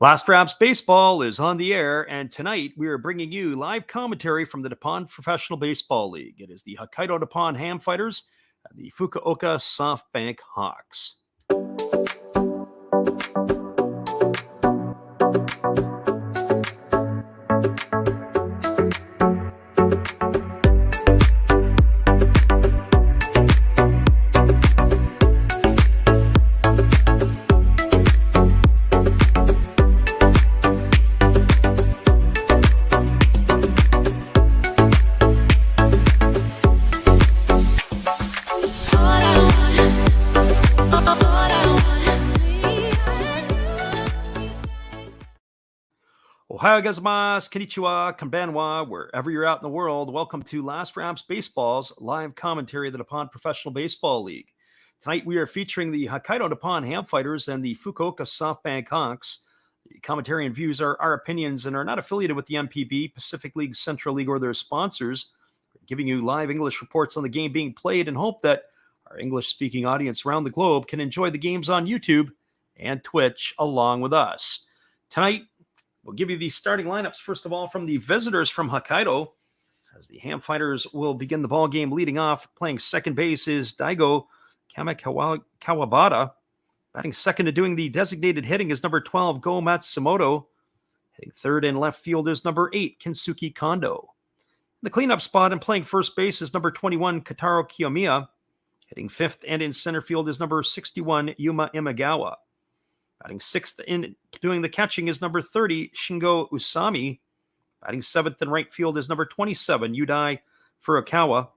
Last Raps Baseball is on the air, and tonight we are bringing you live commentary from the Nippon Professional Baseball League. It is the Hokkaido Nippon-Ham Fighters and the Fukuoka SoftBank Hawks. Ohayou gozaimasu, konnichiwa, konbanwa, wherever you're out in the world, welcome to Last Raps Baseball's live commentary of the Nippon Professional Baseball League. Tonight we are featuring the Hokkaido Nippon-Ham Fighters and the Fukuoka SoftBank Hawks. The commentary and views are our opinions and are not affiliated with the NPB, Pacific League, Central League, or their sponsors. We're giving you live English reports on the game being played and hope that our English-speaking audience around the globe can enjoy the games on YouTube and Twitch along with us. Tonight, we'll give you the starting lineups, first of all, from the visitors from Hokkaido, as the Ham Fighters will begin the ball game leading off. Playing second base is Daigo Kawabata. Batting second and doing the designated hitting is number 12, Go Matsumoto. Hitting third and left field is number 8, Kensuke Kondo. The cleanup spot and playing first base is number 21, Kotaro Kiyomiya. Hitting fifth and in center field is number 61, Yuma Imagawa. Batting sixth in doing the catching is number 30, Shingo Usami. Batting seventh in right field is number 27, Yudai Furukawa.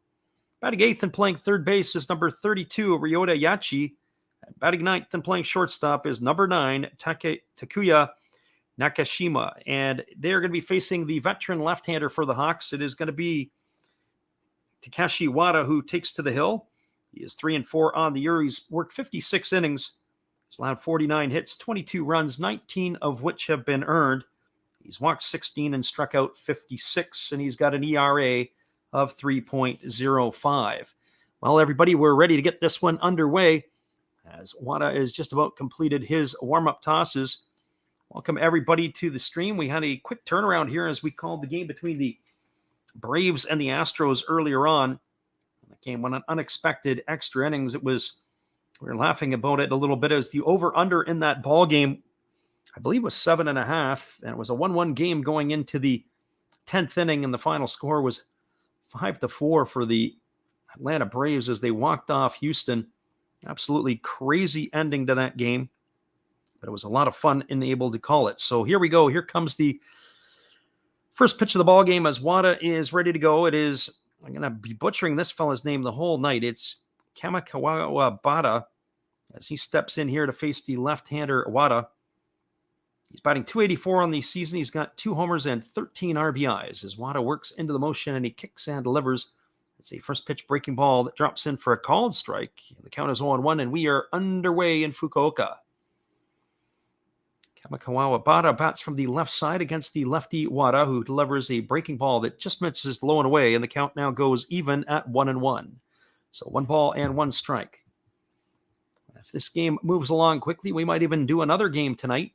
Batting eighth and playing third base is number 32, Ryota Yachi. And batting ninth and playing shortstop is number 9, Takuya Nakashima. And they're going to be facing the veteran left-hander for the Hawks. It is going to be Takashi Wada who takes to the hill. He is 3-4 on the year. He's worked 56 innings. He's allowed 49 hits, 22 runs, 19 of which have been earned. He's walked 16 and struck out 56, and he's got an ERA of 3.05. Well, everybody, we're ready to get this one underway as Wada has just about completed his warm-up tosses. Welcome, everybody, to the stream. We had a quick turnaround here as we called the game between the Braves and the Astros earlier on. The game went on unexpected extra innings. We were laughing about it a little bit as the over-under in that ball game, I believe, was 7.5, and it was a 1-1 game going into the 10th inning, and the final score was 5-4 for the Atlanta Braves as they walked off Houston. Absolutely crazy ending to that game, but it was a lot of fun and able to call it. So here we go. Here comes the first pitch of the ball game as Wada is ready to go. It is, I'm going to be butchering this fella's name the whole night. It's Kawabata, as he steps in here to face the left-hander Wada. He's batting .284 on the season. He's got 2 homers and 13 RBIs as Wada works into the motion and he kicks and delivers. It's a first pitch breaking ball that drops in for a called strike. The count is 0-1, and we are underway in Fukuoka. Kawabata bats from the left side against the lefty Wada, who delivers a breaking ball that just misses low and away, and the count now goes even at 1-1. So 1 ball and 1 strike. If this game moves along quickly, we might even do another game tonight.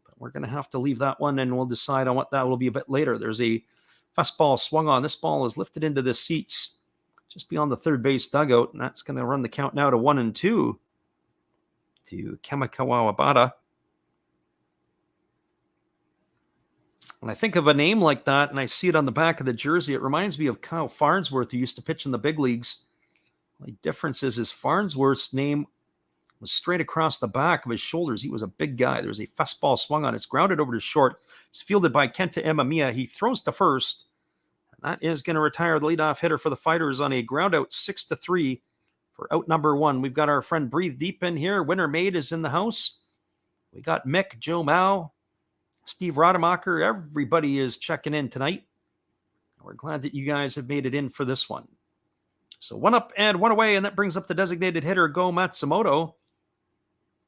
But we're going to have to leave that one, and we'll decide on what that will be a bit later. There's a fastball swung on. This ball is lifted into the seats just beyond the third base dugout, and that's going to run the count now to 1-2 to Kawabata. When I think of a name like that, and I see it on the back of the jersey, it reminds me of Kyle Farnsworth, who used to pitch in the big leagues. The difference is Farnsworth's name was straight across the back of his shoulders. He was a big guy. There's a fastball swung on. It's grounded over to short. It's fielded by Kenta Imamiya. He throws to first. And that is going to retire the leadoff hitter for the Fighters on a ground out 6-3 for out number 1. We've got our friend Breathe Deep in here. Winner Maid is in the house. We got Mick, Joe Mao, Steve Rademacher. Everybody is checking in tonight. We're glad that you guys have made it in for this one. So 1 up and 1 away, and that brings up the designated hitter, Go Matsumoto.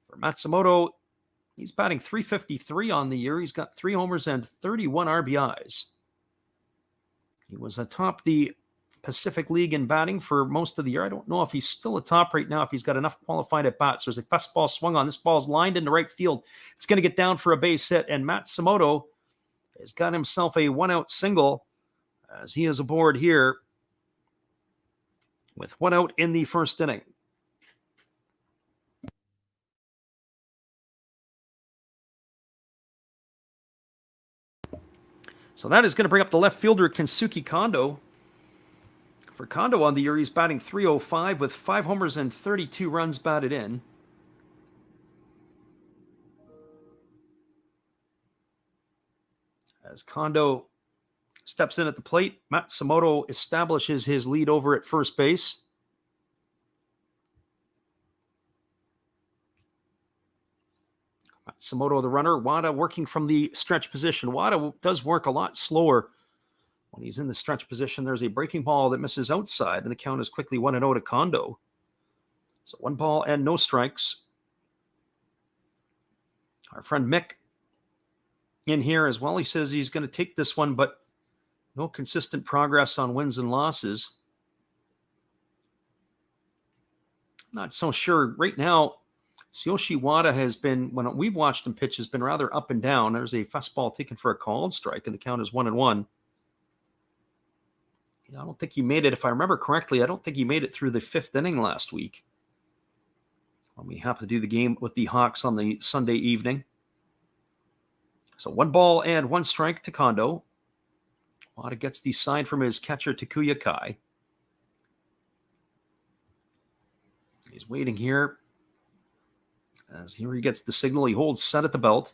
For Matsumoto, he's batting .353 on the year. He's got 3 homers and 31 RBIs. He was atop the Pacific League in batting for most of the year. I don't know if he's still atop right now, if he's got enough qualified at bats. There's a fastball swung on. This ball's lined into right field. It's going to get down for a base hit, and Matsumoto has got himself a one-out single as he is aboard here with one out in the first inning. So that is going to bring up the left fielder, Kensuke Kondo. For Kondo on the year, he's batting .305 with 5 homers and 32 runs batted in. As Kondo steps in at the plate, Matsumoto establishes his lead over at first base. Matsumoto, the runner. Wada working from the stretch position. Wada does work a lot slower when he's in the stretch position. There's a breaking ball that misses outside, and the count is quickly 1-0 to Kondo. So 1 ball and no strikes. Our friend Mick in here as well. He says he's going to take this one, but no consistent progress on wins and losses. Not so sure. Right now, Tsuyoshi Wada has been, when we've watched him pitch, has been rather up and down. There's a fastball taken for a called strike, and the count is 1-1. I don't think he made it, if I remember correctly, I don't think he made it through the 5th inning last week when we happened to do the game with the Hawks on the Sunday evening. So 1 ball and 1 strike to Kondo. Wada gets the sign from his catcher, Takuya Kai. He's waiting here. As here he gets the signal, he holds set at the belt.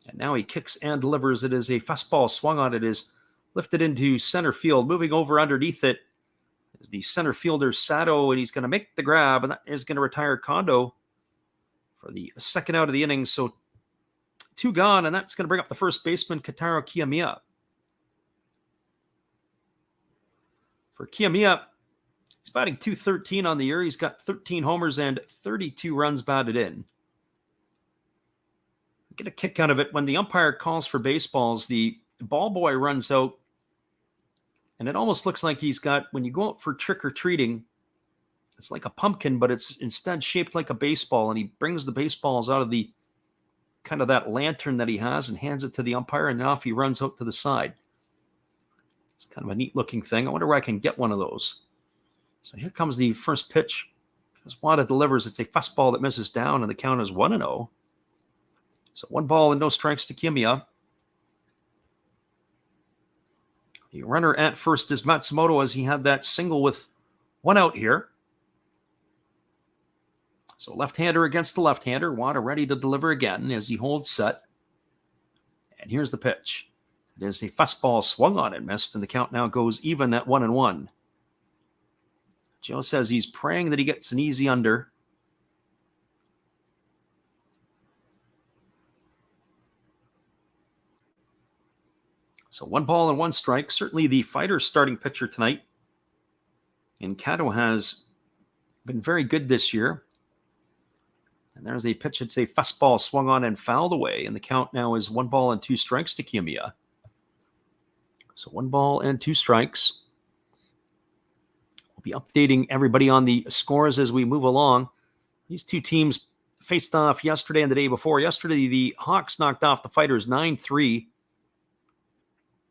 And now he kicks and delivers. It is a fastball swung on. It is lifted into center field. Moving over underneath it is the center fielder, Sato, and he's going to make the grab, and that is going to retire Kondo for the second out of the inning. So 2 gone, and that's going to bring up the first baseman, Kotaro Kiyomiya. For Kiyomiya, he's batting .213 on the year. He's got 13 homers and 32 runs batted in. Get a kick out of it when the umpire calls for baseballs. The ball boy runs out, and it almost looks like he's got, when you go out for trick-or-treating, it's like a pumpkin, but it's instead shaped like a baseball, and he brings the baseballs out of the kind of that lantern that he has and hands it to the umpire, and off he runs out to the side. It's kind of a neat-looking thing. I wonder where I can get one of those. So here comes the first pitch. As Wada delivers, it's a fastball that misses down, and the count is 1-0. So 1 ball and no strikes to Kiyomiya. The runner at first is Matsumoto, as he had that single with 1 out here. So left-hander against the left-hander. Wada ready to deliver again as he holds set. And here's the pitch. It is a fastball swung on and missed, and the count now goes even at 1-1. Joe says he's praying that he gets an easy under. So 1 ball and 1 strike. Certainly the Fighters' starting pitcher tonight. And Kato has been very good this year. And there's a pitch. It's a fastball swung on and fouled away. And the count now is 1 ball and 2 strikes to Kiyomiya. So 1 ball and 2 strikes. We'll be updating everybody on the scores as we move along. These 2 teams faced off yesterday and the day before. Yesterday, the Hawks knocked off the Fighters 9-3.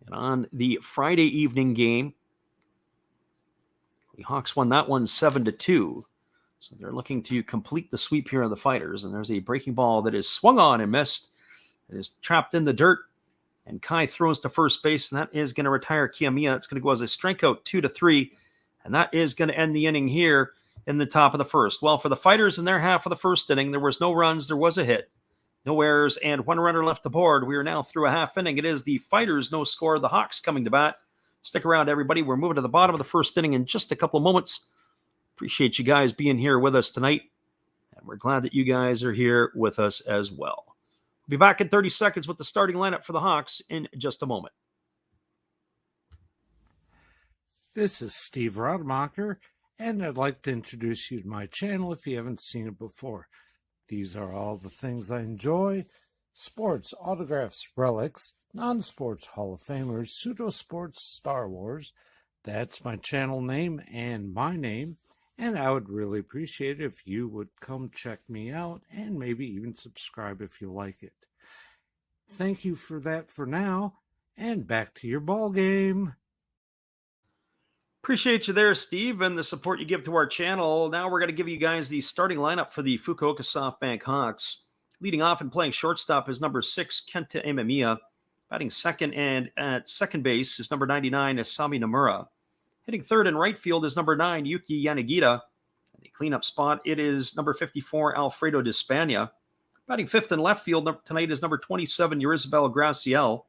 And on the Friday evening game, the Hawks won that one 7-2. So they're looking to complete the sweep here of the Fighters. And there's a breaking ball that is swung on and missed. It is trapped in the dirt. And Kai throws to first base, and that is going to retire Kiyomiya. It's going to go as a strikeout 2-3. And that is going to end the inning here in the top of the first. Well, for the Fighters in their half of the first inning, there was no runs, there was a hit. No errors, and 1 runner left aboard. We are now through a half inning. It is the Fighters, no score. The Hawks coming to bat. Stick around, everybody. We're moving to the bottom of the first inning in just a couple of moments. Appreciate you guys being here with us tonight. And we're glad that you guys are here with us as well. We'll be back in 30 seconds with the starting lineup for the Hawks in just a moment. This is Steve Rademacher, and I'd like to introduce you to my channel if you haven't seen it before. These are all the things I enjoy: sports, autographs, relics, non-sports Hall of Famers, pseudo-sports, Star Wars, That's my channel name and my name, and I would really appreciate it if you would come check me out and maybe even subscribe if you like it. Thank you for that for now, and back to your ball game. Appreciate you there, Steve, and the support you give to our channel. Now we're going to give you guys the starting lineup for the Fukuoka SoftBank Hawks. Leading off and playing shortstop is number 6, Kenta Imamiya. Batting second and at second base is number 99, Asami Nomura. Hitting third and right field is number 9, Yuki Yanagita. And the cleanup spot, it is number 54, Alfredo Di Spagna. Batting fifth in left field tonight is number 27, Yurizabel Graciel.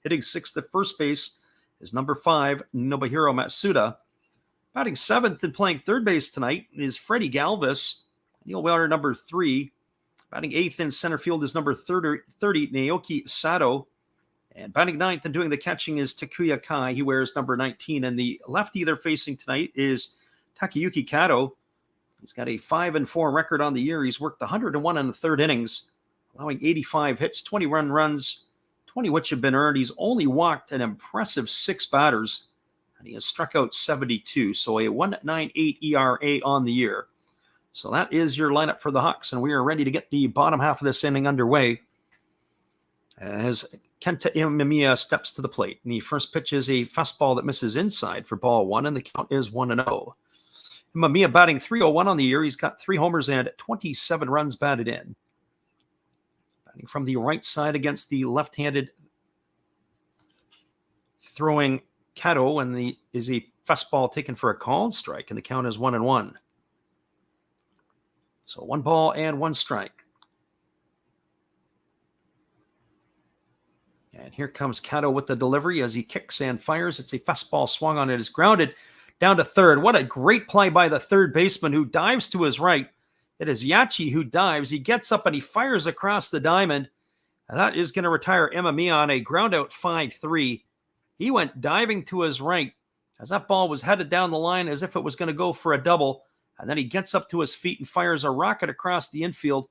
Hitting sixth at first base is number 5, Nobuhiro Matsuda. Batting seventh and playing third base tonight is Freddie Galvis. Neil Weller, number 3. Batting eighth in center field is number 30, Naoki Sato. And batting ninth and doing the catching is Takuya Kai. He wears number 19. And the lefty they're facing tonight is Takayuki Kato. He's got a 5-4 record on the year. He's worked 101 in the third innings, allowing 85 hits, 21 runs, 20 which have been earned. He's only walked an impressive 6 batters, and he has struck out 72. So a 1.98 ERA on the year. So that is your lineup for the Hawks, and we are ready to get the bottom half of this inning underway as Kenta Imamiya steps to the plate. And the first pitch is a fastball that misses inside for ball 1, and the count is 1-0. Imamiya batting .301 on the year. He's got 3 homers and 27 runs batted in. Batting from the right side against the left-handed throwing Kato, and is a fastball taken for a called strike, and the count is 1-1. So 1 ball and 1 strike. And here comes Kato with the delivery as he kicks and fires. It's a fastball swung on. It is grounded down to third. What a great play by the third baseman who dives to his right. It is Yachi who dives. He gets up and he fires across the diamond. And that is going to retire Imamiya on a ground out 5-3. He went diving to his right as that ball was headed down the line as if it was going to go for a double. And then he gets up to his feet and fires a rocket across the infield.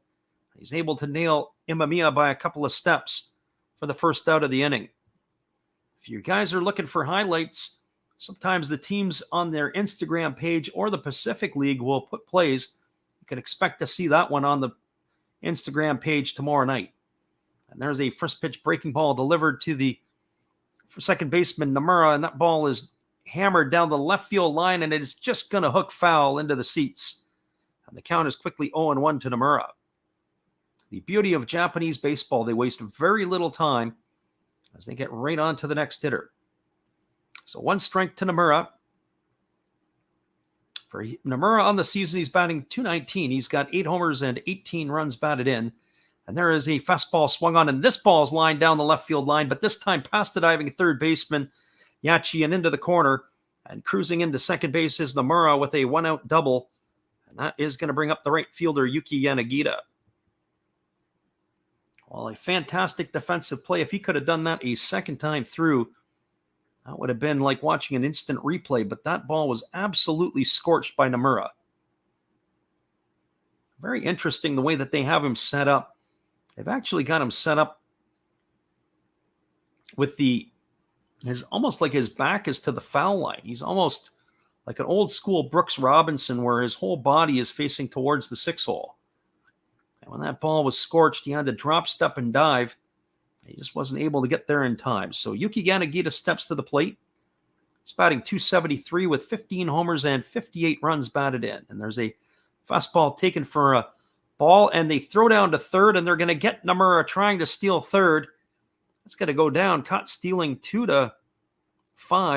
He's able to nail Imamiya by a couple of steps for the first out of the inning. If you guys are looking for highlights, sometimes the teams on their Instagram page or the Pacific League will put plays. You can expect to see that one on the Instagram page tomorrow night. And there's a first pitch breaking ball delivered to the second baseman Nomura, and that ball is hammered down the left field line, and it is just going to hook foul into the seats. And the count is quickly 0-1 to Nomura. The beauty of Japanese baseball, they waste very little time as they get right on to the next hitter. So 1 strike to Nomura. For Nomura on the season, he's batting .219. He's got 8 homers and 18 runs batted in. And there is a fastball swung on, and this ball's lined down the left field line, but this time past the diving third baseman Yachi and into the corner. And cruising into second base is Nomura with a 1-out double. And that is going to bring up the right fielder Yuki Yanagita. Well, a fantastic defensive play. If he could have done that a second time through, that would have been like watching an instant replay, but that ball was absolutely scorched by Nomura. Very interesting the way that they have him set up. They've actually got him set up with almost like his back is to the foul line. He's almost like an old school Brooks Robinson where his whole body is facing towards the 6-hole. And when that ball was scorched, he had to drop, step, and dive. He just wasn't able to get there in time. So Yuki Yanagita steps to the plate. He's batting .273 with 15 homers and 58 runs batted in. And there's a fastball taken for a ball, and they throw down to third, and they're going to get Nomura trying to steal third. It's going to go down, caught stealing 2-5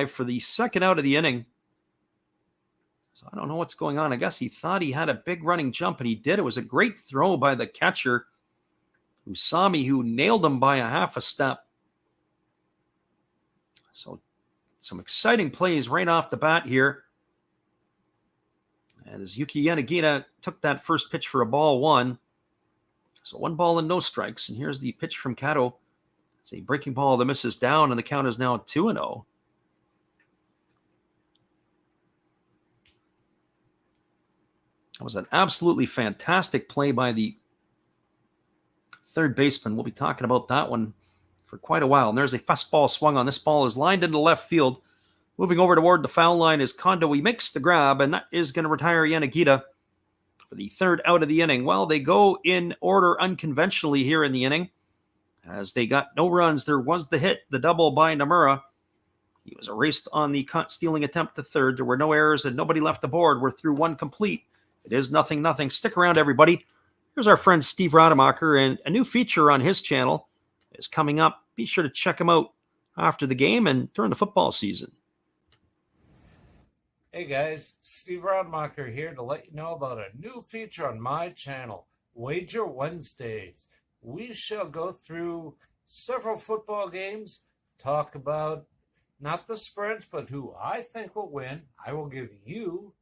for the second out of the inning. So I don't know what's going on. I guess he thought he had a big running jump, and he did. It was a great throw by the catcher, Usami, who nailed him by a half a step. So some exciting plays right off the bat here. And as Yuki Yanagita took that first pitch for a ball 1. So 1 ball and no strikes. And here's the pitch from Kato. It's a breaking ball that misses down, and the count is now 2-0. That was an absolutely fantastic play by the third baseman. We'll be talking about that one for quite a while. And there's a fastball swung on. This ball is lined into left field. Moving over toward the foul line is Kondo. He makes the grab, and that is going to retire Yanagita for the third out of the inning. Well, they go in order unconventionally here in the inning. As they got no runs, there was the hit, the double by Nomura. He was erased on the stealing attempt to third. There were no errors and nobody left the board. We're through one complete. It is 0-0. Stick around, everybody. Here's our friend Steve Rademacher, and a new feature on his channel is coming up. Be sure to check him out after the game and during the football season. Hey guys, Steve Rademacher here to let you know about a new feature on my channel, Wager Wednesdays. We shall go through several football games, talk about not the spreads, but who I think will win. I will give you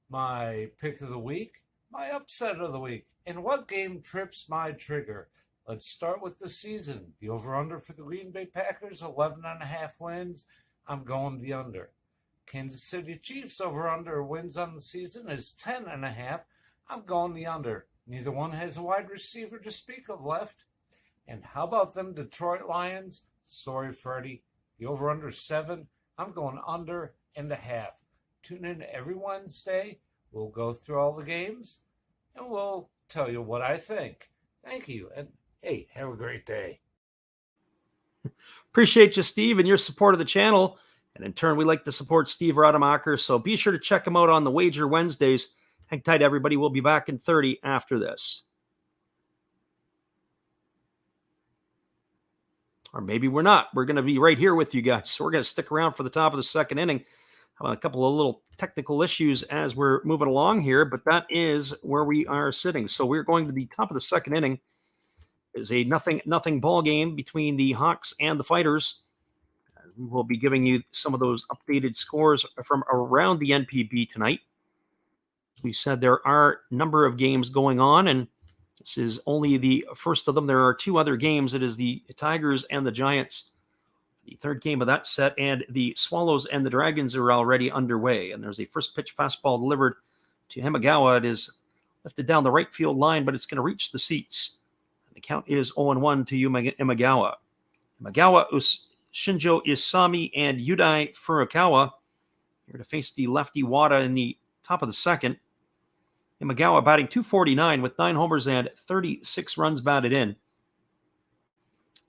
my pick of the week, my upset of the week, and what game trips my trigger. Let's start with the season. The over-under for the Green Bay Packers, 11.5 wins. I'm going the under. Kansas City Chiefs over-under wins on the season is 10.5. I'm going the under. Neither one has a wide receiver to speak of left. And how about them Detroit Lions? Sorry, Freddie. The over-under 7. I'm going under and a half. Tune in every Wednesday. We'll go through all the games, and we'll tell you what I think. Thank you, and hey, have a great day. Appreciate you, Steve, and your support of the channel. And in turn, we like to support Steve Rademacher, so be sure to check him out on the Wager Wednesdays. Hang tight, everybody. We'll be back in 30 after this. Or maybe we're not. We're going to be right here with you guys. So we're going to stick around for the top of the second inning. A couple of little technical issues as we're moving along here, but that is where we are sitting. So we're going to the top of the second inning. It's a 0-0 ball game between the Hawks and the Fighters. We will be giving you some of those updated scores from around the NPB tonight. We said there are a number of games going on, and this is only the first of them. There are two other games. It is the Tigers and the Giants. The third game of that set, and the Swallows and the Dragons are already underway. And there's a first pitch fastball delivered to Himagawa. It is lifted down the right field line, but it's going to reach the seats. The count is 0-1 to Himagawa. Himagawa, Shinjo Isami, and Yudai Furukawa here to face the lefty Wada in the top of the second. Himagawa batting .249 with 9 homers and 36 runs batted in.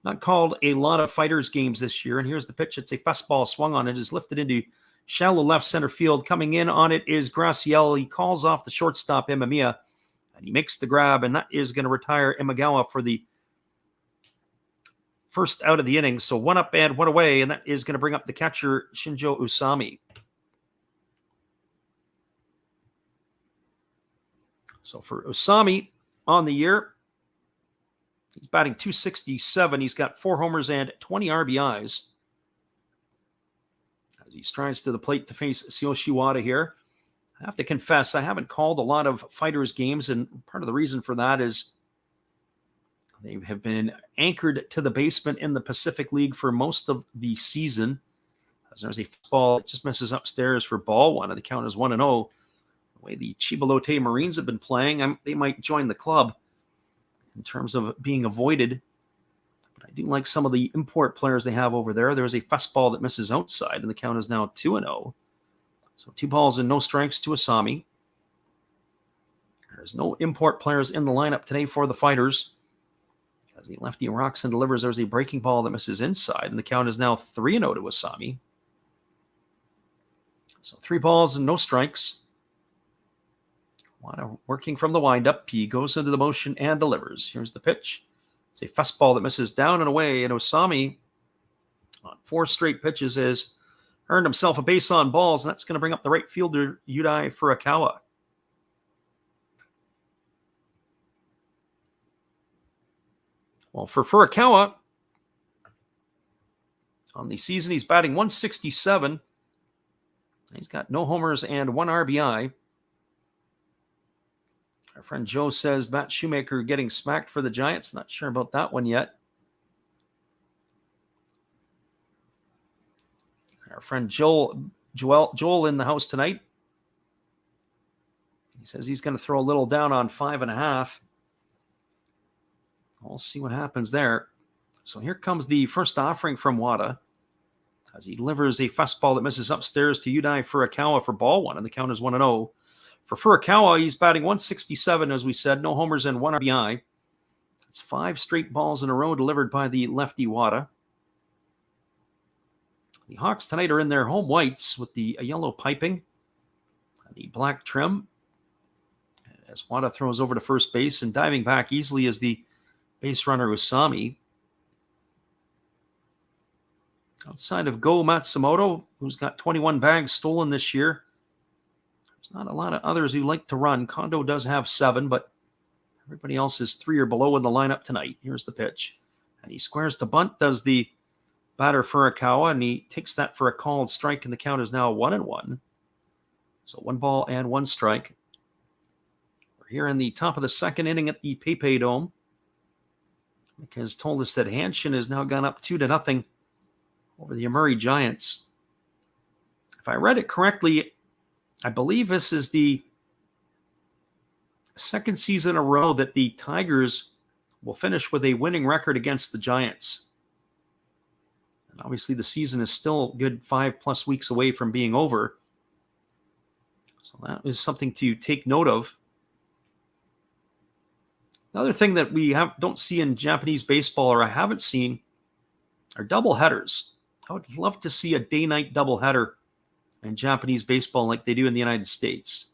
Not called a lot of Fighters games this year, and here's the pitch. It's a fastball swung on. It is lifted into shallow left center field. Coming in on it is Graciel. He calls off the shortstop, Imamiya, and he makes the grab, and that is going to retire Imagawa for the first out of the inning. So 1 up and 1 away, and that is going to bring up the catcher, Shinjo Usami. So for Usami on the year, he's batting .267. He's got 4 homers and 20 RBIs. As he strides to the plate to face Tsuyoshi Wada here. I have to confess, I haven't called a lot of Fighters games, and part of the reason for that is they have been anchored to the basement in the Pacific League for most of the season. As there's a ball that just misses upstairs for ball one, and the count is 1-0. The way the Chibalote Marines have been playing, they might join the club in terms of being avoided. But I do like some of the import players they have over there. There's a fastball that misses outside, and the count is now 2-0. So 2 balls and no strikes to Asami. There's no import players in the lineup today for the Fighters. As the lefty rocks and delivers, there's a breaking ball that misses inside, and the count is now 3-0 to Asami. So 3 balls and no strikes. Wada working from the windup. He goes into the motion and delivers. Here's the pitch. It's a fastball that misses down and away, and Osami on 4 straight pitches has earned himself a base on balls, and that's going to bring up the right fielder, Yudai Furukawa. Well, for Furukawa, on the season, he's batting .167. He's got no homers and 1 RBI. Our friend Joe says Matt Shoemaker getting smacked for the Giants. Not sure about that one yet. Our friend Joel in the house tonight. He says he's going to throw a little down on 5.5. We'll see what happens there. So here comes the first offering from Wada. as he delivers a fastball that misses upstairs to Yudai Furukawa for ball one, and the count is 1-0. For Furukawa, he's batting 167, as we said, no homers and 1 RBI. That's 5 straight balls in a row delivered by the lefty Wada. The Hawks tonight are in their home whites with the yellow piping and the black trim. As Wada throws over to first base and diving back easily is the base runner Usami. Outside of Go Matsumoto, who's got 21 bags stolen this year, there's not a lot of others who like to run. Kondo does have 7, but everybody else is 3 or below in the lineup tonight. Here's the pitch. And he squares to bunt, does the batter Furukawa, and he takes that for a called strike, and the count is now 1-1. So 1 ball and 1 strike. We're here in the top of the second inning at the PayPay Dome. Mick has told us that Hanshin has now gone up 2-0 over the Amuri Giants. If I read it correctly, I believe this is the second season in a row that the Tigers will finish with a winning record against the Giants. And obviously the season is still a good 5+ weeks away from being over. So that is something to take note of. Another thing that we don't see in Japanese baseball, or I haven't seen, are double headers. I would love to see a day-night doubleheader in Japanese baseball like they do in the United States.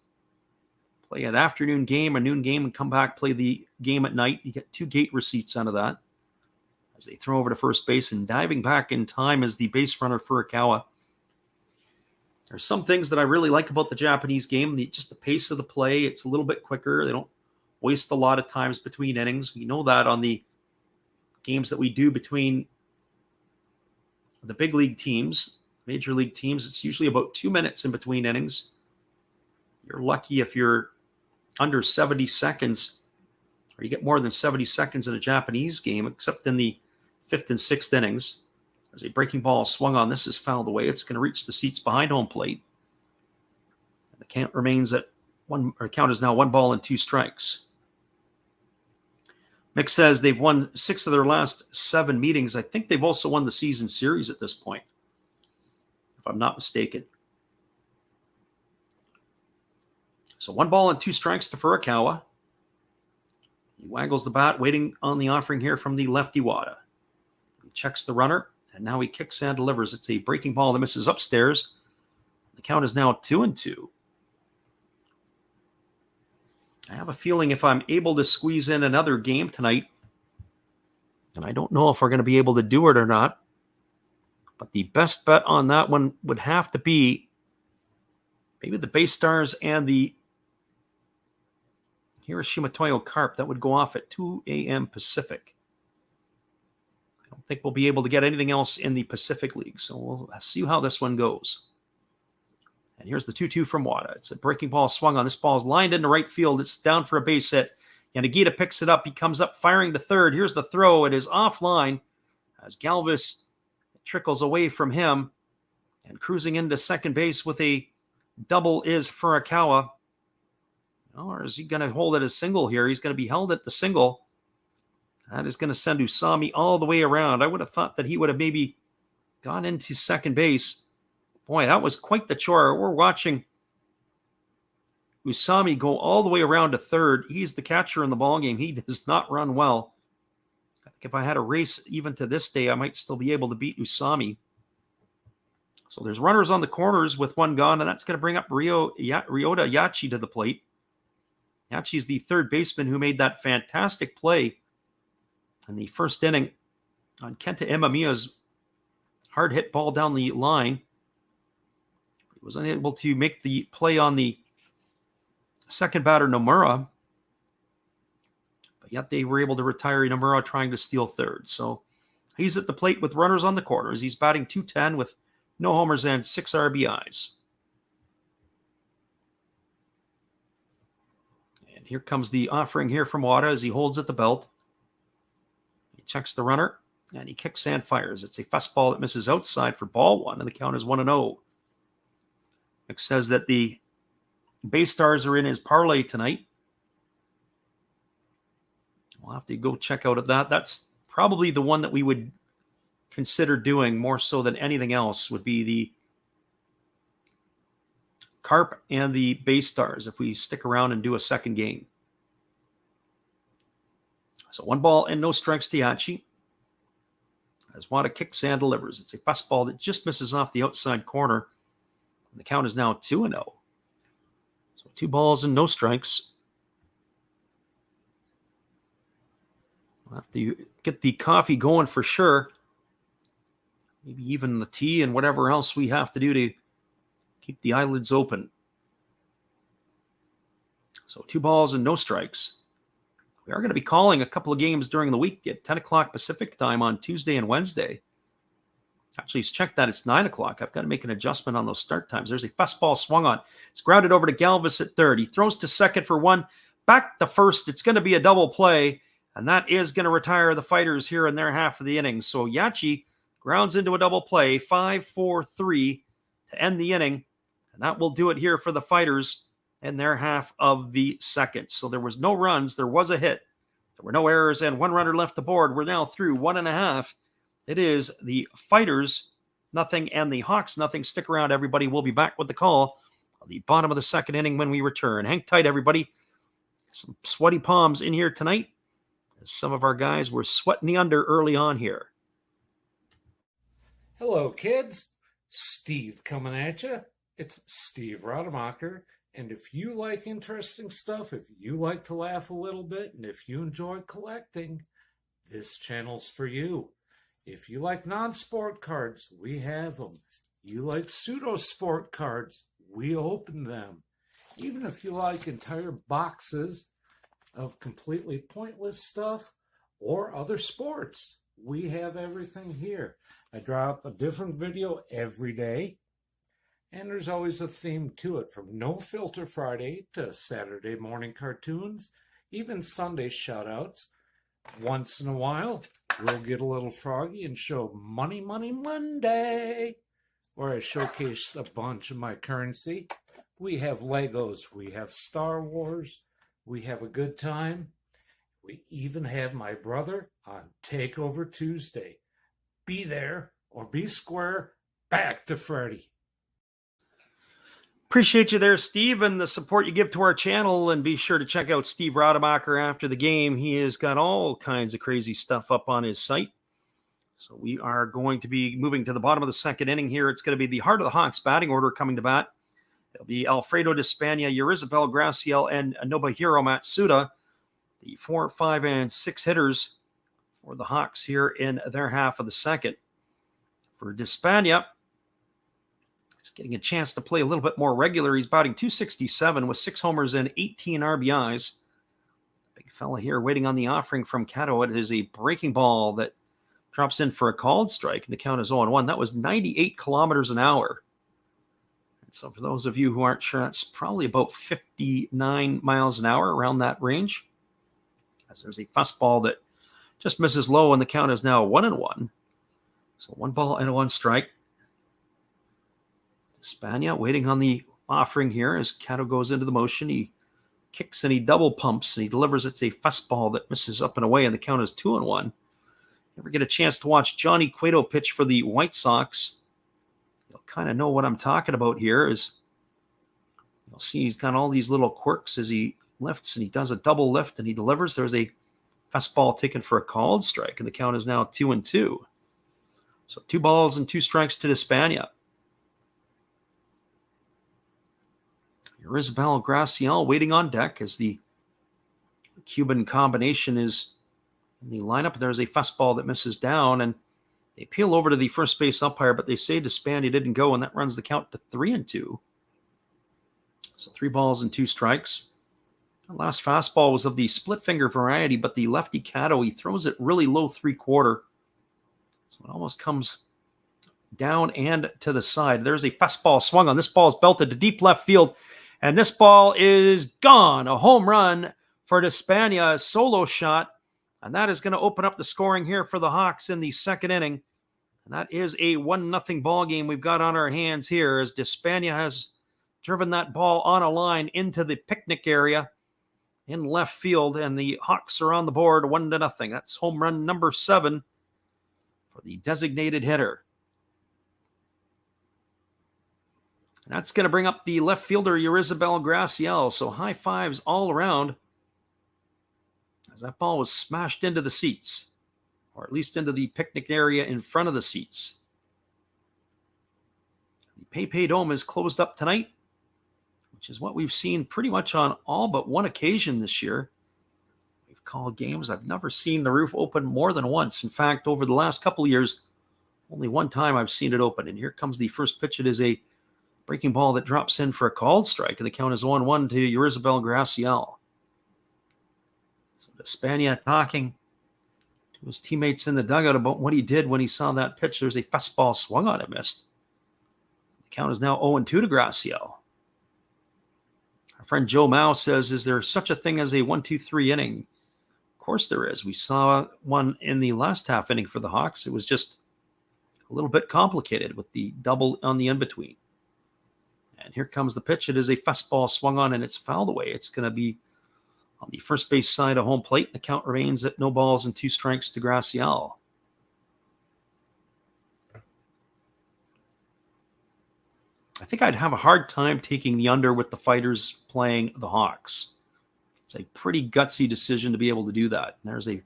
Play an afternoon game, a noon game, and come back, play the game at night. You get 2 gate receipts out of that. As they throw over to first base, and diving back in time is the base runner Furukawa. There's some things that I really like about the Japanese game. Just the pace of the play. It's a little bit quicker. They don't waste a lot of times between innings. We know that on the games that we do between the big league teams, major league teams, it's usually about 2 minutes in between innings. You're lucky if you're under 70 seconds, or you get more than 70 seconds in a Japanese game, except in the 5th and 6th innings. There's a breaking ball swung on. This is fouled away. It's going to reach the seats behind home plate. And the count remains at count is now 1 ball and 2 strikes. Mick says they've won 6 of their last 7 meetings. I think they've also won the season series at this point, if I'm not mistaken. So 1 ball and 2 strikes to Furukawa. He waggles the bat, waiting on the offering here from the lefty Wada. He checks the runner, and now he kicks and delivers. It's a breaking ball that misses upstairs. The count is now 2-2. I have a feeling if I'm able to squeeze in another game tonight, and I don't know if we're going to be able to do it or not, but the best bet on that one would have to be maybe the Bay Stars and the Hiroshima Toyo Carp. That would go off at 2 a.m. Pacific. I don't think we'll be able to get anything else in the Pacific League, so we'll see how this one goes. And here's the 2-2 from Wada. It's a breaking ball swung on. This ball is lined into right field. It's down for a base hit. Yanagita picks it up. He comes up firing to third. Here's the throw. It is offline as Galvis trickles away from him. And cruising into second base with a double is Furukawa. Or is he going to hold it as single here? He's going to be held at the single. That is going to send Usami all the way around. I would have thought that he would have maybe gone into second base. Boy, that was quite the chore. We're watching Usami go all the way around to third. He's the catcher in the ballgame. He does not run well. I think if I had a race even to this day, I might still be able to beat Usami. So there's runners on the corners with 1 gone, and that's going to bring up Ryota Yachi to the plate. Yachi's the third baseman who made that fantastic play in the first inning on Kenta Imamiya's hard hit ball down the line. He was unable to make the play on the second batter, Nomura, but yet they were able to retire Nomura trying to steal third. So he's at the plate with runners on the corners. He's batting .210 with no homers and 6 RBIs. And here comes the offering here from Wada as he holds at the belt. He checks the runner, and he kicks and fires. It's a fastball that misses outside for ball 1, and the count is 1-0. Mick says that the Bay Stars are in his parlay tonight. We'll have to go check out of that. That's probably the one that we would consider doing more so than anything else would be the Carp and the Bay Stars if we stick around and do a second game. So 1 ball and no strikes to Yachi. As Wada kicks and delivers. It's a fastball that just misses off the outside corner. And the count is now 2-0. So 2 balls and no strikes. We'll have to get the coffee going for sure. Maybe even the tea and whatever else we have to do to keep the eyelids open. So 2 balls and no strikes. We are going to be calling a couple of games during the week at 10 o'clock Pacific time on Tuesday and Wednesday. Actually, check that. It's 9 o'clock. I've got to make an adjustment on those start times. There's a fastball swung on. It's grounded over to Galvis at third. He throws to second for 1. Back to first. It's going to be a double play, and that is going to retire the Fighters here in their half of the inning. So Yachi grounds into a double play, 5-4-3 to end the inning, and that will do it here for the Fighters in their half of the second. So there was no runs. There was a hit. There were no errors and 1 runner left the board. We're now through 1.5. It is the Fighters nothing and the Hawks nothing. Stick around, everybody. We'll be back with the call at the bottom of the second inning when we return. Hang tight, everybody. Some sweaty palms in here tonight, as some of our guys were sweating the under early on here. Hello, kids. Steve coming at you. It's Steve Rademacher. And if you like interesting stuff, if you like to laugh a little bit, and if you enjoy collecting, this channel's for you. If you like non-sport cards, we have them. You like pseudo-sport cards, we open them. Even if you like entire boxes of completely pointless stuff or other sports, we have everything here. I drop a different video every day. And there's always a theme to it, from No Filter Friday to Saturday morning cartoons, even Sunday shoutouts. Once in a while, we'll get a little froggy and show Money Money Monday, where I showcase a bunch of my currency. We have Legos, we have Star Wars, we have a good time. We even have my brother on Takeover Tuesday. Be there or be square. Back to Freddy. Appreciate you there, Steve, and the support you give to our channel. And be sure to check out Steve Rademacher after the game. He has got all kinds of crazy stuff up on his site. So we are going to be moving to the bottom of the second inning here. It's going to be the Heart of the Hawks batting order coming to bat. It'll be Alfredo Despania, Yurizabel Graciel, and Nobuhiro Matsuda, the 4, 5, and 6 hitters for the Hawks here in their half of the second. For Despania, he's getting a chance to play a little bit more regular. He's batting .267 with 6 homers and 18 RBIs. Big fella here waiting on the offering from Cato. It is a breaking ball that drops in for a called strike, and the count is 0-1. That was 98 kilometers an hour. And so for those of you who aren't sure, that's probably about 59 miles an hour, around that range. As there's a fastball that just misses low, and the count is now 1-1. So 1 ball and 1 strike. Spania waiting on the offering here as Cato goes into the motion. He kicks and he double pumps and he delivers. It's a fastball that misses up and away, and the count is 2-1. Ever get a chance to watch Johnny Cueto pitch for the White Sox, you'll kind of know what I'm talking about here. Is you'll see he's got all these little quirks as he lifts, and he does a double lift and he delivers. There's a fastball taken for a called strike, and the count is now 2-2. So 2 balls and 2 strikes to Despania. Isabel Graciel waiting on deck as the Cuban combination is in the lineup. There's a fastball that misses down, and they peel over to the first base umpire, but they say Despania didn't go, and that runs the count to 3-2. So 3 balls and 2 strikes. The last fastball was of the split finger variety, but the lefty Cato, he throws it really low 3/4. So it almost comes down and to the side. There's a fastball swung on. This ball is belted to deep left field, and this ball is gone. A home run for Despania, a solo shot, and that is going to open up the scoring here for the Hawks in the second inning. And that is a 1-0 ball game we've got on our hands here, as Despania has driven that ball on a line into the picnic area in left field, and the Hawks are on the board 1-0. That's home run number 7 for the designated hitter. And that's going to bring up the left fielder, Yorizabel Graciel. So high fives all around as that ball was smashed into the seats, or at least into the picnic area in front of the seats. The PayPay Dome is closed up tonight, which is what we've seen pretty much on all but one occasion this year. We've called games. I've never seen the roof open more than once. In fact, over the last couple of years, only one time I've seen it open. And here comes the first pitch. It is a breaking ball that drops in for a called strike, and the count is 1-1 to Yorizabel Graciel. So Despania talking to his teammates in the dugout about what he did when he saw that pitch. There's a fastball swung on it, missed. The count is now 0-2 to Graciel. Our friend Joe Mao says, is there such a thing as a 1-2-3 inning? Of course there is. We saw one in the last half inning for the Hawks. It was just a little bit complicated with the double on the in-between. And here comes the pitch. It is a fastball swung on, and it's fouled away. It's going to be on the first base side of home plate. The count remains at 0-2 strikes to Graciel. I think I'd have a hard time taking the under with the Fighters playing the Hawks. It's a pretty gutsy decision to be able to do that. And there's a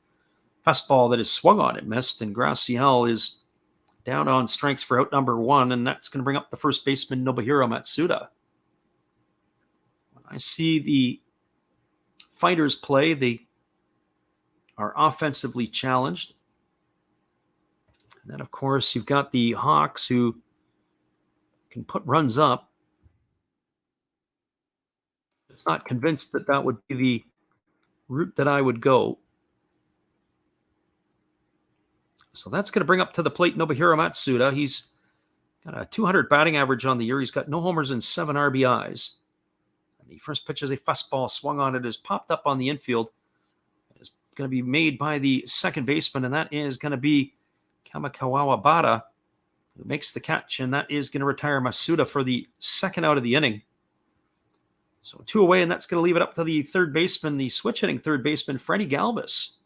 fastball that is swung on. It missed, and Graciel is down on strikes for out number 1, and that's going to bring up the first baseman, Nobuhiro Matsuda. When I see the Fighters play, they are offensively challenged. And then, of course, you've got the Hawks who can put runs up. I'm just not convinced that that would be the route that I would go. So that's going to bring up to the plate Nobuhiro Matsuda. He's got a 200 batting average on the year. He's got no homers and 7 RBIs. And the first pitch is a fastball swung on. It is popped up on the infield. It's going to be made by the second baseman, and that is going to be Kamikawa Bada, who makes the catch, and that is going to retire Matsuda for the second out of the inning. So 2 away, and that's going to leave it up to the third baseman, the switch-hitting third baseman, Freddie Galvis.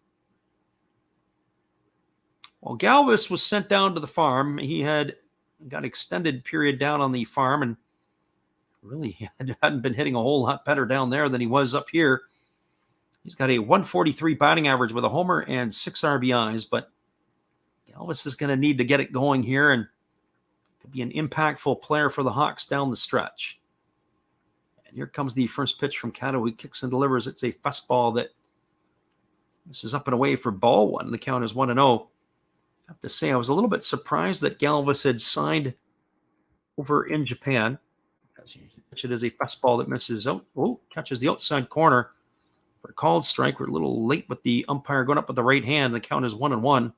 Well, Galvis was sent down to the farm. He had got extended period down on the farm and really hadn't been hitting a whole lot better down there than he was up here. He's got a 143 batting average with a homer and 6 RBIs, but Galvis is going to need to get it going here and to be an impactful player for the Hawks down the stretch. And here comes the first pitch from Kato. He kicks and delivers. It's a fastball that this is up and away for ball 1. The count is 1-0. I have to say, I was a little bit surprised that Galvis had signed over in Japan. It is a fastball that misses out. Oh, catches the outside corner for a called strike. We're a little late with the umpire going up with the right hand. The count is 1-1.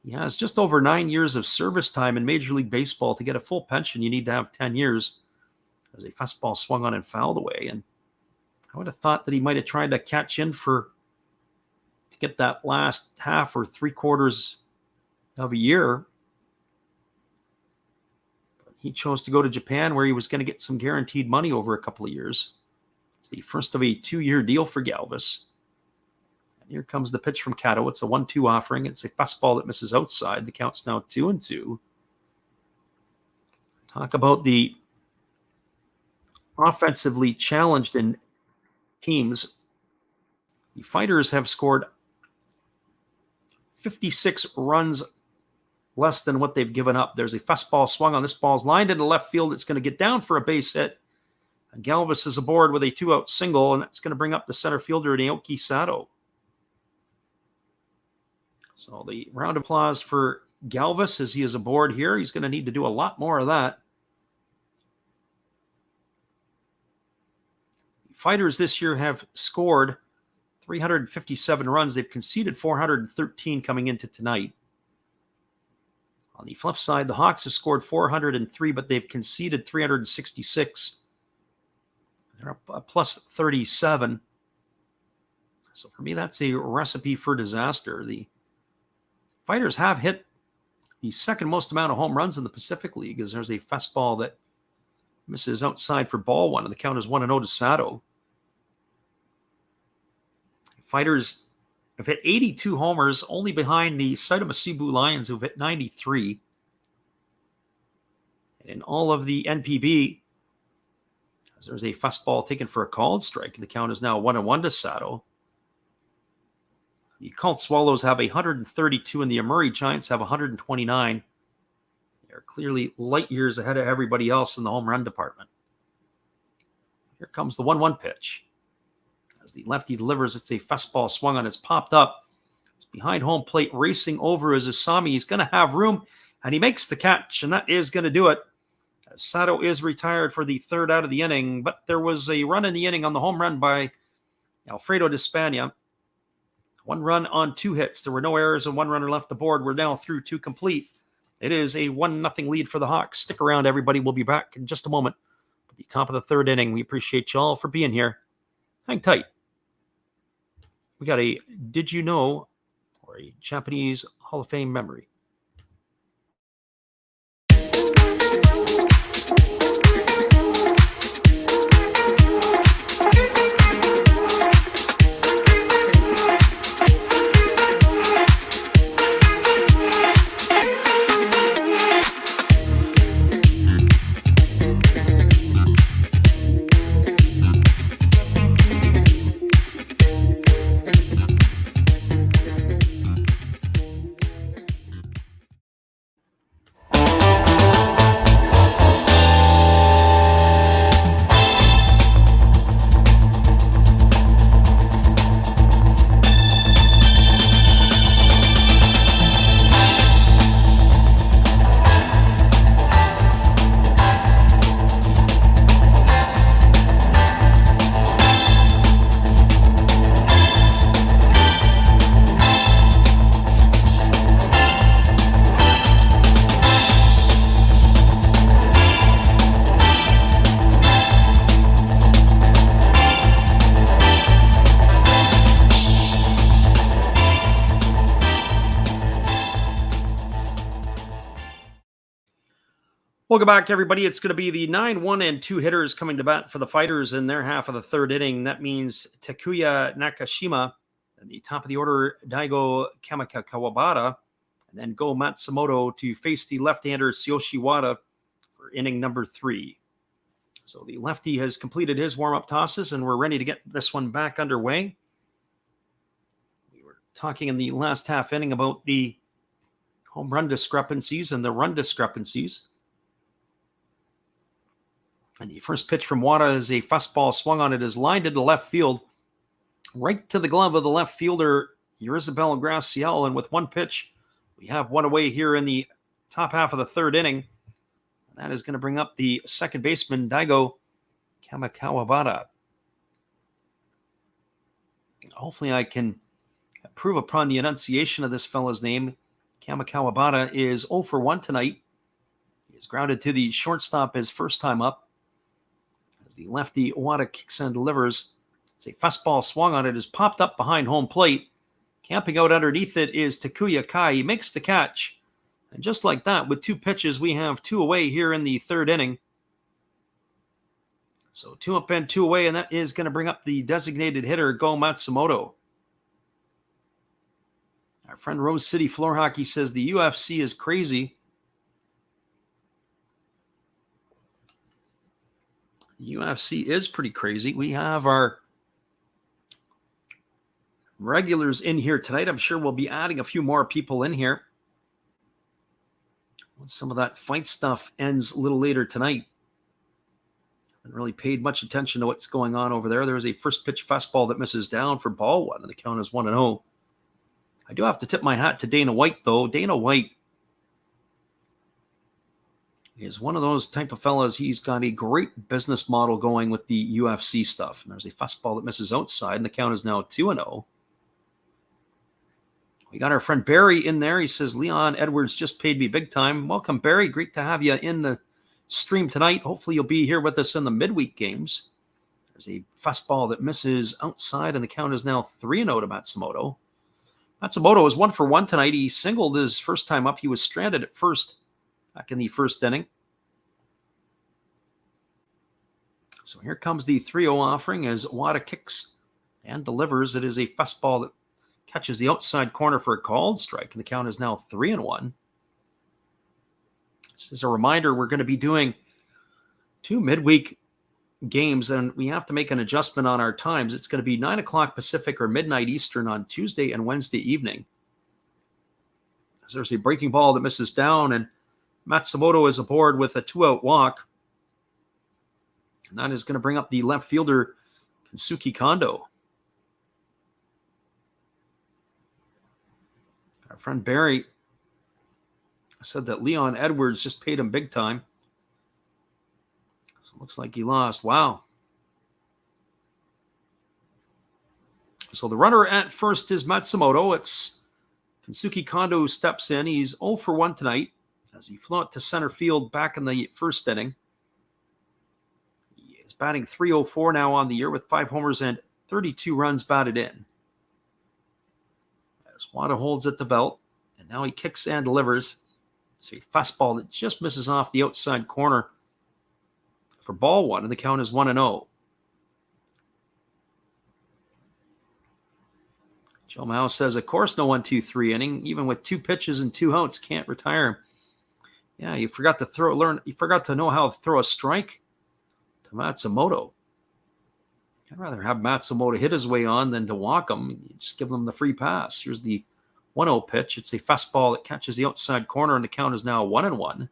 He has just over 9 years of service time in Major League Baseball. To get a full pension, you need to have 10 years. As a fastball swung on and fouled away. And I would have thought that he might have tried to catch in to get that last half or 3/4 of a year. But he chose to go to Japan, where he was going to get some guaranteed money over a couple of years. It's the first of a 2-year deal for Galvis. And here comes the pitch from Kato. It's a 1-2 offering. It's a fastball that misses outside. The count's now 2-2. Talk about the offensively challenged in teams. The Fighters have scored 56 runs less than what they've given up. There's a fastball swung on. This ball's lined into left field. It's going to get down for a base hit. And Galvis is aboard with a 2-out single, and that's going to bring up the center fielder, Naoki Sato. So the round of applause for Galvis as he is aboard here. He's going to need to do a lot more of that. The Fighters this year have scored 357 runs. They've conceded 413 coming into tonight. On the flip side, the Hawks have scored 403, but they've conceded 366. They're up a plus 37. So for me, that's a recipe for disaster. The Fighters have hit the second most amount of home runs in the Pacific League, as there's a fastball that misses outside for ball 1, and the count is 1-0 to Sato. Fighters have hit 82 homers, only behind the Saitama Cebu Lions, who've hit 93. In all of the NPB, there's a fastball taken for a called strike. The count is now 1-1 to Sato. The Cult Swallows have 132, and the Amuri Giants have 129. They're clearly light years ahead of everybody else in the home run department. Here comes the 1-1 pitch. As the lefty delivers, it's a fastball swung on. It's popped up. It's behind home plate, racing over is Asami. He's going to have room, and he makes the catch, and that is going to do it. Sato is retired for the third out of the inning, but there was a run in the inning on the home run by Alfredo Despania. 1 run on 2 hits. There were no errors and 1 runner left the board. We're now through 2 complete. It is a 1-0 lead for the Hawks. Stick around, everybody. We'll be back in just a moment at the top of the third inning. We appreciate you all for being here. Hang tight. We got a Did You Know, or a Japanese Hall of Fame memory. Welcome back, everybody. It's going to be the 9-1 and 2 hitters coming to bat for the Fighters in their half of the third inning. That means Takuya Nakashima at the top of the order, Daigo Kawabata, and then Go Matsumoto to face the left-hander Tsuyoshi Wada for inning number 3. So the lefty has completed his warm-up tosses, and we're ready to get this one back underway. We were talking in the last half inning about the home run discrepancies and the run discrepancies. And the first pitch from Wada is a fastball swung on. It is lined into left field, right to the glove of the left fielder, Isabel Graciel. And with 1 pitch, we have 1 away here in the top half of the third inning. And that is going to bring up the second baseman, Daigo Kawabata. Hopefully I can improve upon the enunciation of this fellow's name. Kawabata is 0 for 1 tonight. He is grounded to the shortstop his first time up. The lefty Wada kicks and delivers. It's a fastball swung on. It is popped up behind home plate. Camping out underneath it is Takuya Kai. He makes the catch. And just like that, with 2 pitches, we have 2 away here in the third inning. So 2 up and 2 away, and that is going to bring up the designated hitter, Go Matsumoto. Our friend Rose City Floor Hockey says the UFC is crazy. The UFC is pretty crazy. We have our regulars in here tonight. I'm sure we'll be adding a few more people in here once some of that fight stuff ends a little later tonight. I haven't really paid much attention to what's going on over there. There is a first pitch fastball that misses down for ball 1, and the count is 1-0. I do have to tip my hat to Dana White, though. Dana White is one of those type of fellas. He's got a great business model going with the UFC stuff. And there's a fastball that misses outside, and the count is now 2-0. We got our friend Barry in there. He says, Leon Edwards just paid me big time. Welcome, Barry. Great to have you in the stream tonight. Hopefully you'll be here with us in the midweek games. There's a fastball that misses outside, and the count is now 3-0 to Matsumoto. Matsumoto is 1 for 1 tonight. He singled his first time up. He was stranded at first back in the first inning. So here comes the 3-0 offering as Wada kicks and delivers. It is a fastball that catches the outside corner for a called strike, and the count is now 3-1. This is a reminder we're going to be doing 2 midweek games, and we have to make an adjustment on our times. It's going to be 9 o'clock Pacific or midnight Eastern on Tuesday and Wednesday evening. As there's a breaking ball that misses down, and Matsumoto is aboard with a 2-out walk. And that is going to bring up the left fielder, Kensuke Kondo. Our friend Barry said that Leon Edwards just paid him big time. So it looks like he lost. Wow. So the runner at first is Matsumoto. It's Kensuke Kondo who steps in. He's 0 for 1 tonight as he flew out to center field back in the first inning. He is batting .304 now on the year with 5 homers and 32 runs batted in. As Wada holds at the belt, and now he kicks and delivers. So a fastball that just misses off the outside corner for ball 1, and the count is 1-0. Joe Mao says, of course, no 1-2-3 inning, even with 2 pitches and 2 outs, can't retire him. Yeah, you forgot to know how to throw a strike to Matsumoto. I'd rather have Matsumoto hit his way on than to walk him. You just give him the free pass. Here's the 1-0 pitch. It's a fastball that catches the outside corner, and the count is now 1-1.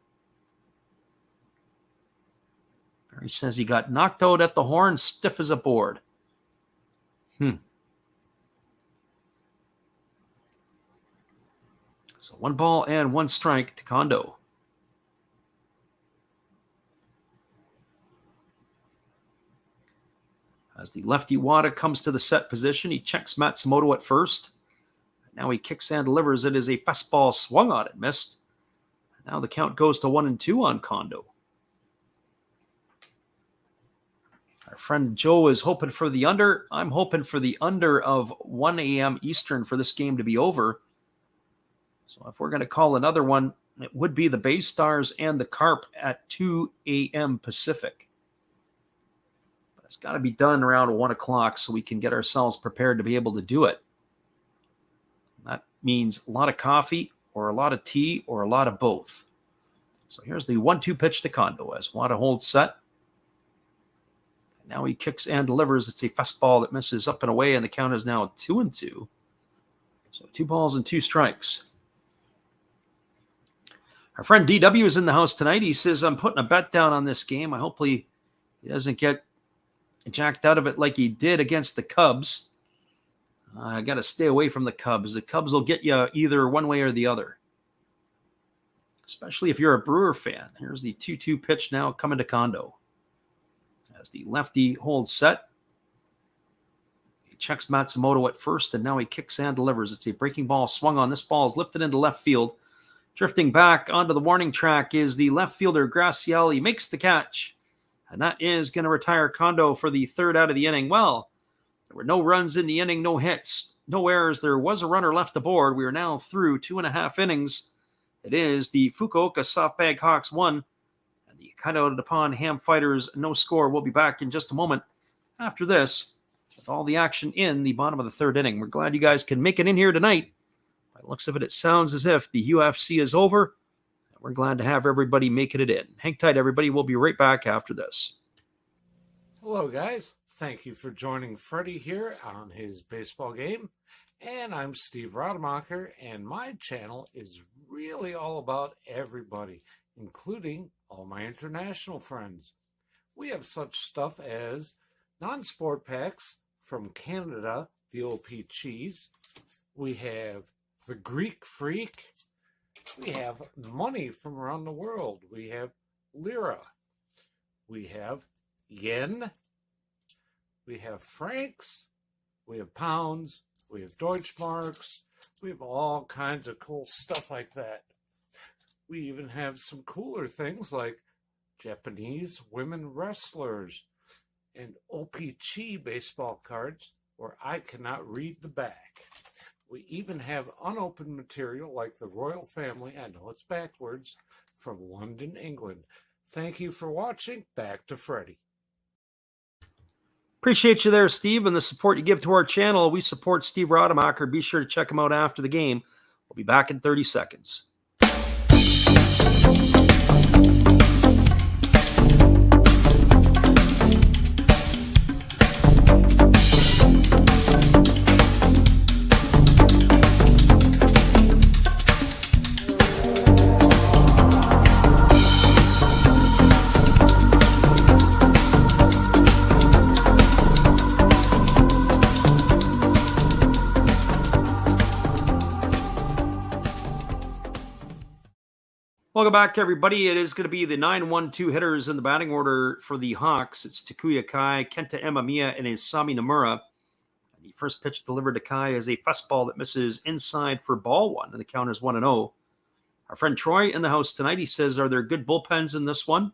Barry says he got knocked out at the horn, stiff as a board. So 1 ball and 1 strike to Kondo. As the lefty Wada comes to the set position, he checks Matsumoto at first. Now he kicks and delivers. It is a fastball swung on it, missed. Now the count goes to 1-2 on Kondo. Our friend Joe is hoping for the under. I'm hoping for the under of 1 a.m. Eastern for this game to be over. So if we're going to call another one, it would be the Bay Stars and the Carp at 2 a.m. Pacific. But it's got to be done around 1 o'clock so we can get ourselves prepared to be able to do it. That means a lot of coffee or a lot of tea or a lot of both. So here's the 1-2 pitch to Kondo as Wada holds set. And now he kicks and delivers. It's a fastball that misses up and away, and the count is now 2-2. So 2 balls and 2 strikes. Our friend DW is in the house tonight. He says, I'm putting a bet down on this game. Hopefully he doesn't get jacked out of it like he did against the Cubs. I got to stay away from the Cubs. The Cubs will get you either one way or the other, especially if you're a Brewer fan. Here's the 2-2 pitch now coming to Kondo. As the lefty holds set, he checks Matsumoto at first, and now he kicks and delivers. It's a breaking ball swung on. This ball is lifted into left field. Drifting back onto the warning track is the left fielder, Graciel. He makes the catch, and that is going to retire Kondo for the 3rd out of the inning. Well, there were no runs in the inning, no hits, no errors. There was a runner left aboard. We are now through 2.5 innings. It is the Fukuoka SoftBank Hawks 1, and the Hokkaido Nippon-Ham Fighters no score. We'll be back in just a moment after this with all the action in the bottom of the 3rd inning. We're glad you guys can make it in here tonight. By the looks of it, it sounds as if the UFC is over. We're glad to have everybody making it in. Hang tight, everybody. We'll be right back after this. Hello, guys. Thank you for joining Freddie here on his baseball game. And I'm Steve Rademacher, and my channel is really all about everybody, including all my international friends. We have such stuff as non-sport packs from Canada, the OP Cheese. We have the Greek Freak. We have money from around the world. We have lira. We have yen. We have francs. We have pounds. We have Deutschmarks. We have all kinds of cool stuff like that. We even have some cooler things like Japanese women wrestlers and OP-Chi baseball cards where I cannot read the back. We even have unopened material like the royal family, I know it's backwards, from London, England. Thank you for watching. Back to Freddie. Appreciate you there, Steve, and the support you give to our channel. We support Steve Rademacher. Be sure to check him out after the game. We'll be back in 30 seconds. Welcome back, everybody. It is going to be the 9-1-2 hitters in the batting order for the Hawks. It's Takuya Kai, Kenta Imamiya, and Isami Nomura. The first pitch delivered to Kai is a fastball that misses inside for ball one, and the count is 1-0. Our friend Troy in the house tonight, he says, are there good bullpens in this one?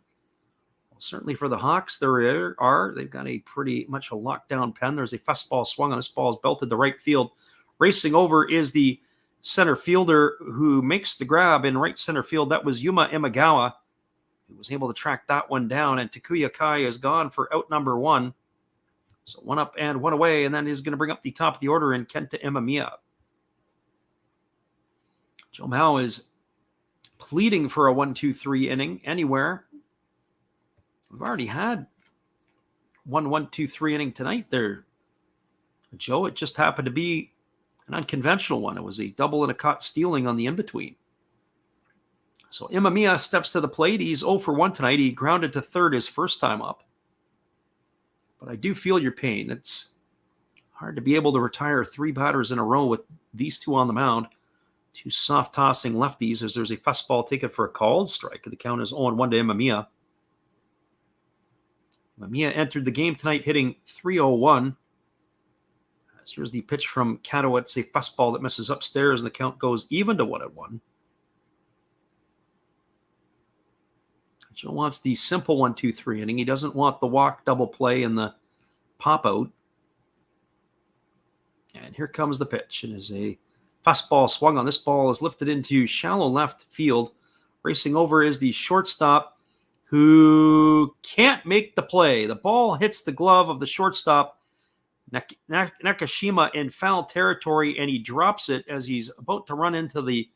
Well, certainly for the Hawks, there are. They've got a pretty much a lockdown pen. There's a fastball swung on. This ball is belted to right field. Racing over is the center fielder who makes the grab in right center field. That was Yuma Imagawa, who was able to track that one down, and Takuya Kai is gone for out number one. So one up and one away, and then he's going to bring up the top of the order in Kenta Imamiya. Joe Mao is pleading for a 1-2-3 inning anywhere. We've already had 1-1-2-3 inning tonight there, Joe. It just happened to be an unconventional one. It was a double and a caught stealing on the in-between. So Imamiya steps to the plate. He's 0 for 1 tonight. He grounded to third his first time up. But I do feel your pain. It's hard to be able to retire 3 batters in a row with these two on the mound. 2 soft-tossing lefties as there's a fastball taken for a called strike. The count is 0-1 to Imamiya. Imamiya entered the game tonight hitting .301. Here's the pitch from Kato. It's a fastball that misses upstairs, and the count goes even to 1-1. Joe wants the simple 1-2-3 inning. He doesn't want the walk, double play, and the pop out. And here comes the pitch. It is a fastball swung on. This ball is lifted into shallow left field. Racing over is the shortstop, who can't make the play. The ball hits the glove of the shortstop, Nakashima, in foul territory, and he drops it as he's about to run into the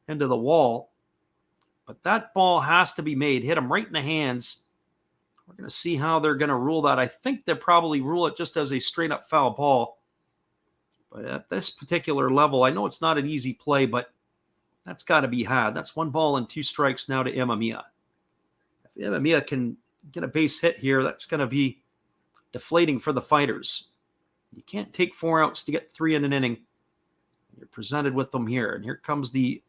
wall. But that ball has to be made. Hit him right in the hands. We're going to see how they're going to rule that. I think they'll probably rule it just as a straight-up foul ball. But at this particular level, I know it's not an easy play, but that's got to be had. That's 1 ball and 2 strikes now to Imamiya. If Imamiya can get a base hit here, that's going to be deflating for the Fighters. You can't take 4 outs to get 3 in an inning. You're presented with them here. And here comes the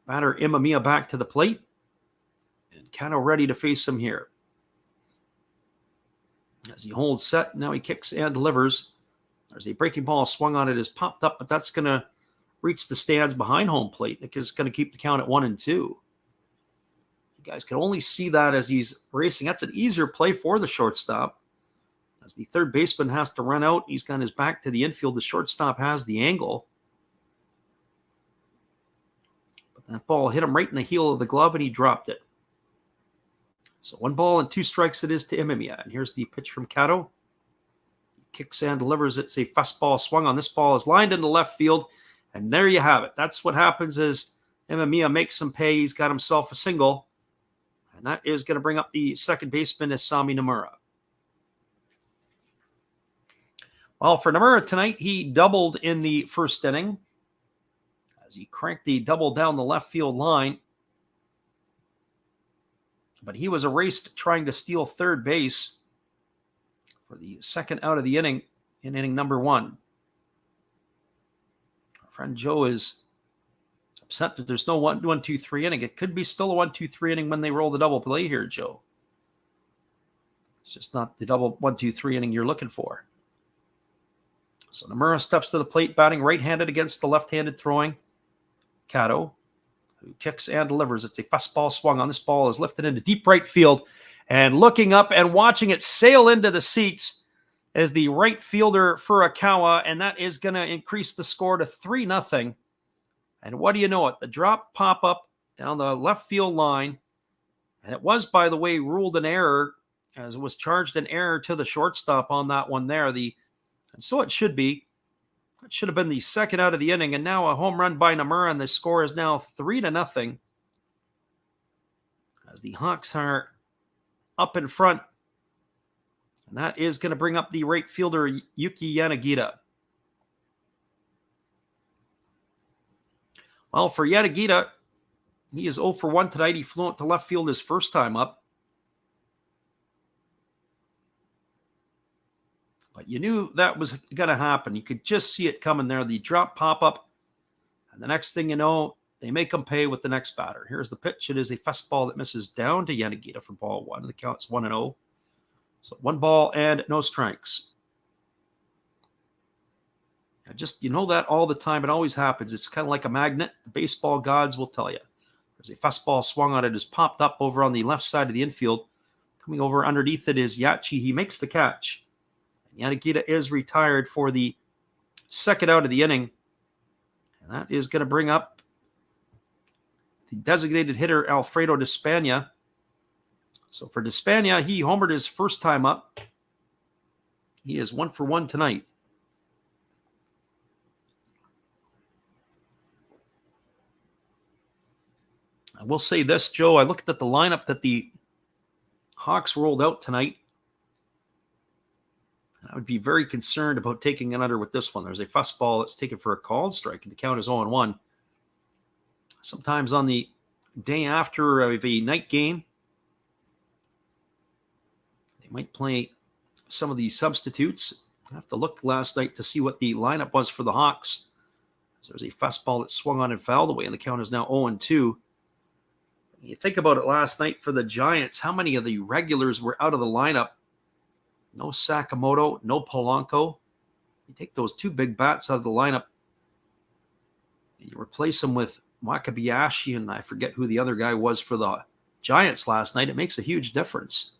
batter Imamiya back to the plate. And Kato ready to face him here. As he holds set, now he kicks and delivers. There's a breaking ball swung on it, is popped up, but that's going to reach the stands behind home plate. Nick is going to keep the count at 1-2. You guys can only see that as he's racing. That's an easier play for the shortstop. As the third baseman has to run out, he's got his back to the infield. The shortstop has the angle. But that ball hit him right in the heel of the glove, and he dropped it. So 1 ball and 2 strikes it is to Imamiya. And here's the pitch from Kato. He kicks and delivers. It's a fastball swung on. This ball is lined into left field. And there you have it. That's what happens as Imamiya makes some pay. He's got himself a single. And that is going to bring up the second baseman, Isami Nomura. Well, for Nomura tonight, he doubled in the first inning as he cranked the double down the left field line. But he was erased trying to steal third base for the second out of the inning in inning number 1. Our friend Joe is upset that there's no 1-2-3 inning. It could be still a 1-2-3 inning when they roll the double play here, Joe. It's just not the double 1-2-3 inning you're looking for. So Nomura steps to the plate, batting right-handed against the left-handed throwing Kato, who kicks and delivers. It's a fastball swung on. This ball is lifted into deep right field, and looking up and watching it sail into the seats is the right fielder Fukuoka, and that is going to increase the score to 3-0. And what do you know it? The drop pop-up down the left field line, and it was, by the way, ruled an error as it was charged an error to the shortstop on that one there. And so it should be. It should have been the second out of the inning, and now a home run by Nomura, and the score is now 3-0. As the Hawks are up in front. And that is going to bring up the right fielder, Yuki Yanagita. Well, for Yanagita, he is 0 for 1 tonight. He flew out to left field his first time up. But you knew that was going to happen. You could just see it coming there. The drop pop-up. And the next thing you know, they make him pay with the next batter. Here's the pitch. It is a fastball that misses down to Yanagita for ball 1. The count's 1-0. So 1 ball and no strikes. You know that all the time. It always happens. It's kind of like a magnet. The baseball gods will tell you. There's a fastball swung on it. Is popped up over on the left side of the infield. Coming over underneath it is Yachi. He makes the catch. Yanagita is retired for the second out of the inning. And that is going to bring up the designated hitter, Alfredo Despaigne. So for Despaigne, he homered his first time up. He is 1 for 1 tonight. I will say this, Joe. I looked at the lineup that the Hawks rolled out tonight. And I would be very concerned about taking an under with this one. There's a fastball that's taken for a called strike, and the count is 0-1. Sometimes on the day after of a night game, they might play some of the substitutes. I have to look last night to see what the lineup was for the Hawks. So there's a fastball that swung on and fouled away, and the count is now 0-2. You think about it last night for the Giants, how many of the regulars were out of the lineup? No Sakamoto, no Polanco. You take those 2 big bats out of the lineup, and you replace them with Wakabayashi, and I forget who the other guy was for the Giants last night. It makes a huge difference.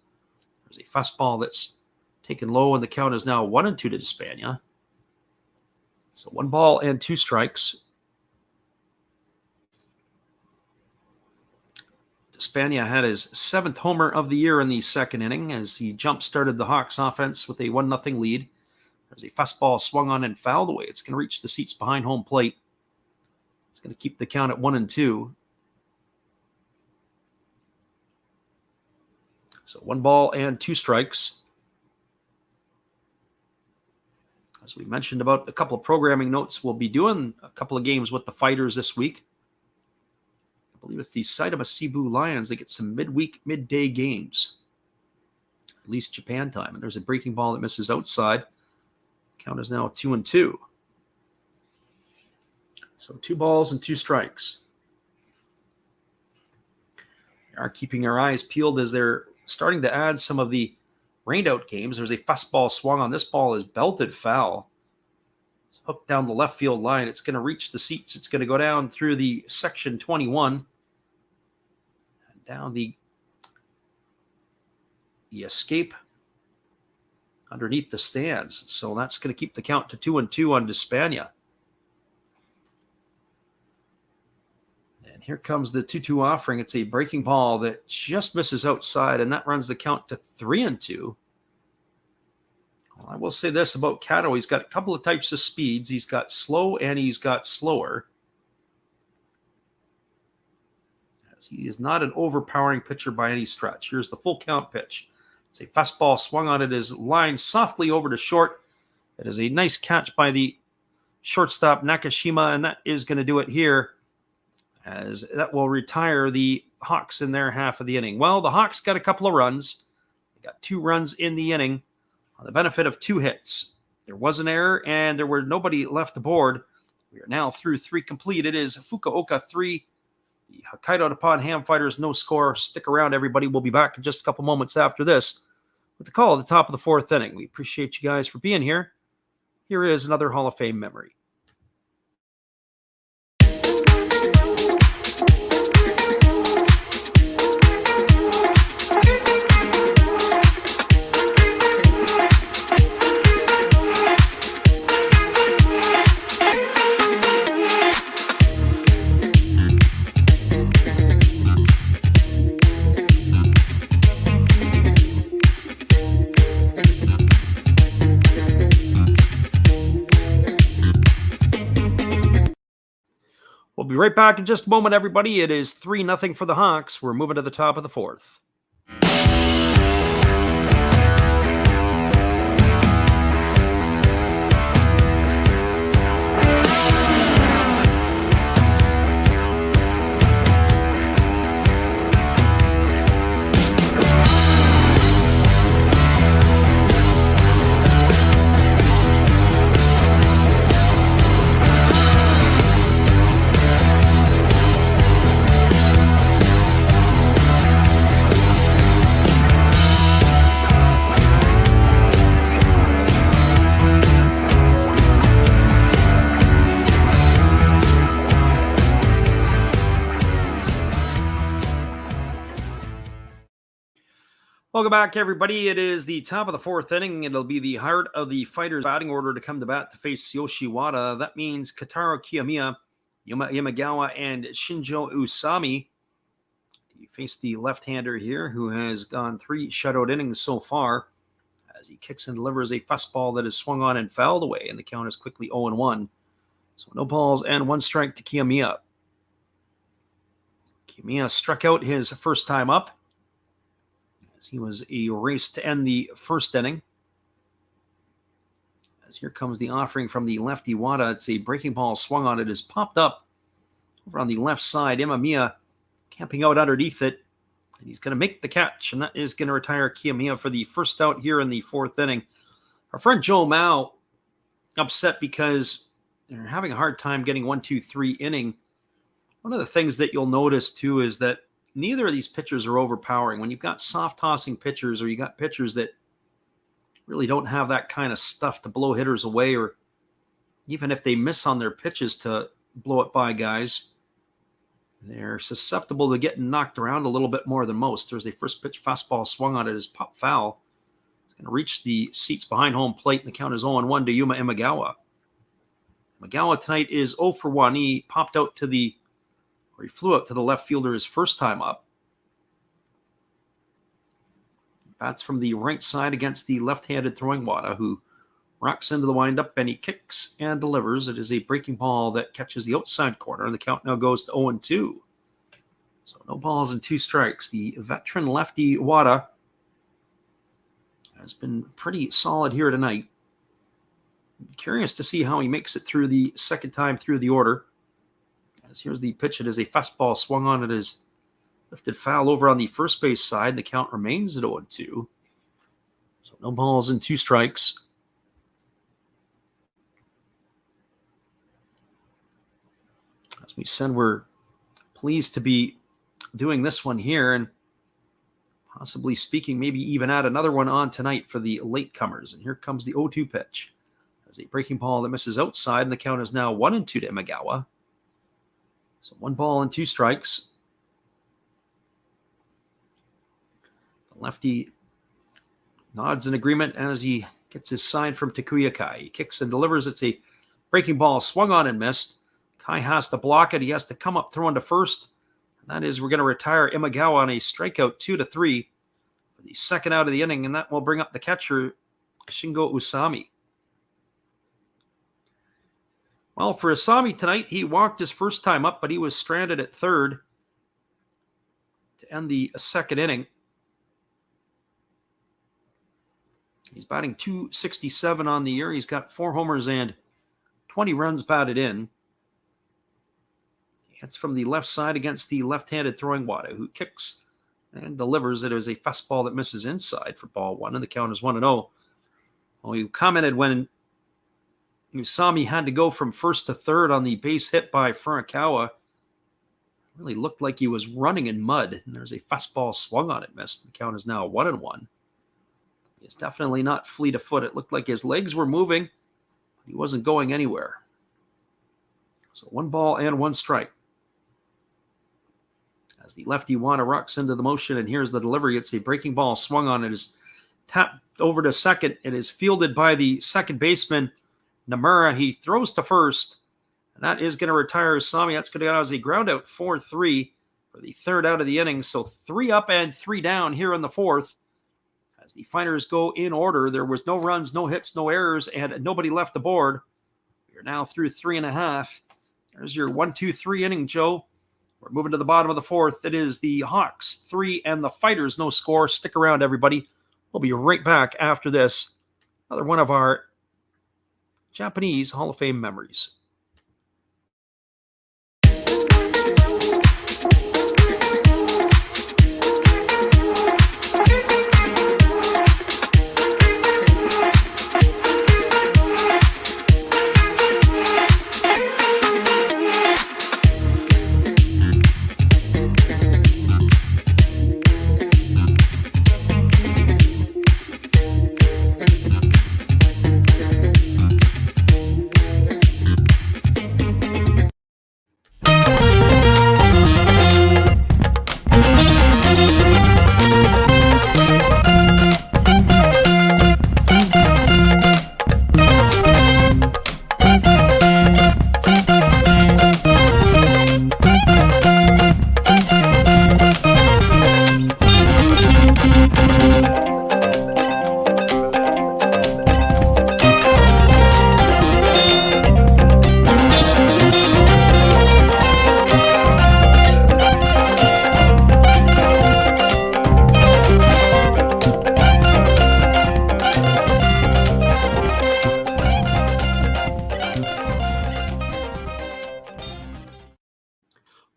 There's a fastball that's taken low, and the count is now 1-2 to Despaigne. So 1 ball and 2 strikes. Despaigne had his 7th homer of the year in the second inning as he jump-started the Hawks offense with a 1-0 lead. There's a fastball swung on and fouled away. It's going to reach the seats behind home plate. It's going to keep the count at 1-2. So 1 ball and 2 strikes. As we mentioned about a couple of programming notes, we'll be doing a couple of games with the Fighters this week. I believe it's the Saitama Cebu Lions. They get some midday games, at least Japan time. And there's a breaking ball that misses outside. Count is now 2-2. So 2 balls and 2 strikes. We are keeping our eyes peeled as they're starting to add some of the rained out games. There's a fastball swung on. This ball is belted foul. It's hooked down the left field line. It's going to reach the seats. It's going to go down through the section 21. Down the escape underneath the stands. So that's going to keep the count to 2-2 on Despaigne. And here comes the 2-2 offering. It's a breaking ball that just misses outside, and that runs the count to 3-2. Well, I will say this about Kato. He's got a couple of types of speeds. He's got slow and he's got slower. He is not an overpowering pitcher by any stretch. Here's the full count pitch. It's a fastball swung on it, is lined softly over to short. It is a nice catch by the shortstop Nakashima, and that is going to do it here, as that will retire the Hawks in their half of the inning. Well, the Hawks got a couple of runs. They got 2 runs in the inning on the benefit of 2 hits. There was an error, and there were nobody left aboard. We are now through 3 complete. It is Fukuoka 3. The Hokkaido Nippon-Ham Fighters, no score. Stick around, everybody. We'll be back in just a couple moments after this with the call at the top of the 4th inning. We appreciate you guys for being here. Here is another Hall of Fame memory. We'll be right back in just a moment, everybody. It is 3-0 for the Hawks. We're moving to the top of the fourth. Welcome back, everybody. It is the top of the fourth inning. It'll be the heart of the Fighters' batting order to come to bat to face Yoshi Wada. That means Kotaro Kiyomiya, Yuma Imagawa, and Shinjo Usami. You face the left-hander here, who has gone 3 shutout innings so far, as he kicks and delivers a fastball that is swung on and fouled away, and the count is quickly 0-1. So no balls and 1 strike to Kiyomiya. Kiyomiya struck out his first time up, as he was erased to end the first inning. As here comes the offering from the lefty Wada. It's a breaking ball swung on. It is popped up over on the left side. Imamiya camping out underneath it, and he's going to make the catch, and that is going to retire Kiyomiya for the first out here in the fourth inning. Our friend Joe Mao upset because they're having a hard time getting 1-2-3 inning. One of the things that you'll notice too is that neither of these pitchers are overpowering. When you've got soft tossing pitchers, or you got pitchers that really don't have that kind of stuff to blow hitters away, or even if they miss on their pitches to blow it by guys, they're susceptible to getting knocked around a little bit more than most. There's a first pitch fastball swung on it as pop foul. It's going to reach the seats behind home plate, and the count is 0-1 to Yuma Imagawa. Imagawa tonight is 0 for 1. He popped out to the he flew out to the left fielder his first time up. Bats from the right side against the left-handed throwing Wada, who rocks into the windup, and he kicks and delivers. It is a breaking ball that catches the outside corner, and the count now goes to 0-2. So no balls and 2 strikes. The veteran lefty Wada has been pretty solid here tonight. I'm curious to see how he makes it through the second time through the order. As here's the pitch. It is a fastball swung on. It is lifted foul over on the first base side. The count remains at 0-2. So no balls and 2 strikes. As we said, we're pleased to be doing this one here, and possibly speaking, maybe even add another one on tonight for the latecomers. And here comes the 0-2 pitch. There's a breaking ball that misses outside, and the count is now 1-2 to Imagawa. So 1 ball and 2 strikes. The lefty nods in agreement as he gets his sign from Takuya Kai. He kicks and delivers. It's a breaking ball swung on and missed. Kai has to block it. He has to come up throwing to first. And that is, we're going to retire Imagawa on a strikeout 2-3 for the second out of the inning. And that will bring up the catcher, Shingo Usami. Well, for Usami tonight, he walked his first time up, but he was stranded at third to end the second inning. He's batting .267 on the year. He's got 4 homers and 20 runs batted in. It's from the left side against the left-handed throwing Wada, who kicks and delivers. It is a fastball that misses inside for ball 1, and the count is 1-0. Well, you commented when Usami had to go from first to third on the base hit by Furukawa. It really looked like he was running in mud, and there's a fastball swung on it, missed. The count is now 1-1. He's definitely not fleet of foot. It looked like his legs were moving, but he wasn't going anywhere. So 1 ball and 1 strike. As the lefty Wada rocks into the motion, and here's the delivery. It's a breaking ball swung on. It is tapped over to second. It is fielded by the second baseman, Namura. He throws to first, and that is going to retire Usami. That's going to go as a ground out 4-3 for the third out of the inning. So 3 up and 3 down here in the fourth. As the Fighters go in order, there was no runs, no hits, no errors, and nobody left the board. We are now through 3.5 There's your 1-2-3 inning, Joe. We're moving to the bottom of the fourth. It is the Hawks 3 and the Fighters no score. Stick around, everybody. We'll be right back after this. Another one of our Japanese Hall of Fame memories.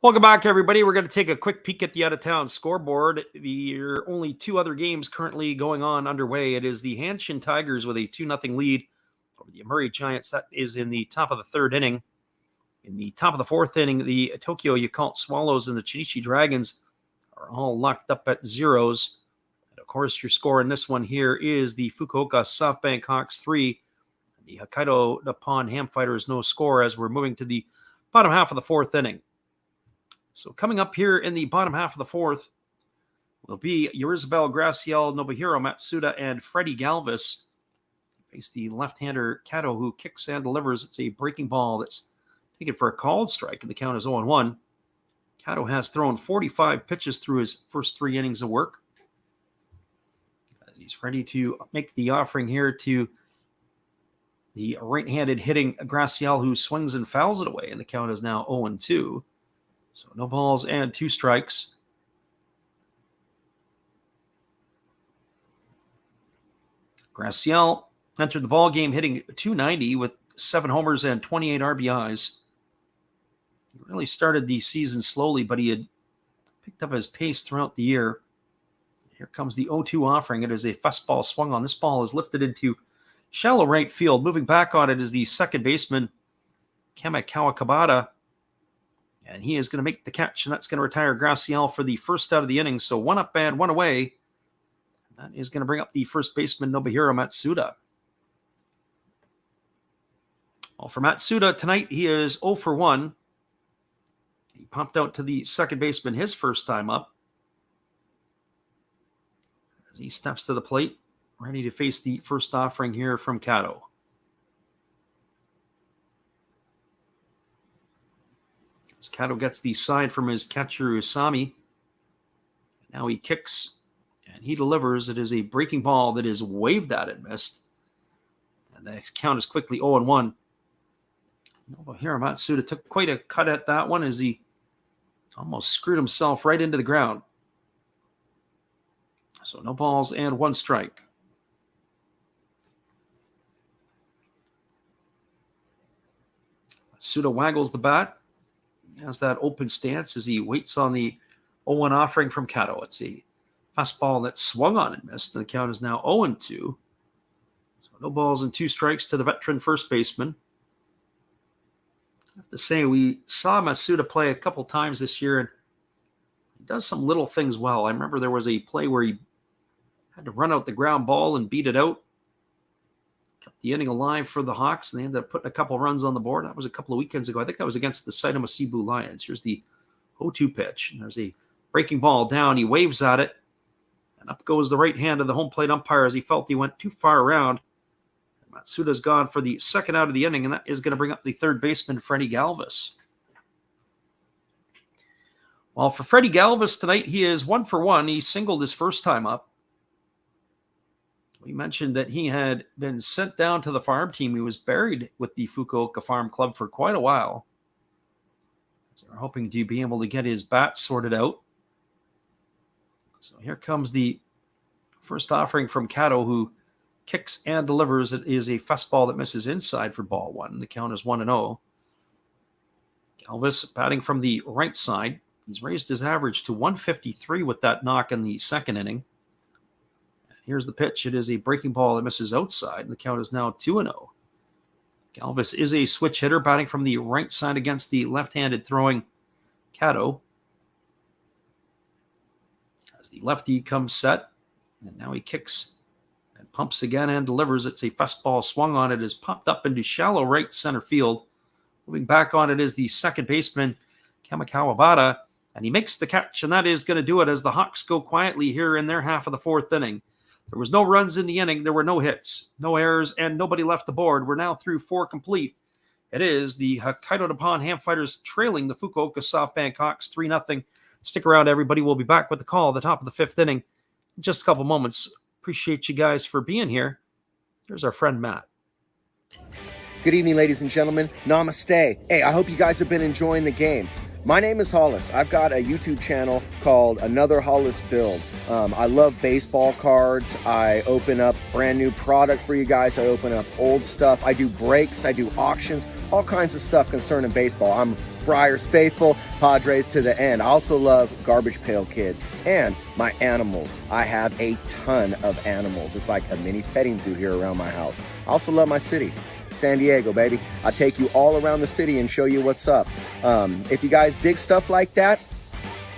Welcome back, everybody. We're going to take a quick peek at the out-of-town scoreboard. There are only two other games currently going on underway. It is the Hanshin Tigers with a 2-0 lead over the Amuri Giants. That is in the top of the third inning. In the top of the fourth inning, the Tokyo Yakult Swallows and the Chinichi Dragons are all locked up at zeros. And of course, your score in this one here is the Fukuoka SoftBank Hawks 3. The Hokkaido Nippon-Ham Fighters no score as we're moving to the bottom half of the fourth inning. So coming up here in the bottom half of the fourth will be Yorizabel, Graciel, Nobuhiro Matsuda, and Freddie Galvis. Face the left-hander Kato, who kicks and delivers. It's a breaking ball that's taken for a called strike, and the count is 0-1. Kato has thrown 45 pitches through his first 3 innings of work. As he's ready to make the offering here to the right-handed hitting Graciel, who swings and fouls it away, and the count is now 0-2. So no balls and 2 strikes. Graciel entered the ball game hitting .290 with 7 homers and 28 RBIs. He really started the season slowly, but he had picked up his pace throughout the year. Here comes the 0-2 offering. It is a fastball swung on. This ball is lifted into shallow right field. Moving back on it is the second baseman, Kamikawa Kabata. And he is going to make the catch, and that's going to retire Graciel for the first out of the inning. So 1 up and 1 away. That is going to bring up the first baseman, Nobuhiro Matsuda. Well, for Matsuda tonight, he is 0-1. He popped out to the second baseman his first time up. As he steps to the plate, ready to face the first offering here from Kato. As Kato gets the side from his catcher, Usami. Now he kicks, and he delivers. It is a breaking ball that is waved at and missed. And the count is quickly 0-1. Nobuhiro Matsuda took quite a cut at that one as he almost screwed himself right into the ground. So no balls and 1 strike. Matsuda waggles the bat. Has that open stance as he waits on the 0-1 offering from Kato. It's a fastball that swung on and missed, and the count is now 0-2. So no balls and 2 strikes to the veteran first baseman. I have to say, we saw Matsuda play a couple times this year, and he does some little things well. I remember there was a play where he had to run out the ground ball and beat it out. Kept the inning alive for the Hawks, and they ended up putting a couple runs on the board. That was a couple of weekends ago. I think that was against the Saitama Sea Blue Lions. Here's the 0-2 pitch. And there's a breaking ball down. He waves at it, and up goes the right hand of the home plate umpire as he felt he went too far around. Matsuda's gone for the second out of the inning, and that is going to bring up the third baseman, Freddie Galvis. Well, for Freddie Galvis tonight, he is 1-1. He singled his first time up. We mentioned that he had been sent down to the farm team. He was buried with the Fukuoka Farm Club for quite a while. So we're hoping to be able to get his bat sorted out. So here comes the first offering from Kato, who kicks and delivers. It is a fastball that misses inside for ball one. The count is 1-0. Galvis batting from the right side. He's raised his average to 153 with that knock in the second inning. And here's the pitch. It is a breaking ball that misses outside, and the count is now 2-0. Galvis is a switch hitter, batting from the right side against the left-handed throwing Kato. As the lefty comes set, and now he kicks and pumps again and delivers. It's a fastball swung on. It is popped up into shallow right center field. Moving back on it is the second baseman, Kamikawa Bada, and he makes the catch, and that is going to do it as the Hawks go quietly here in their half of the fourth inning. There was no runs in the inning. There were no hits, no errors, and nobody left the board. We're now through 4 complete. It is the Hokkaido Nippon-Ham Fighters trailing the Fukuoka SoftBank Hawks 3-0. Stick around, everybody. We'll be back with the call at the top of the 5th inning in just a couple moments. Appreciate you guys for being here. Here's our friend Matt. Good evening, ladies and gentlemen. Namaste. Hey, I hope you guys have been enjoying the game. My name is Hollis. I've got a YouTube channel called Another Hollis Build. I love baseball cards. I open up brand new product for you guys. I open up old stuff. I do breaks. I do auctions. All kinds of stuff concerning baseball. I'm Friars faithful, Padres to the end. I also love Garbage Pail Kids and my animals. I have a ton of animals. It's like a mini petting zoo here around my house. I also love my city. San Diego, baby. I'll take you all around the city and show you what's up. If you guys dig stuff like that,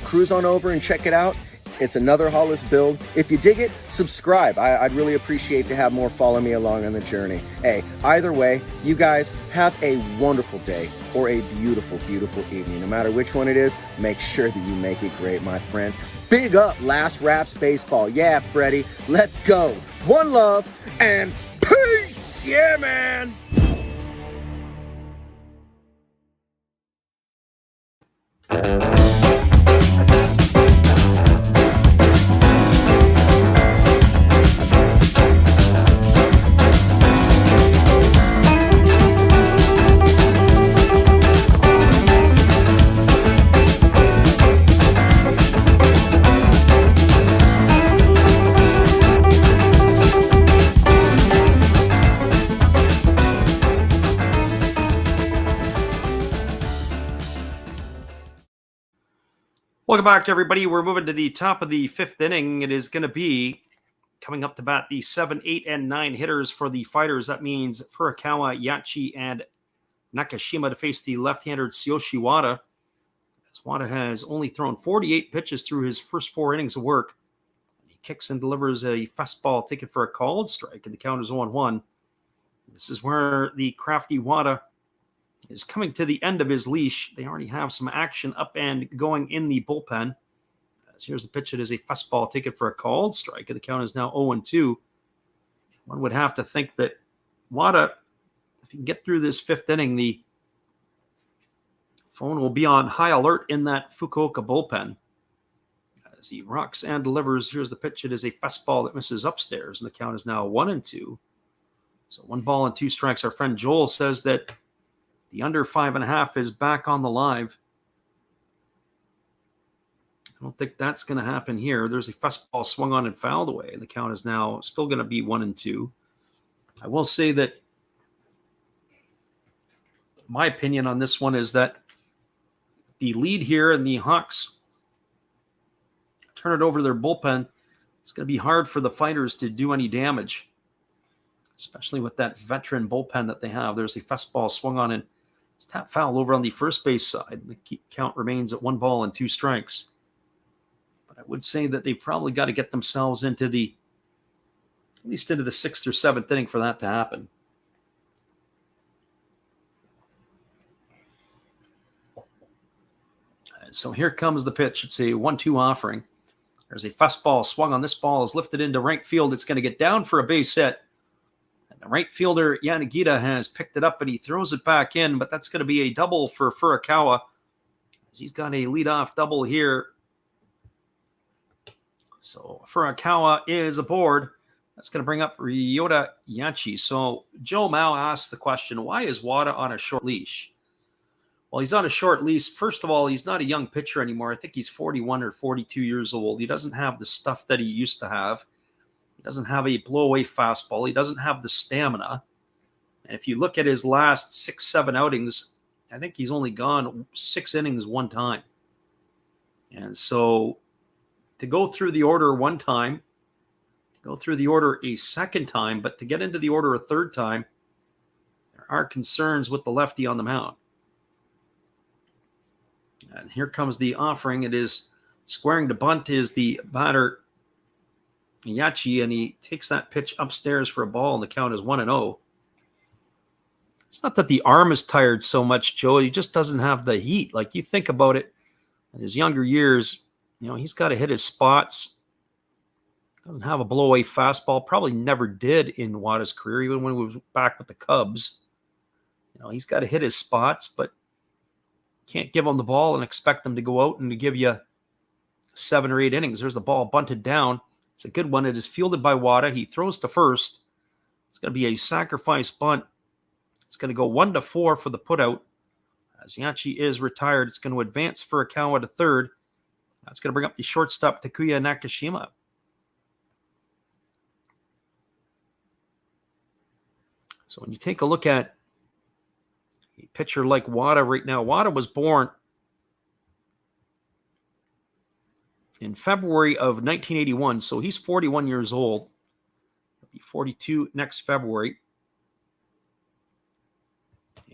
cruise on over and check it out. It's Another Hollis Build. If you dig it, subscribe. I'd really appreciate to have more follow me along on the journey. Hey, either way, you guys have a wonderful day or a beautiful, beautiful evening. No matter which one it is, make sure that you make it great, my friends. Big up Last Raps Baseball. Yeah, Freddie, let's go. One love and peace. Yeah, man. Welcome back, everybody. We're moving to the top of the 5th inning. It is going to be coming up to bat the 7, 8, and 9 hitters for the Fighters. That means Furukawa, Yachi, and Nakashima to face the left-hander Tsuyoshi Wada. As Wada has only thrown 48 pitches through his first 4 innings of work. He kicks and delivers a fastball taken for a called strike, and the count is 1-1. This is where the crafty Wada is coming to the end of his leash. They already have some action up and going in the bullpen. As here's the pitch. It is a fastball taken for a called strike, and the count is now 0-2. One would have to think that Wada, if he can get through this 5th inning, the phone will be on high alert in that Fukuoka bullpen. As he rocks and delivers, here's the pitch. It is a fastball that misses upstairs, and the count is now 1-2. So 1 ball and 2 strikes. Our friend Joel says that the under 5.5 is back on the live. I don't think that's going to happen here. There's a fastball swung on and fouled away, and the count is now still going to be 1-2. I will say that my opinion on this one is that the lead here and the Hawks turn it over to their bullpen. It's going to be hard for the Fighters to do any damage, especially with that veteran bullpen that they have. There's a fastball swung on and it's tap foul over on the first base side. The count remains at 1 ball and 2 strikes. But I would say that they probably got to get themselves into at least into the 6th or 7th inning for that to happen. So here comes the pitch. It's a 1-2 offering. There's a fastball swung on. This ball is lifted into right field. It's going to get down for a base hit. The right fielder, Yanagita, has picked it up and he throws it back in, but that's going to be a double for Furukawa. He's got a leadoff double here. So Furukawa is aboard. That's going to bring up Ryota Yachi. So Joe Mao asked the question, why is Wada on a short leash? Well, he's on a short lease. First of all, he's not a young pitcher anymore. I think he's 41 or 42 years old. He doesn't have the stuff that he used to have. He doesn't have a blow-away fastball. He doesn't have the stamina. And if you look at his last 6-7 outings, I think he's only gone 6 innings one time. And so to go through the order one time, to go through the order a second time, but to get into the order a third time, there are concerns with the lefty on the mound. And here comes the offering. It is squaring to bunt is the batter, Yachi, and he takes that pitch upstairs for a ball, and the count is 1-0. It's not that the arm is tired so much, Joe. He just doesn't have the heat. Like, you think about it, in his younger years, he's got to hit his spots. Doesn't have a blow-away fastball. Probably never did in Wada's career, even when he was back with the Cubs. He's got to hit his spots, but can't give him the ball and expect him to go out and to give you 7 or 8 innings. There's the ball bunted down. It's a good one. It is fielded by Wada. He throws to first. It's going to be a sacrifice bunt. It's going to go 1-4 for the putout. As Yachi is retired, it's going to advance Fukuoka to third. That's going to bring up the shortstop, Takuya Nakashima. So when you take a look at a pitcher like Wada right now, Wada was born in February of 1981, so he's 41 years old. He'll be 42 next February.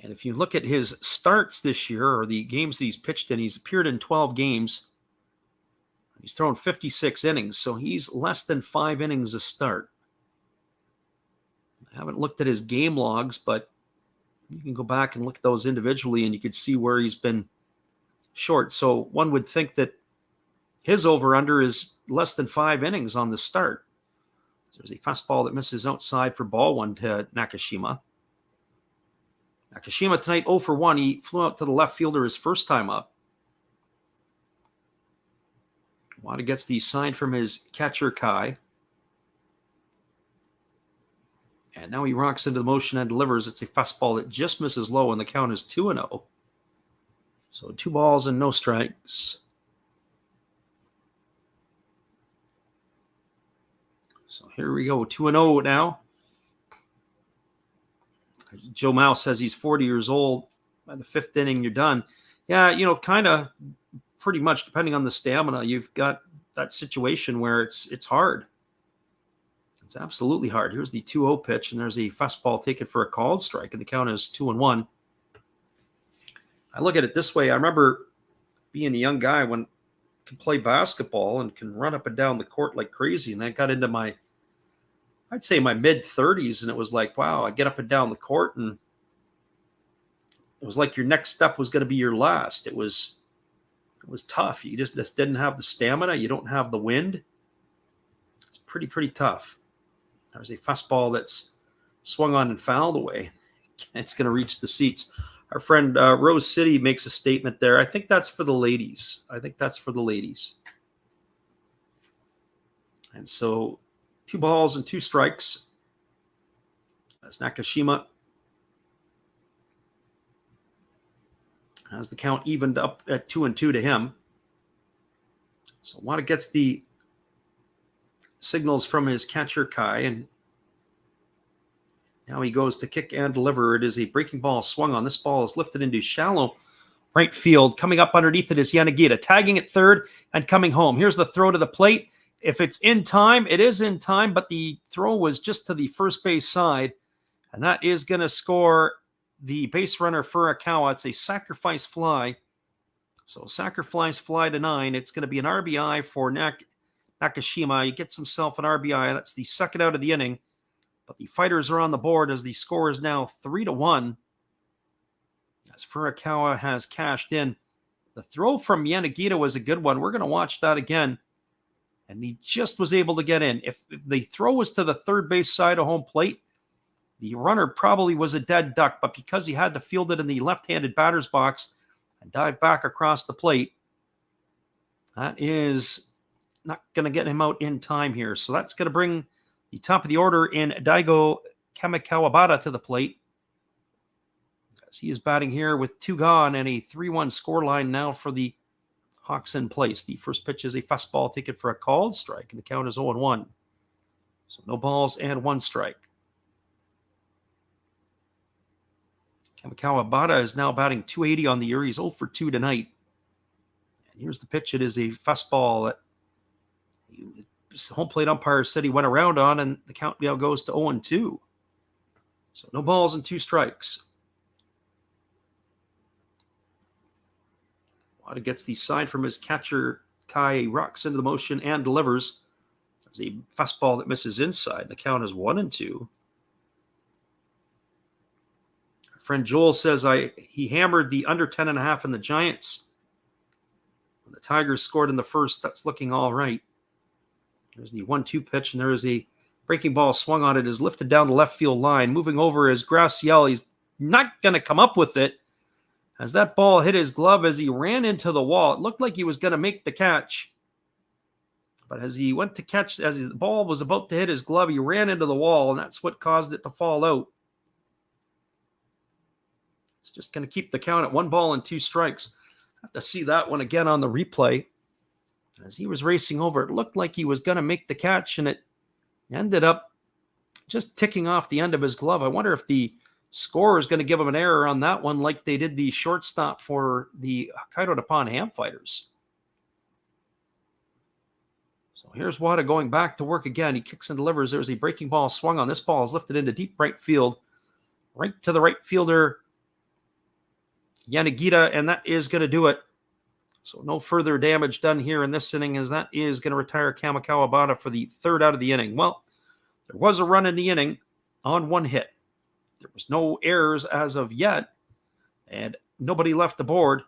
And if you look at his starts this year, or the games that he's pitched in, he's appeared in 12 games. He's thrown 56 innings, so he's less than 5 innings a start. I haven't looked at his game logs, but you can go back and look at those individually, and you can see where he's been short. So one would think that his over-under is less than 5 innings on the start. So there's a fastball that misses outside for ball 1 to Nakashima. Nakashima tonight 0 for 1. He flew out to the left fielder his first time up. Wada gets the sign from his catcher, Kai. And now he rocks into the motion and delivers. It's a fastball that just misses low, and the count is 2-0. So 2 balls and no strikes. So here we go, 2-0 now. Joe Mouse says he's 40 years old. By the 5th inning, you're done. Yeah, kind of pretty much, depending on the stamina, you've got that situation where it's hard. It's absolutely hard. Here's the 2-0 pitch, and there's a fastball taken for a called strike, and the count is 2-1. I look at it this way. I remember being a young guy when I could play basketball and can run up and down the court like crazy, and I got into I'd say my mid-30s, and it was like, wow, I get up and down the court, and it was like your next step was going to be your last. It was tough. You just didn't have the stamina. You don't have the wind. It's pretty tough. There's a fastball that's swung on and fouled away. It's going to reach the seats. Our friend Rose City makes a statement there. I think that's for the ladies. And so 2 balls and 2 strikes. As Nakashima has the count evened up at 2-2 to him. So Wada gets the signals from his catcher, Kai, and now he goes to kick and deliver. It is a breaking ball swung on. This ball is lifted into shallow right field. Coming up underneath it is Yanagita, tagging at third and coming home. Here's the throw to the plate. If it's in time, it is in time, but the throw was just to the first base side, and that is going to score the base runner Fukuoka. It's a sacrifice fly. So sacrifice fly to 9. It's going to be an RBI for Nakashima. He gets himself an RBI. That's the second out of the inning. But the fighters are on the board as the score is now 3-1. As Fukuoka has cashed in. The throw from Yanagita was a good one. We're going to watch that again. And he just was able to get in. If the throw was to the third base side of home plate, the runner probably was a dead duck. But because he had to field it in the left-handed batter's box and dive back across the plate, that is not going to get him out in time here. So that's going to bring the top of the order in Daigo Kamikawabata to the plate. as he is batting here with 2 gone and a 3-1 scoreline now for the Hawks in place. The first pitch is a fastball taken for a called strike, and the count is 0-1. So no balls and 1 strike. Kamikawa is now batting .280 on the year. He's 0 for 2 tonight. And here's the pitch. It is a fastball that the home plate umpire said he went around on, and the count now goes to 0-2. So no balls and 2 strikes. Wada gets the sign from his catcher. Kai rocks into the motion and delivers. There's a fastball that misses inside. The count is 1-2. Our friend Joel says he hammered the under 10.5 in the Giants. When the Tigers scored in the first, that's looking all right. There's the 1-2 pitch, and there is a breaking ball swung on it, is lifted down the left field line. Moving over is Graciel. He's not going to come up with it. As that ball hit his glove as he ran into the wall, it looked like he was going to make the catch. But as he went to catch, as the ball was about to hit his glove, he ran into the wall, and that's what caused it to fall out. It's just going to keep the count at 1 ball and 2 strikes. I have to see that one again on the replay. As he was racing over, it looked like he was going to make the catch, and it ended up just ticking off the end of his glove. I wonder if the scorer is going to give him an error on that one like they did the shortstop for the Hokkaido Nippon-Ham fighters. So here's Wada going back to work again. He kicks and delivers. There's a breaking ball swung on. This ball is lifted into deep right field, right to the right fielder, Yanagita, and that is going to do it. So no further damage done here in this inning, as that is going to retire Kamikawa for the 3rd out of the inning. Well, there was a run in the inning on 1 hit. There was no errors as of yet, and nobody left the board.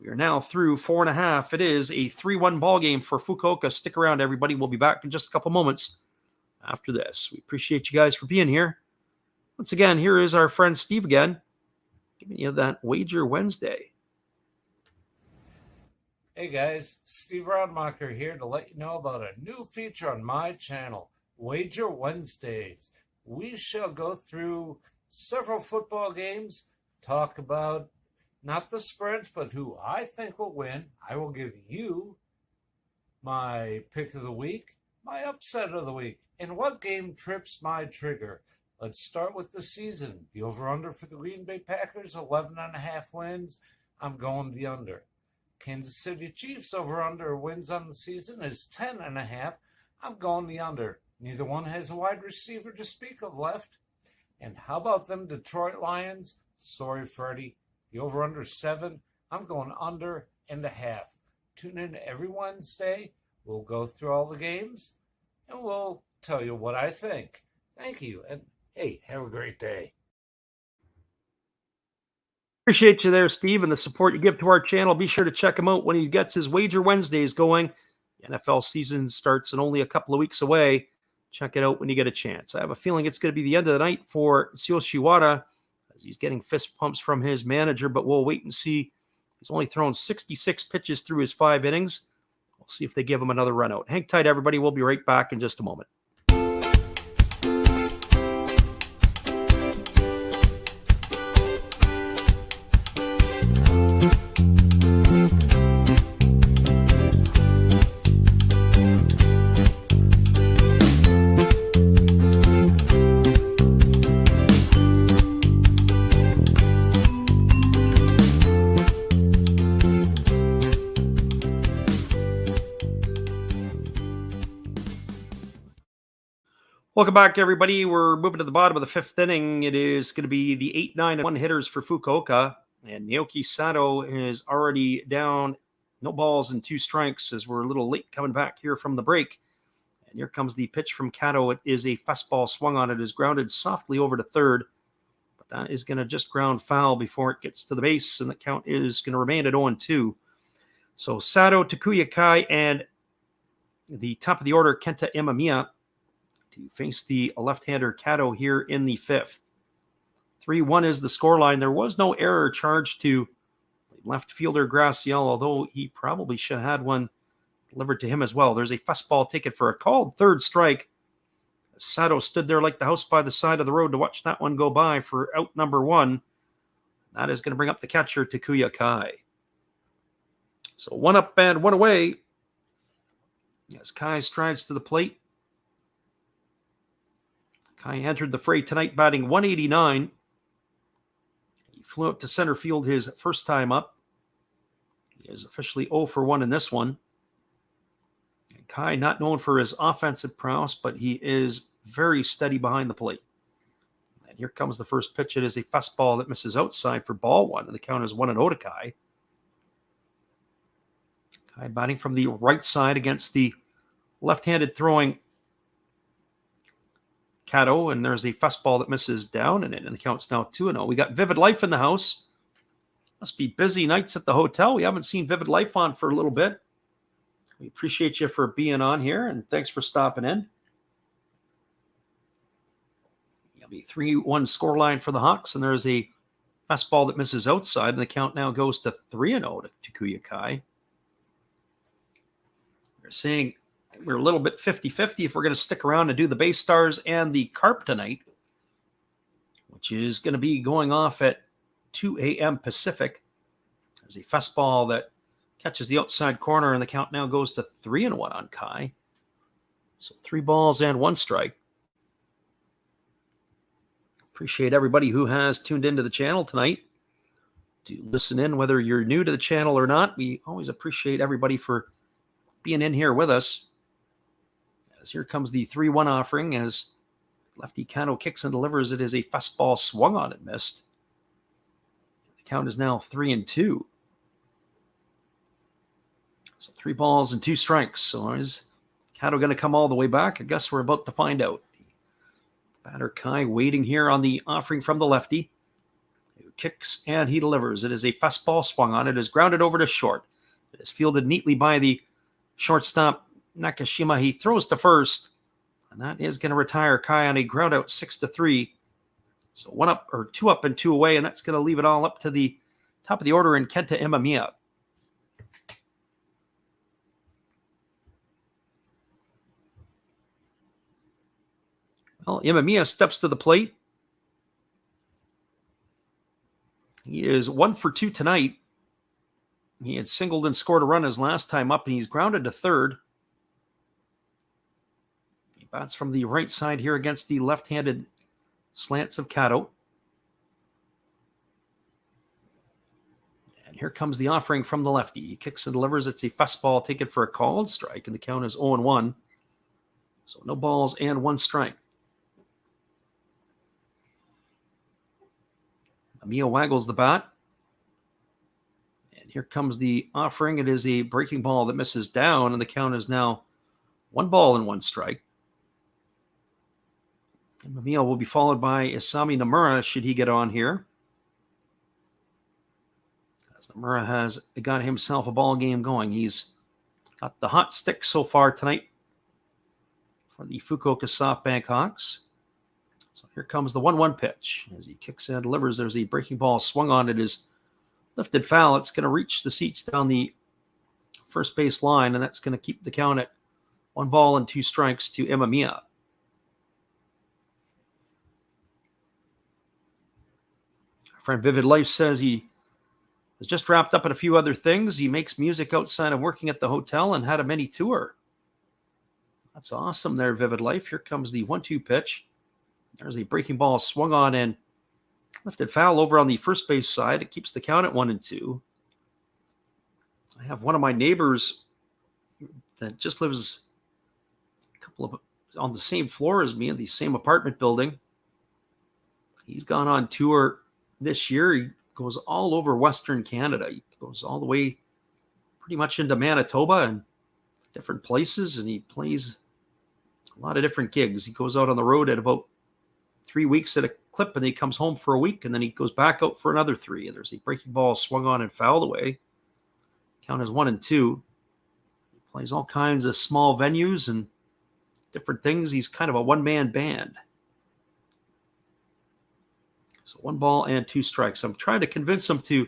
We are now through 4.5. It is a 3-1 ball game for Fukuoka. Stick around, everybody. We'll be back in just a couple moments after this. We appreciate you guys for being here. Once again, here is our friend Steve again, giving you that Wager Wednesday. Hey guys, Steve Rodmacher here to let you know about a new feature on my channel, Wager Wednesdays. We shall go through several football games, talk about not the spreads, but who I think will win. I will give you my pick of the week, my upset of the week, and what game trips my trigger. Let's start with the season. The over-under for the Green Bay Packers, 11.5 wins. I'm going the under. Kansas City Chiefs over-under wins on the season is 10.5. I'm going the under. Neither one has a wide receiver to speak of left. And how about them Detroit Lions? Sorry, Freddie. The over-under 7. I'm going under and a half. Tune in every Wednesday. We'll go through all the games, and we'll tell you what I think. Thank you, and hey, have a great day. Appreciate you there, Steve, and the support you give to our channel. Be sure to check him out when he gets his Wager Wednesdays going. The NFL season starts in only a couple of weeks away. Check it out when you get a chance. I have a feeling it's going to be the end of the night for Tsuyoshi Wada, as he's getting fist pumps from his manager, but we'll wait and see. He's only thrown 66 pitches through his 5 innings. We'll see if they give him another run out. Hang tight, everybody. We'll be right back in just a moment. Welcome back, everybody. We're moving to the bottom of the 5th inning. It is going to be the 8, 9, and 1 hitters for Fukuoka. And Naoki Sato is already down, no balls and 2 strikes, as we're a little late coming back here from the break. And here comes the pitch from Kato. It is a fastball swung on. It is grounded softly over to 3rd. But that is going to just ground foul before it gets to the base, and the count is going to remain at 0-2. So Sato, Takuya Kai, and the top of the order, Kenta Imamiya, to face the left-hander Kato here in the 5th. 3-1 is the scoreline. There was no error charged to left fielder Graciel, although he probably should have had one delivered to him as well. There's a fastball taken for a called 3rd strike. Sato stood there like the house by the side of the road to watch that one go by for out number 1. That is going to bring up the catcher, Takuya Kai. So 1 up and 1 away. As Kai strides to the plate. Kai entered the fray tonight batting 189. He flew out to center field his first time up. He is officially 0 for 1 in this one. And Kai, not known for his offensive prowess, but he is very steady behind the plate. And here comes the first pitch. It is a fastball that misses outside for ball 1, and the count is 1-0 to Kai. Kai batting from the right side against the left-handed throwing Kato, and there's a fastball that misses down and in, and the count's now 2-0. We got Vivid Life in the house. Must be busy nights at the hotel. We haven't seen Vivid Life on for a little bit. We appreciate you for being on here, and thanks for stopping in. It'll be 3-1 scoreline for the Hawks, and there's a fastball that misses outside, and the count now goes to 3-0 to Takuya Kai. We're saying we're a little bit 50-50 if we're going to stick around and do the Base Stars and the Carp tonight, which is going to be going off at 2 a.m. Pacific. There's a fastball that catches the outside corner, and the count now goes to 3-1 on Kai. So 3 balls and 1 strike. Appreciate everybody who has tuned into the channel tonight to listen in, whether you're new to the channel or not. We always appreciate everybody for being in here with us. As here comes the 3-1 offering as lefty Kato kicks and delivers. It is a fastball swung on and missed. The count is now 3-2. So 3 balls and 2 strikes. So is Kato going to come all the way back? I guess we're about to find out. Batter Kai waiting here on the offering from the lefty, who kicks and he delivers. It is a fastball swung on. It is grounded over to short. It is fielded neatly by the shortstop Nakashima. He throws to first, and that is going to retire Kai on a ground out 6-3. So 1 up or 2 up and 2 away, and that's going to leave it all up to the top of the order in Kenta Imamiya. Well, Imamiya steps to the plate. He is 1 for 2 tonight. He had singled and scored a run his last time up, and he's grounded to third. He bats from the right side here against the left-handed slants of Kato. And here comes the offering from the lefty. He kicks and delivers. It's a fastball taken for a called strike, and the count is 0-1. So no balls and 1 strike. Amia waggles the bat. And here comes the offering. It is a breaking ball that misses down, and the count is now 1 ball and 1 strike. And Amia will be followed by Isami Nomura should he get on here. As Nomura has got himself a ball game going. He's got the hot stick so far tonight for the Fukuoka SoftBank Hawks. So here comes the 1-1 pitch. As he kicks and delivers, there's a breaking ball swung on. It is lifted foul. It's going to reach the seats down the first base line, and that's going to keep the count at 1 ball and 2 strikes to Imamiya. Our friend Vivid Life says he has just wrapped up at a few other things. He makes music outside of working at the hotel and had a mini tour. That's awesome there, Vivid Life. Here comes the 1-2 pitch. There's a breaking ball swung on and lifted foul over on the first base side. It keeps the count at 1-2. I have one of my neighbors that just lives a couple of on the same floor as me in the same apartment building. He's gone on tour this year. He goes all over Western Canada. He goes all the way pretty much into Manitoba and different places, and he plays a lot of different gigs. He goes out on the road at about 3 weeks at a clip, and he comes home for a week, and then he goes back out for another 3. And there's a breaking ball swung on and fouled away. Count is 1-2. He plays all kinds of small venues and different things. He's kind of a one-man band. So 1 ball and 2 strikes. I'm trying to convince him to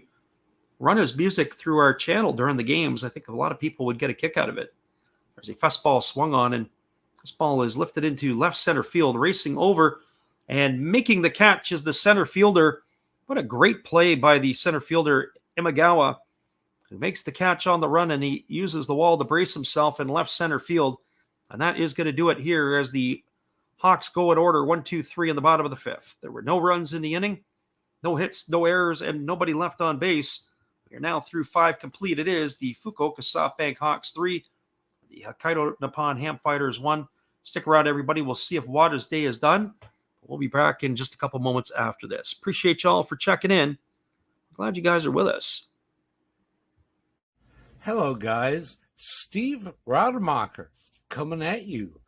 run his music through our channel during the games. I think a lot of people would get a kick out of it. There's a fastball swung on, and this ball is lifted into left center field, racing over and making the catch is the center fielder, What a great play by the center fielder, Imagawa, who makes the catch on the run, and he uses the wall to brace himself in left center field. And that is going to do it here as the Hawks go in order 1, 2, 3 in the bottom of the fifth. There were no runs in the inning, no hits, no errors, and nobody left on base. We are now through 5 complete. It is the Fukuoka SoftBank Hawks 3, the Hokkaido Nippon-Ham Fighters 1. Stick around, everybody. We'll see if Wada's day is done. We'll be back in just a couple moments after this. Appreciate y'all for checking in. Glad you guys are with us. Hello, guys. Steve Rademacher coming at you.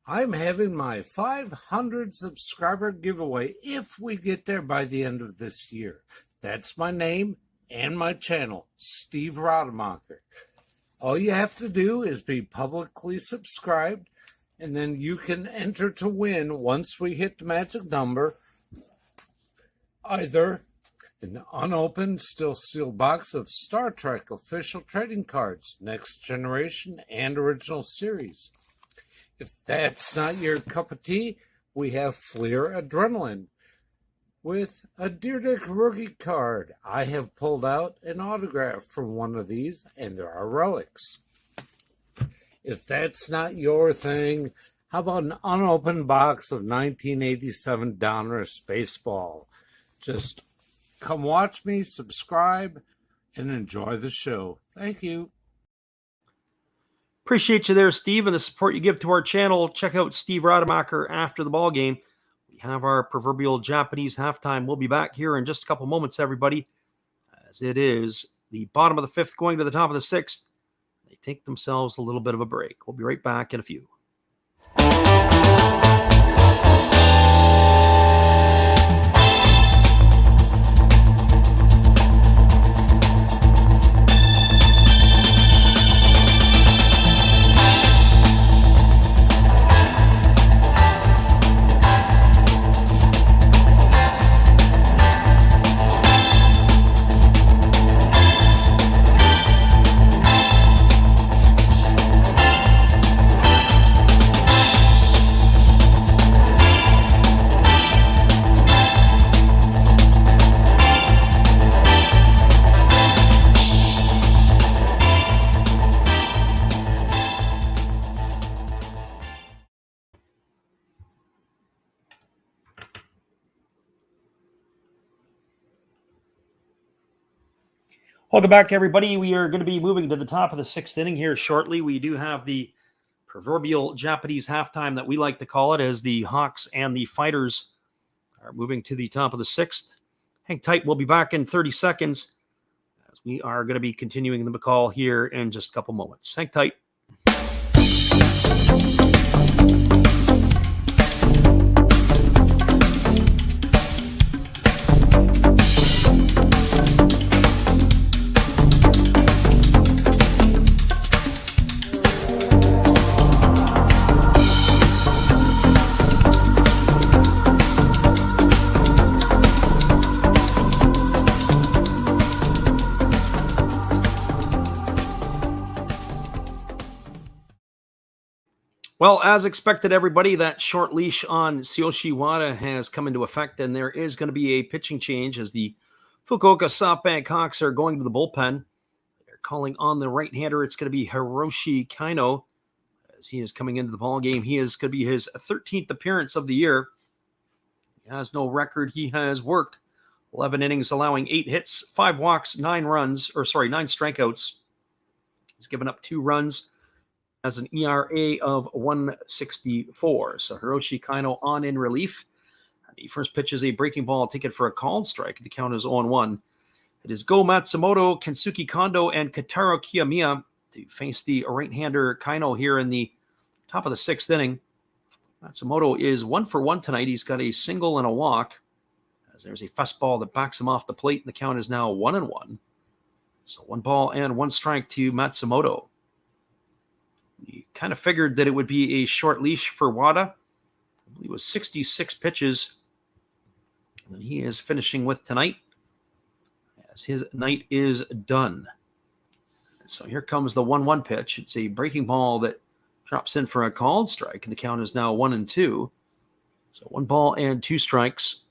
I'm having my 500 subscriber giveaway if we get there by the end of this year. That's my name and my channel, Steve Rademacher. All you have to do is be publicly subscribed, and then you can enter to win once we hit the magic number, either an unopened, still sealed box of Star Trek official trading cards, Next Generation and Original Series. If that's not your cup of tea, we have Fleer Adrenaline with a Deer Dick rookie card. I have pulled out an autograph from one of these, and there are relics. If that's not your thing, how about an unopened box of 1987 Donruss Baseball? Just come watch me, subscribe, and enjoy the show. Thank you. Appreciate you there, Steve, and the support you give to our channel. Check out Steve Rademacher after the ball game. We have our proverbial Japanese halftime. We'll be back here in just a couple moments, everybody, as it is the bottom of the fifth going to the top of the sixth. They take themselves a little bit of a break. We'll be right back in a few. Welcome back, everybody. We are going to be moving to the top of the sixth inning here shortly. We do have the proverbial Japanese halftime that we like to call it, as the Hawks and the Fighters are moving to the top of the sixth. Hang tight. We'll be back in 30 seconds as we are going to be continuing the call here in just a couple moments. Hang tight. Well, as expected, everybody, that short leash on Tsuyoshi Wada has come into effect, and there is going to be a pitching change as the Fukuoka SoftBank Hawks are going to the bullpen. They're calling on the right-hander. It's going to be Hiroshi Kaino as he is coming into the ballgame. He is going to be his 13th appearance of the year. He has no record. He has worked 11 innings, allowing 8 hits, 5 walks, 9 strikeouts. He's given up 2 runs. Has an ERA of 1.64. So Hiroshi Kaino on in relief. The first pitch is a breaking ball taken for a called strike. The count is 0-1. It is Go Matsumoto, Kensuke Kondo, and Kataro Kiyomiya to face the right-hander Kaino here in the top of the sixth inning. Matsumoto is 1 for 1 tonight. He's got a single and a walk, as there's a fastball that backs him off the plate, and the count is now 1-1. So 1 ball and 1 strike to Matsumoto. We kind of figured that it would be a short leash for Wada. I believe it was 66 pitches that he is finishing with tonight, as his night is done. So here comes the 1-1 pitch. It's a breaking ball that drops in for a called strike, and the count is now 1-2. So 1 ball and 2 strikes.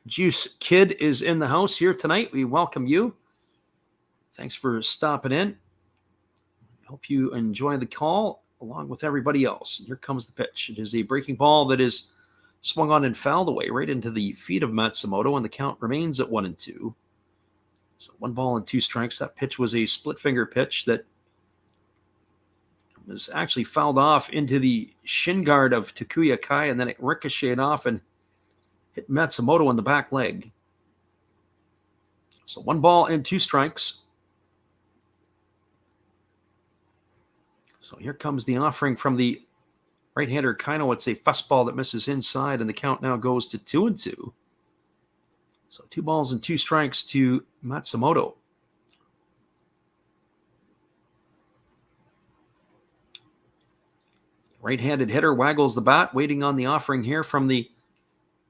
Juice Kid is in the house here tonight. We welcome you. Thanks for stopping in. Hope you enjoy the call along with everybody else. Here comes the pitch. It is a breaking ball that is swung on and fouled away right into the feet of Matsumoto, and the count remains at 1-2. So 1 ball and 2 strikes. That pitch was a split finger pitch that was actually fouled off into the shin guard of Takuya Kai, and then it ricocheted off and hit Matsumoto in the back leg. So 1 ball and 2 strikes. So here comes the offering from the right-hander Kaino. It's a fastball that misses inside, and the count now goes to 2-2. So 2 balls and 2 strikes to Matsumoto. Right-handed hitter waggles the bat, waiting on the offering here from the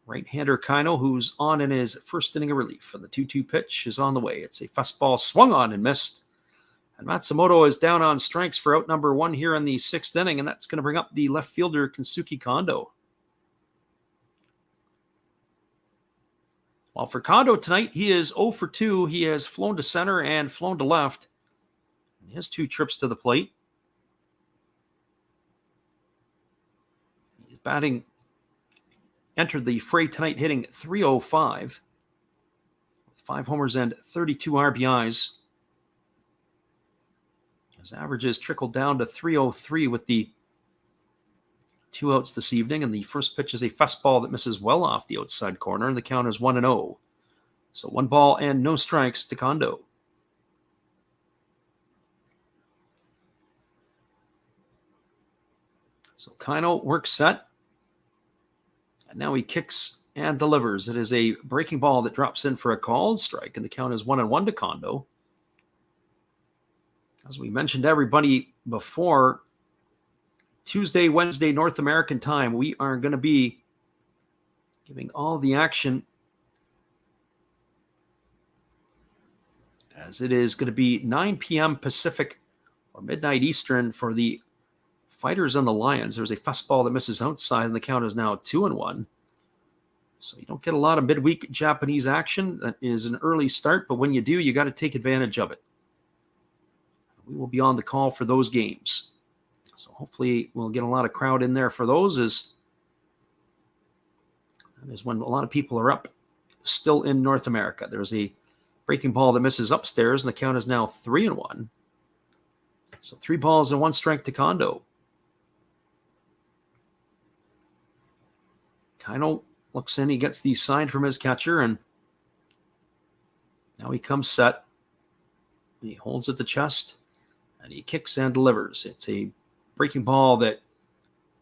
right-hander Kaino, who's on in his first inning of relief. And the 2-2 pitch is on the way. It's a fastball swung on and missed. And Matsumoto is down on strikes for out number 1 here in the 6th inning, and that's going to bring up the left fielder Kensuke Kondo. Well, for Kondo tonight, he is 0 for 2. He has flown to center and flown to left in his 2 trips to the plate. He's batting, entered the fray tonight hitting .305 with 5 homers and 32 RBIs. His averages trickled down to .303 with the 2 outs this evening, and the first pitch is a fastball that misses well off the outside corner, and the count is 1-0. So 1 ball and no strikes to Kondo. So Kaino works set, and now he kicks and delivers. It is a breaking ball that drops in for a called strike, and the count is 1-1 to Kondo. As we mentioned to everybody before, Tuesday, Wednesday, North American time, we are going to be giving all the action, as it is going to be 9 p.m. Pacific or midnight Eastern for the Fighters and the Lions. There's a fastball that misses outside, and the count is now 2-1. So you don't get a lot of midweek Japanese action. That is an early start, but when you do, you got to take advantage of it. We will be on the call for those games. So hopefully we'll get a lot of crowd in there for those, as that is when a lot of people are up still in North America. There's a breaking ball that misses upstairs, and the count is now 3-1. So 3 balls and 1 strike to Kondo. Kaino looks in, he gets the sign from his catcher, and now he comes set. He holds at the chest, and he kicks and delivers. It's a breaking ball that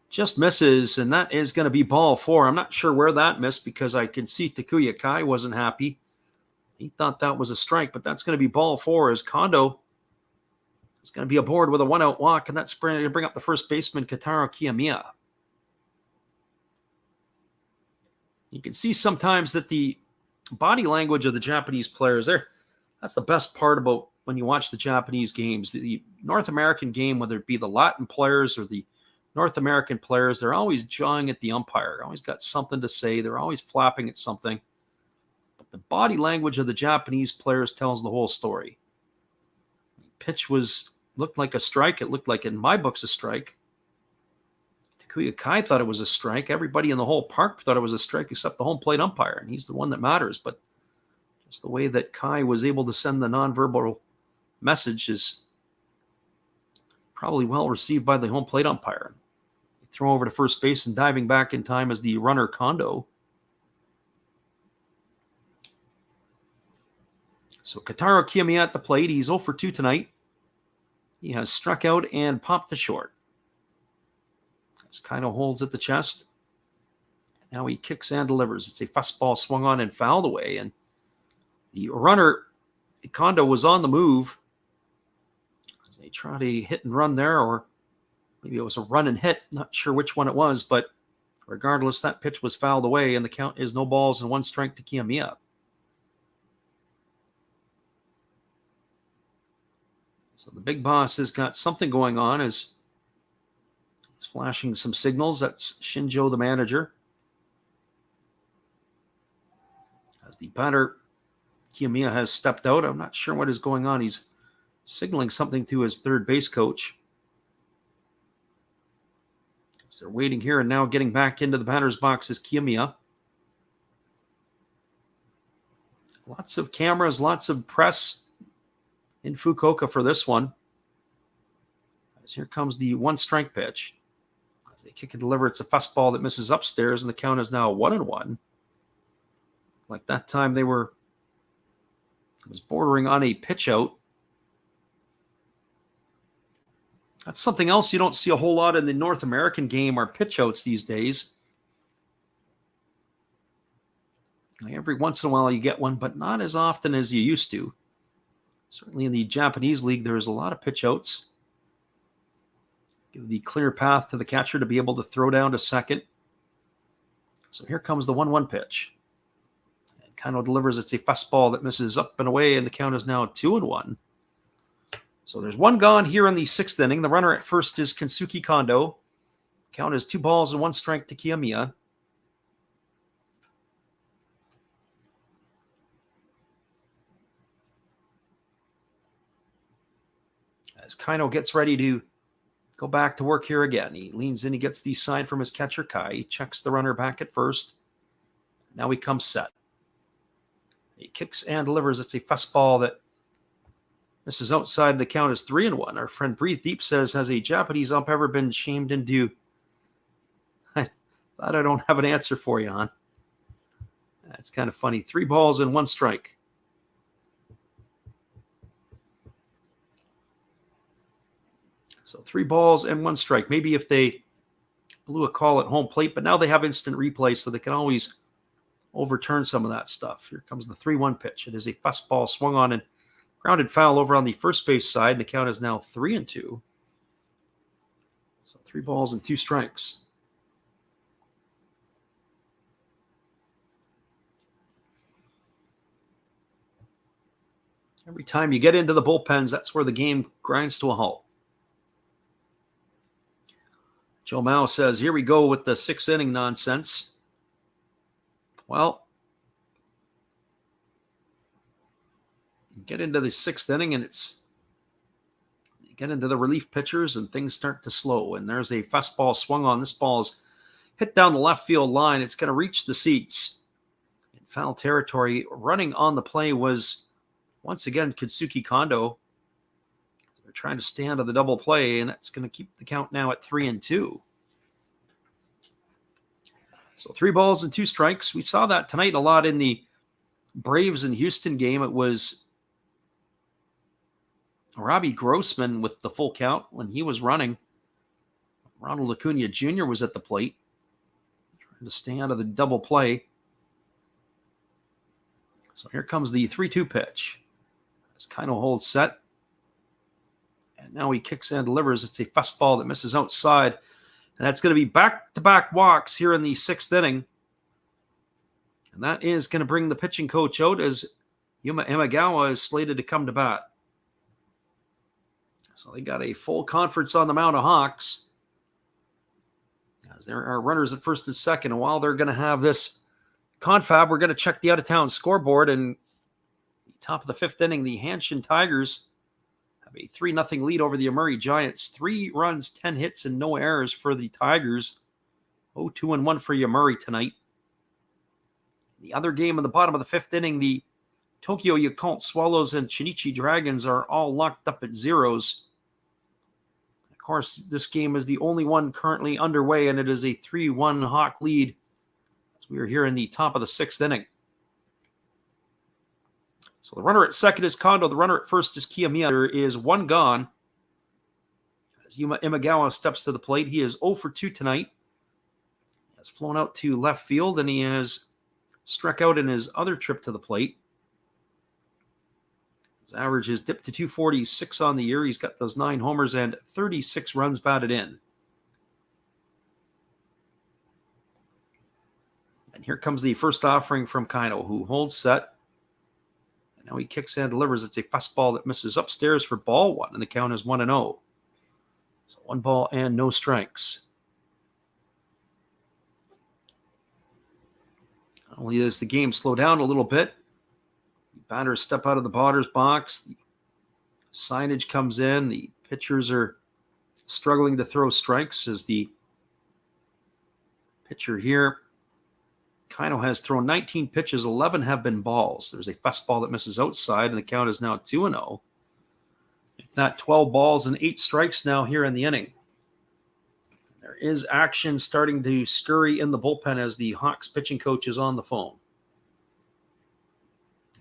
just misses, and that is going to be ball 4. I'm not sure where that missed, because I can see Takuya Kai wasn't happy. He thought that was a strike, but that's going to be ball 4, as Kondo is going to be aboard with a 1-out walk, and that's going to bring up the first baseman, Kotaro Kiyomiya. You can see sometimes that the body language of the Japanese players there, that's the best part about when you watch the Japanese games. The North American game, whether it be the Latin players or the North American players, they're always jawing at the umpire, always got something to say, they're always flapping at something. But the body language of the Japanese players tells the whole story. The pitch looked like a strike. It looked like, in my books, a strike. Takuya Kai thought it was a strike. Everybody in the whole park thought it was a strike except the home plate umpire, and he's the one that matters. But just the way that Kai was able to send the nonverbal message is probably well received by the home plate umpire. Throw over to first base, and diving back in time is the runner Kondo. So Kotaro Kiyomiya at the plate. He's 0 for 2 tonight. He has struck out and popped to short. As Kaino holds at the chest. Now he kicks and delivers. It's a fastball swung on and fouled away. And the runner, Kondo, was on the move. As they tried a hit and run there, or maybe it was a run and hit. Not sure which one it was, but regardless, that pitch was fouled away, and the count is 0 balls and 1 strike to Kiyomiya. So the big boss has got something going on, as he's flashing some signals. That's Shinjo, the manager. As the batter, Kiyomiya, has stepped out. I'm not sure what is going on. He's signaling something to his third base coach. So they're waiting here, and now getting back into the batter's box is Kiyomiya. Lots of cameras, lots of press in Fukuoka for this one. As here comes the 1-strike pitch. As they kick and deliver, it's a fastball that misses upstairs, and the count is now 1-1. Like that time it was bordering on a pitch out. That's something else you don't see a whole lot in the North American game, are pitch outs these days. Every once in a while you get one, but not as often as you used to. Certainly in the Japanese league, there's a lot of pitch outs. Give the clear path to the catcher to be able to throw down to second. So here comes the 1-1 pitch. And Kano delivers. It's a fastball that misses up and away, and the count is now 2-1. So there's one gone here in the 6th inning. The runner at first is Kensuke Kondo. Count is 2 balls and 1 strike to Kiyomiya. As Kano gets ready to go back to work here again, he leans in, he gets the sign from his catcher Kai. He checks the runner back at first. Now he comes set. He kicks and delivers. It's a fastball that misses outside. The count is 3-1. Our friend Breathe Deep says, has a Japanese ump ever been shamed into? That I don't have an answer for you on. That's kind of funny. 3 balls and 1 strike. So 3 balls and 1 strike. Maybe if they blew a call at home plate, but now they have instant replay, so they can always overturn some of that stuff. Here comes the 3-1 pitch. It is a fastball swung on and grounded foul over on the first base side, and the count is now 3-2. So 3 balls and 2 strikes. Every time you get into the bullpens, that's where the game grinds to a halt. Joe Mao says, here we go with the 6th inning nonsense. Well, you get into the 6th inning and you get into the relief pitchers and things start to slow. And there's a fastball swung on. This ball is hit down the left field line. It's going to reach the seats in foul territory. Running on the play was once again Kensuke Kondo. They're trying to stay out of the double play, and that's going to keep the count now at 3-2. So 3 balls and 2 strikes. We saw that tonight a lot in the Braves and Houston game. It was Robbie Grossman with the full count when he was running. Ronald Acuna Jr. was at the plate, trying to stay out of the double play. So here comes the 3-2 pitch. As Kino holds set. And now he kicks and delivers. It's a fastball that misses outside. And that's going to be back-to-back walks here in the 6th inning. And that is going to bring the pitching coach out as Yuma Imagawa is slated to come to bat. So they got a full conference on the mound of Hawks. As there are runners at first and second. And while they're going to have this confab, we're going to check the out-of-town scoreboard. And the top of the 5th inning, the Hanshin Tigers have a 3-0 lead over the Amuri Giants. 3 runs, 10 hits, and no errors for the Tigers. 0-2-1 for Yamuri tonight. The other game in the bottom of the 5th inning, the Tokyo Yakult Swallows and Chinichi Dragons are all locked up at 0s. Of course, this game is the only one currently underway, and it is a 3-1 Hawk lead as we are here in the top of the 6th inning. So the runner at second is Kondo. The runner at first is Kiyomiya. There is 1 gone. As Yuma Imagawa steps to the plate, he is 0 for 2 tonight. He has flown out to left field, and he has struck out in his other trip to the plate. His average is dipped to 246 on the year. He's got those 9 homers and 36 runs batted in. And here comes the first offering from Kino, who holds set. Now he kicks and delivers. It's a fastball that misses upstairs for ball 1, and the count is 1-0. So 1 ball and no strikes. only does the game slow down a little bit, the batters step out of the batter's box. The signage comes in. The pitchers are struggling to throw strikes as the pitcher here, Kino, has thrown 19 pitches. 11 have been balls. There's a fastball that misses outside, and the count is now 2-0. Not 12 balls and 8 strikes now here in the inning. There is action starting to scurry in the bullpen as the Hawks pitching coach is on the phone.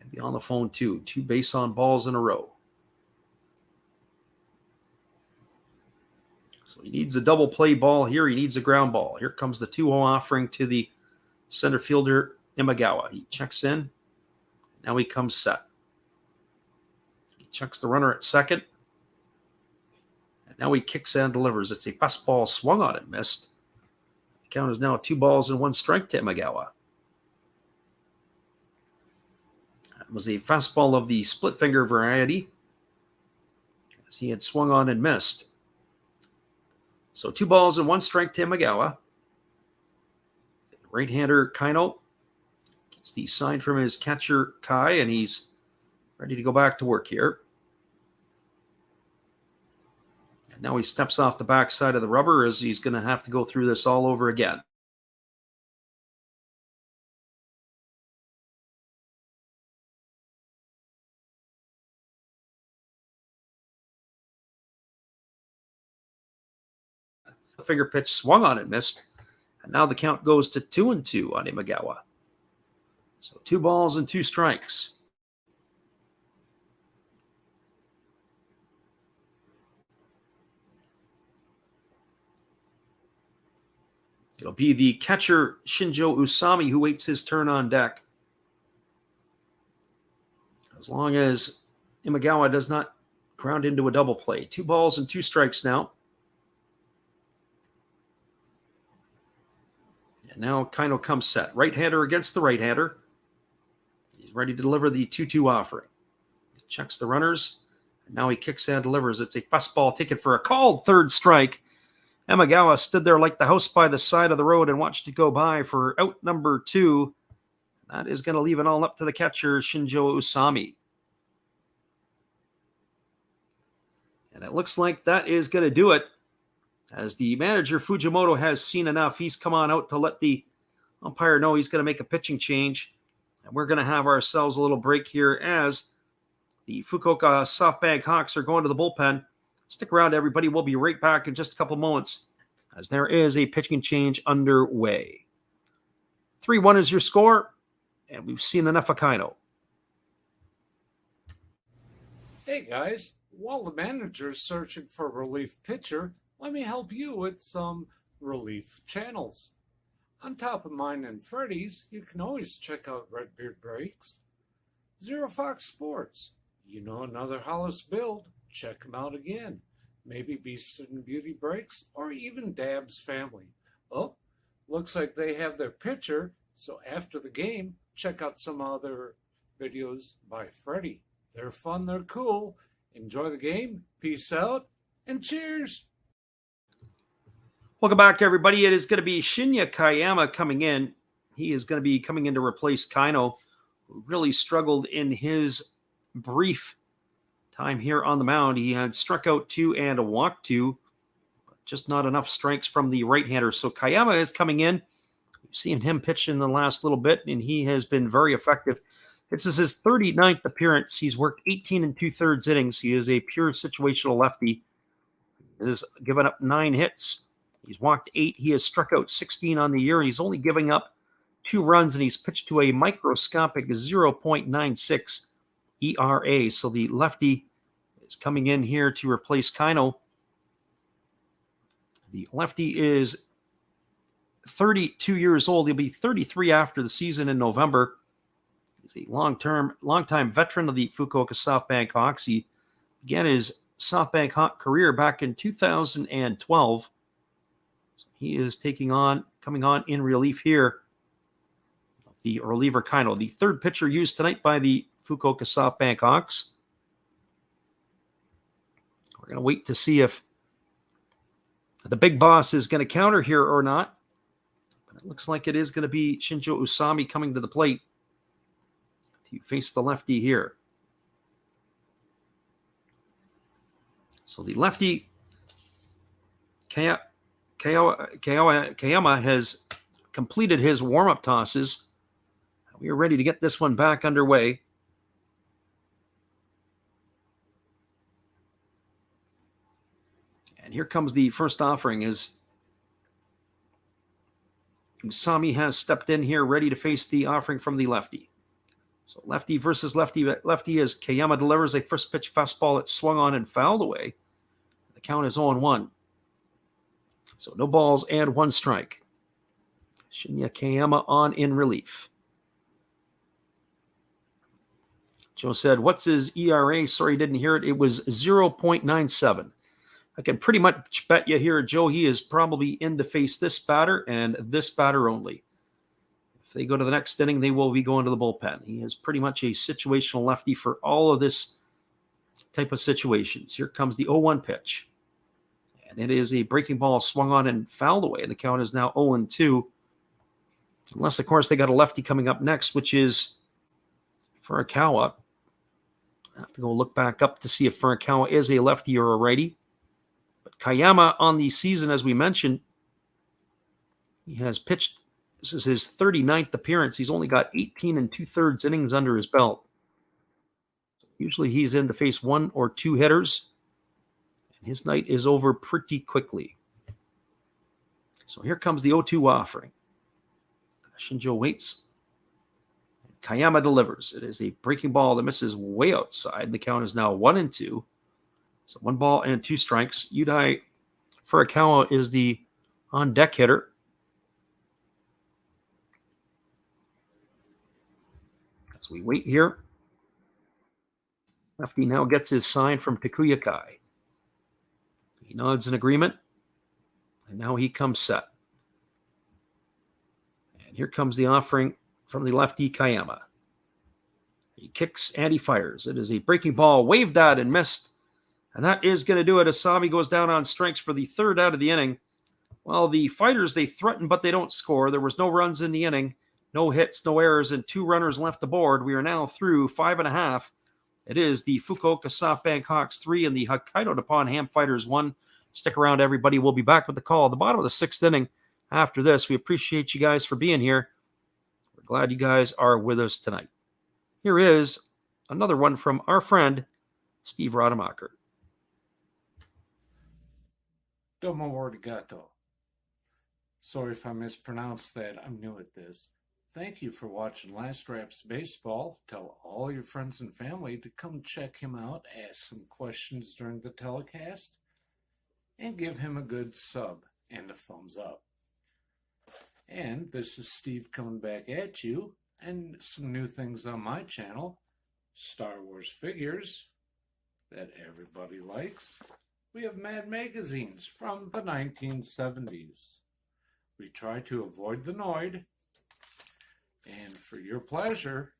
And be on the phone too. 2 base on balls in a row. So he needs a double play ball here. He needs a ground ball. Here comes the 2-0 offering to the center fielder, Imagawa. He checks in. Now he comes set. He checks the runner at second. And now he kicks and delivers. It's a fastball swung on and missed. The count is now 2 balls and 1 strike to Imagawa. That was a fastball of the split finger variety, as he had swung on and missed. So 2 balls and 1 strike to Imagawa. Right-hander Kino gets the sign from his catcher Kai, and he's ready to go back to work here. And now he steps off the backside of the rubber as he's going to have to go through this all over again. The finger pitch swung on and missed. And now the count goes to 2-2 on Imagawa. So 2 balls and 2 strikes. It'll be the catcher Shinjo Usami who waits his turn on deck. As long as Imagawa does not ground into a double play. 2 balls and 2 strikes now. And now Kino comes set. Right-hander against the right-hander. He's ready to deliver the 2-2 offering. He checks the runners. And now he kicks and delivers. It's a fastball taken for a called third strike. Imagawa stood there like the house by the side of the road and watched it go by for out number 2. That is going to leave it all up to the catcher, Shinjo Usami. And it looks like that is going to do it. As the manager, Fujimoto, has seen enough, he's come on out to let the umpire know he's going to make a pitching change. And we're going to have ourselves a little break here as the Fukuoka SoftBank Hawks are going to the bullpen. Stick around, everybody. We'll be right back in just a couple moments as there is a pitching change underway. 3-1 is your score, and we've seen enough of Kino. Hey guys, while the manager's searching for a relief pitcher, let me help you with some relief channels. On top of mine and Freddy's, you can always check out Redbeard Breaks, Zero Fox Sports, you know another Hollis build, check them out again. Maybe Beast and Beauty Breaks, or even Dab's Family. Oh, looks like they have their pitcher, so after the game, check out some other videos by Freddy. They're fun, they're cool. Enjoy the game, peace out, and cheers! Welcome back, everybody. It is going to be Shinya Kayama coming in. He is going to be coming in to replace Kino, who really struggled in his brief time here on the mound. He had struck out 2 and walked 2, but just not enough strikes from the right-hander. So Kayama is coming in. We've seen him pitch in the last little bit, and he has been very effective. This is his 39th appearance. He's worked 18 2/3 innings. He is a pure situational lefty. He has given up 9 hits. He's walked 8. He has struck out 16 on the year. He's only giving up 2 runs, and he's pitched to a microscopic 0.96 ERA. So the lefty is coming in here to replace Kino. The lefty is 32 years old. He'll be 33 after the season in November. He's a long-time veteran of the Fukuoka SoftBank Hawks. He began his SoftBank Hawk career back in 2012. So he is coming on in relief here. The reliever Kino, the third pitcher used tonight by the Fukuoka SoftBank Hawks. We're going to wait to see if the big boss is going to counter here or not. But It looks like it is going to be Shinjo Usami coming to the plate to face the lefty here. So the lefty, Kayama, has completed his warm-up tosses. We are ready to get this one back underway. And here comes the first offering as Usami has stepped in here ready to face the offering from the lefty. So lefty versus lefty. Lefty as Kayama delivers a first pitch fastball that swung on and fouled away. The count is 0-1. So no balls and 1 strike. Shinya Kayama on in relief. Joe said, what's his ERA? Sorry, didn't hear it. It was 0.97. I can pretty much bet you here, Joe, he is probably in to face this batter and this batter only. If they go to the next inning, they will be going to the bullpen. He is pretty much a situational lefty for all of this type of situations. Here comes the 0-1 pitch. And it is a breaking ball swung on and fouled away. And the count is now 0-2. Unless, of course, they got a lefty coming up next, which is Fukuoka. I have to go look back up to see if Fukuoka is a lefty or a righty. But Kayama on the season, as we mentioned, he has pitched. This is his 39th appearance. He's only got 18 2/3 innings under his belt. Usually he's in to face 1 or 2 hitters. And his night is over pretty quickly. So here comes the 0-2 offering. Shinjo waits. Kayama delivers. It is a breaking ball that misses way outside. The count is now 1-2. So 1 ball and 2 strikes. Yudai Furukawa is the on-deck hitter. As we wait here, lefty now gets his sign from Takuya Kai. He nods in agreement, and now he comes set. And here comes the offering from the lefty Kayama. He kicks and he fires. It is a breaking ball, waved at and missed. And that is going to do it. Asami goes down on strikes for the 3rd out of the inning. Well, the Fighters, they threaten, but they don't score. There was no runs in the inning, no hits, no errors, and 2 runners left aboard. We are now through 5.5. It is the Fukuoka SoftBank Hawks 3 and the Hokkaido Nippon-Ham Fighters 1. Stick around, everybody. We'll be back with the call at the bottom of the 6th inning after this. We appreciate you guys for being here. We're glad you guys are with us tonight. Here is another one from our friend, Steve Rademacher. Domo arigato. Sorry if I mispronounced that. I'm new at this. Thank you for watching Last Raps Baseball. Tell all your friends and family to come check him out, ask some questions during the telecast, and give him a good sub and a thumbs up. And this is Steve coming back at you, and some new things on my channel. Star Wars figures that everybody likes. We have Mad magazines from the 1970s. We try to avoid the Noid. And for your pleasure,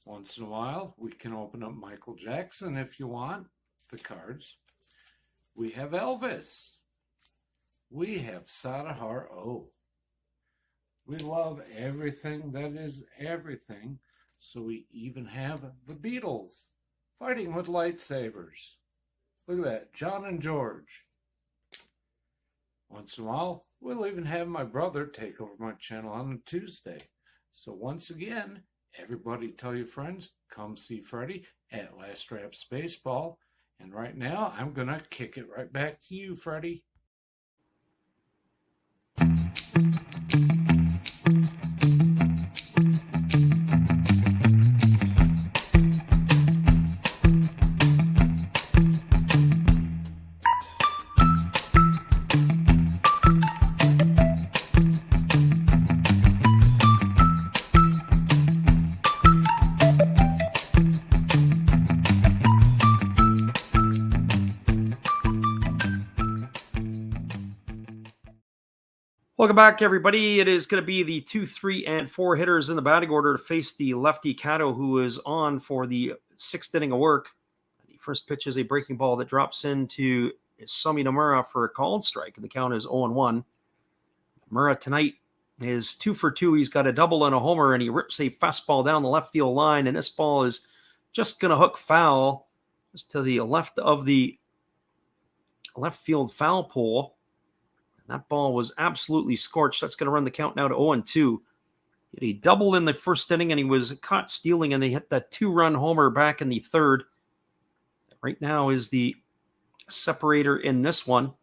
once in a while, we can open up Michael Jackson if you want, the cards. We have Elvis. We have Sadahar O. We love everything that is everything, so we even have the Beatles fighting with lightsabers. Look at that, John and George. Once in a while, we'll even have my brother take over my channel on a Tuesday. So once again, everybody tell your friends, come see Freddie at Last Raps Baseball. And right now, I'm going to kick it right back to you, Freddie. Welcome back, everybody. It is going to be the 2, 3, and 4 hitters in the batting order to face the lefty Kato, who is on for the 6th inning of work. The first pitch is a breaking ball that drops into Isami Nomura for a called strike, and the count is 0-1. Nomura tonight is 2 for 2. He's got a double and a homer, and he rips a fastball down the left field line, and this ball is just going to hook foul just to the left of the left field foul pole. That ball was absolutely scorched. That's going to run the count now to 0-2. He doubled in the first inning, and he was caught stealing, and he hit that 2-run homer back in the third. Right now is the separator in this one.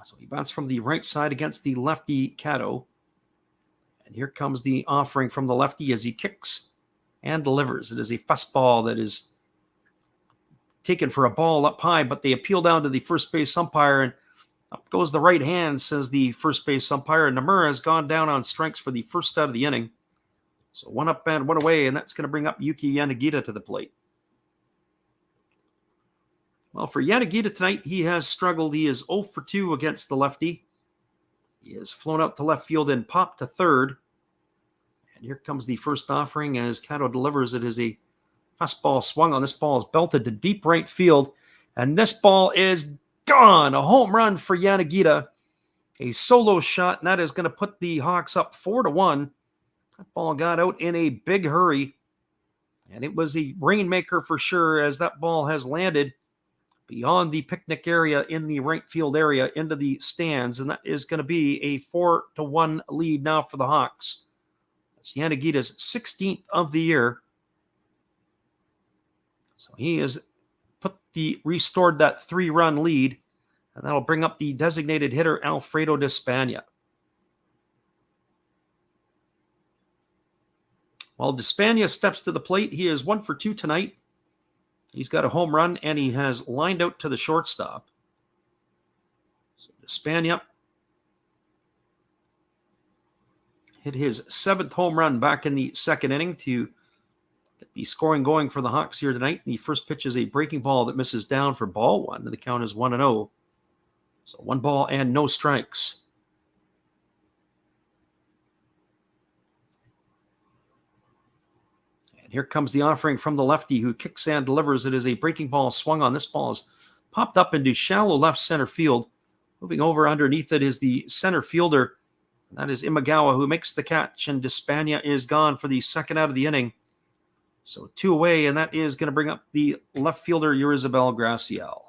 So he bats from the right side against the lefty Cato. And here comes the offering from the lefty as he kicks and delivers. It is a fastball that is taken for a ball up high, but they appeal down to the first base umpire, and up goes the right hand, says the first base umpire. And Nomura has gone down on strikes for the first out of the inning. So 1 up and 1 away, and that's going to bring up Yuki Yanagita to the plate. Well, for Yanagita tonight, he has struggled. He is 0 for 2 against the lefty. He has flown out to left field and popped to third. And here comes the first offering as Cato delivers. It is a fastball swung on. This ball is belted to deep right field. And this ball is gone. A home run for Yanagita. A solo shot, and that is going to put the Hawks up 4-1. That ball got out in a big hurry. And it was a rainmaker for sure, as that ball has landed beyond the picnic area in the right field area into the stands. And that is going to be a 4-1 lead now for the Hawks. That's Yanagita's 16th of the year. So he has restored that 3-run lead, and that'll bring up the designated hitter Alfredo Despaigne. While Despaigne steps to the plate, he is 1 for 2 tonight. He's got a home run, and he has lined out to the shortstop. So Despaigne hit his 7th home run back in the second inning to get the scoring going for the Hawks here tonight. The first pitch is a breaking ball that misses down for ball 1, and the count is 1-0. So 1 ball and no strikes. Here comes the offering from the lefty who kicks and delivers. It is a breaking ball swung on. This ball is popped up into shallow left center field. Moving over underneath it is the center fielder. That is Imagawa, who makes the catch, and Despaigne is gone for the second out of the inning. So 2 away, and that is going to bring up the left fielder, Yurizabel Graciel.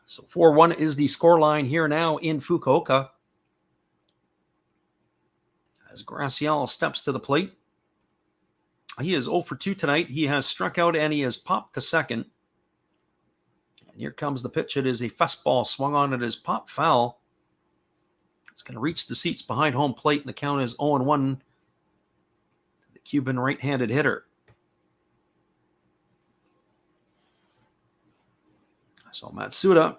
So 4-1 is the scoreline here now in Fukuoka. As Graciel steps to the plate. He is 0 for 2 tonight. He has struck out and he has popped to second. And here comes the pitch. It is a fastball swung on. It is popped foul. It's going to reach the seats behind home plate, and the count is 0-1 to the Cuban right-handed hitter. So Matsuda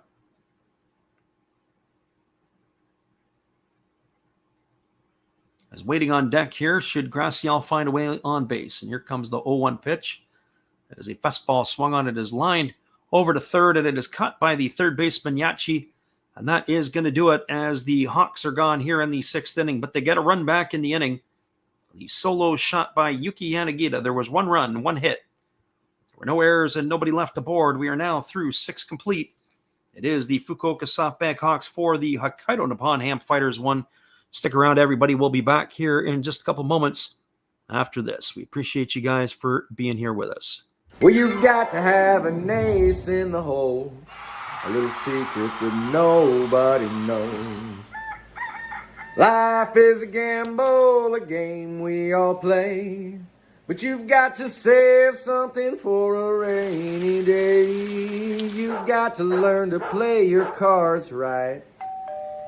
is waiting on deck here should Graciel find a way on base. And here comes the 0-1 pitch. It is a fastball swung on. It is lined over to third, and it is cut by the third baseman Yachi. And that is going to do it as the Hawks are gone here in the 6th inning. But they get a run back in the inning. The solo shot by Yuki Yanagita. There was 1 run, 1 hit. No errors and nobody left aboard. We are now through 6 complete. It is the Fukuoka SoftBank Hawks 4, the Hokkaido Nippon-Ham Fighters 1. Stick around, everybody. We'll be back here in just a couple moments after this. We appreciate you guys for being here with us. Well, you've got to have an ace in the hole, a little secret that nobody knows. Life is a gamble, a game we all play. But you've got to save something for a rainy day. You've got to learn to play your cards right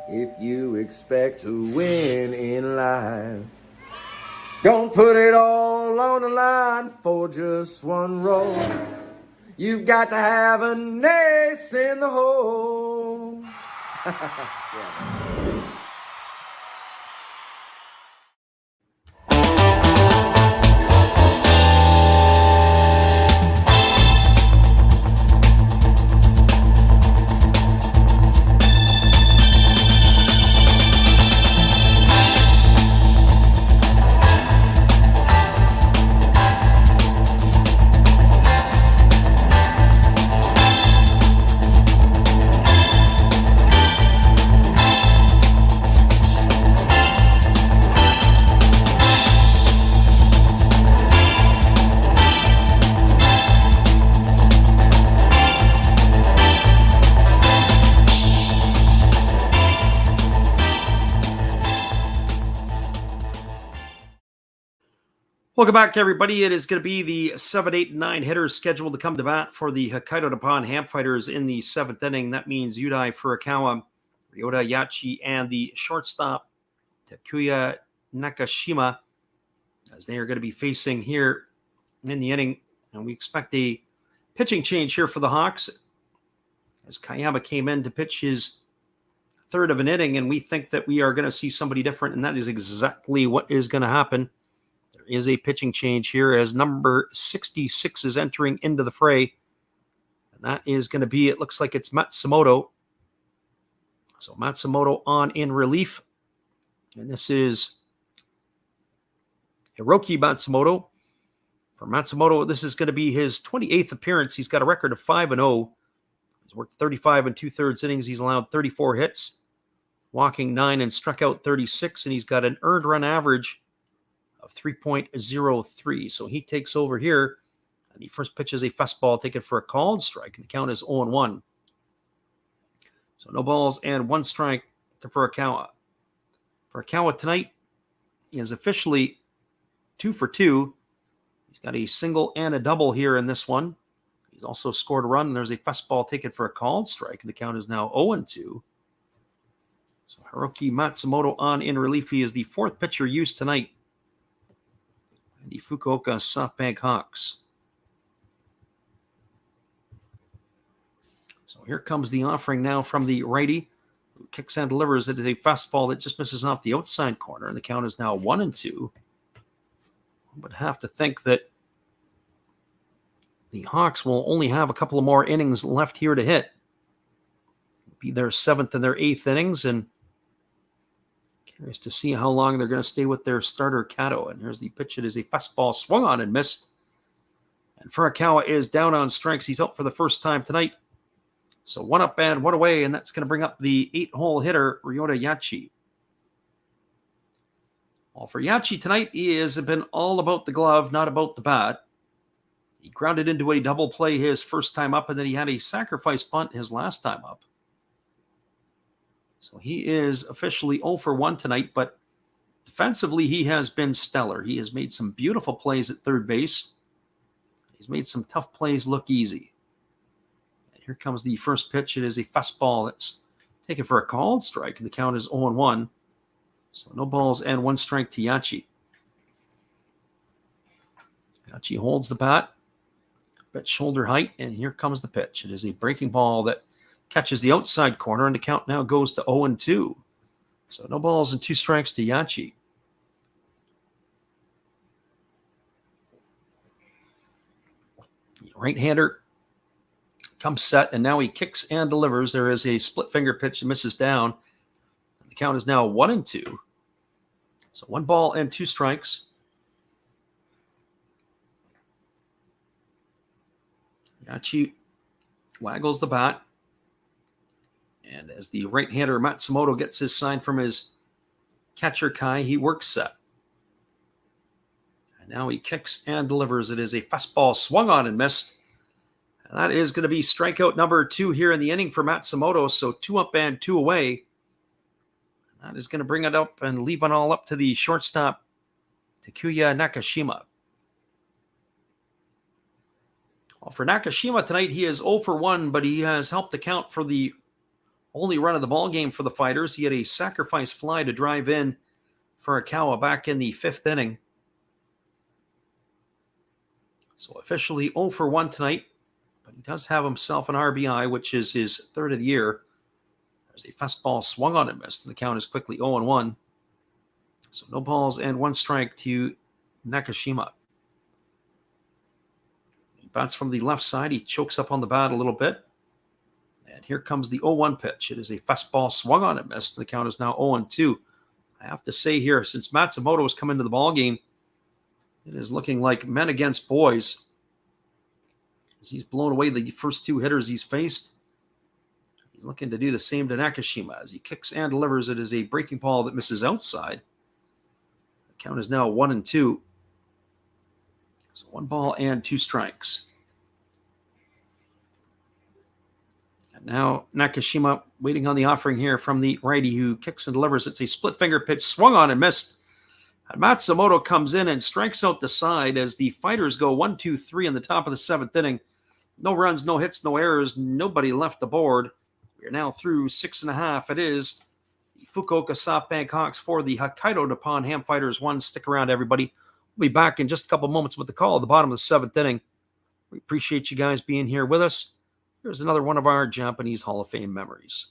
if you expect to win in life. Don't put it all on the line for just 1 roll. You've got to have an ace in the hole. Yeah. Welcome back, everybody. It is going to be the 7, 8, and 9 hitters scheduled to come to bat for the Hokkaido Nippon-Ham fighters in the 7th inning. That means Yudai Furukawa, Ryota Yachi, and the shortstop Takuya Nakashima, as they are going to be facing here in the inning. And we expect a pitching change here for the Hawks, as Kayama came in to pitch his third of an inning, and we think that we are going to see somebody different, and that is exactly what is going to happen. There is a pitching change here as number 66 is entering into the fray, and that is going to be, it looks like it's Matsumoto. So Matsumoto on in relief, and this is Hiroki Matsumoto. For Matsumoto, this is going to be his 28th appearance. He's got a record of 5-0. He's worked 35 and 2/3 innings. He's allowed 34 hits, walking 9 and struck out 36, and he's got an earned run average of 3.03. So he takes over here, and he first pitches a fastball taken for a called strike, and the count is 0-1. So no balls and 1 strike to Furukawa. Furukawa tonight is officially 2 for 2. He's got a single and a double here in this one. He's also scored a run, and there's a fastball taken for a called strike, and the count is now 0-2. So Hiroki Matsumoto on in relief. He is the 4th pitcher used tonight in the Fukuoka SoftBank Hawks. So here comes the offering now from the righty, who kicks and delivers. It is a fastball that just misses off the outside corner, and the count is now 1-2. I would have to think that the Hawks will only have a couple of more innings left here to hit. It'll be their 7th and their 8th innings, and curious to see how long they're going to stay with their starter Kato. And here's the pitch. It is a fastball swung on and missed. And Furukawa is down on strikes. He's out for the first time tonight. So 1 up and 1 away, and that's going to bring up the 8-hole hitter, Ryota Yachi. Well, for Yachi tonight, he has been all about the glove, not about the bat. He grounded into a double play his first time up, and then he had a sacrifice bunt his last time up. So he is officially 0 for 1 tonight, but defensively he has been stellar. He has made some beautiful plays at third base. He's made some tough plays look easy. And here comes the first pitch. It is a fastball that's taken for a called strike, and the count is 0-1. So no balls and 1 strike to Yachi. Yachi holds the bat at shoulder height, and here comes the pitch. It is a breaking ball that catches the outside corner, and the count now goes to 0-2. So no balls and 2 strikes to Yachi. The right-hander comes set, and now he kicks and delivers. There is a split finger pitch that misses down. The count is now 1-2. So 1 ball and 2 strikes. Yachi waggles the bat. And as the right-hander Matsumoto gets his sign from his catcher Kai, he works set. And now he kicks and delivers. It is a fastball swung on and missed. And that is going to be strikeout number 2 here in the inning for Matsumoto. So 2 up and 2 away. And that is going to bring it up and leave it all up to the shortstop, Takuya Nakashima. Well, for Nakashima tonight, he is 0 for 1, but he has helped the count for the only run of the ball game for the Fighters. He had a sacrifice fly to drive in Furukawa back in the 5th inning. So officially 0 for 1 tonight, but he does have himself an RBI, which is his 3rd of the year. There's a fastball swung on and missed, and the count is quickly 0-1. So no balls and 1 strike to Nakashima. He bats from the left side. He chokes up on the bat a little bit. And here comes the 0-1 pitch. It is a fastball swung on and missed. The count is now 0-2. I have to say here, since Matsumoto has come into the ballgame, it is looking like men against boys, as he's blown away the first 2 hitters he's faced. He's looking to do the same to Nakashima as he kicks and delivers. It is a breaking ball that misses outside. The count is now 1-2. So 1 ball and 2 strikes. And now Nakashima waiting on the offering here from the righty who kicks and delivers. It's a split finger pitch swung on and missed. And Matsumoto comes in and strikes out the side as the fighters go 1-2-3 in the top of the 7th inning. No runs, no hits, no errors, nobody left the board. We are now through 6.5. It is the Fukuoka SoftBank Hawks 4, the Hokkaido Nippon-Ham Fighters 1. Stick around, everybody. We'll be back in just a couple moments with the call at the bottom of the 7th inning. We appreciate you guys being here with us. Here's another one of our Japanese Hall of Fame memories.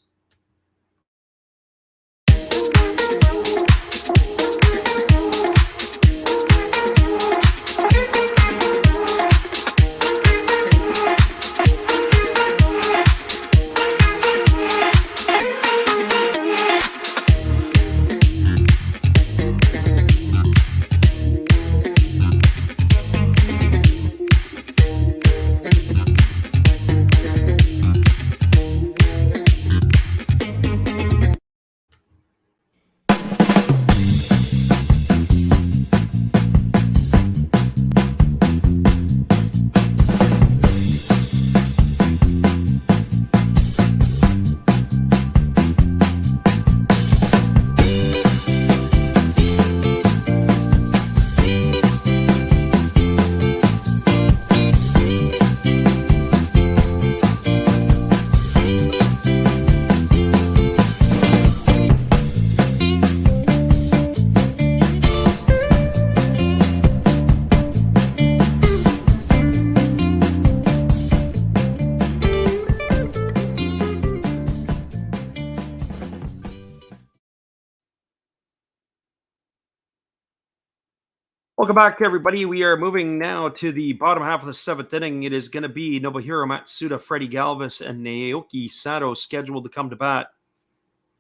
Welcome back, everybody. We are moving now to the bottom half of the 7th inning. It is going to be Nobuhiro Matsuda, Freddie Galvis, and Naoki Sato scheduled to come to bat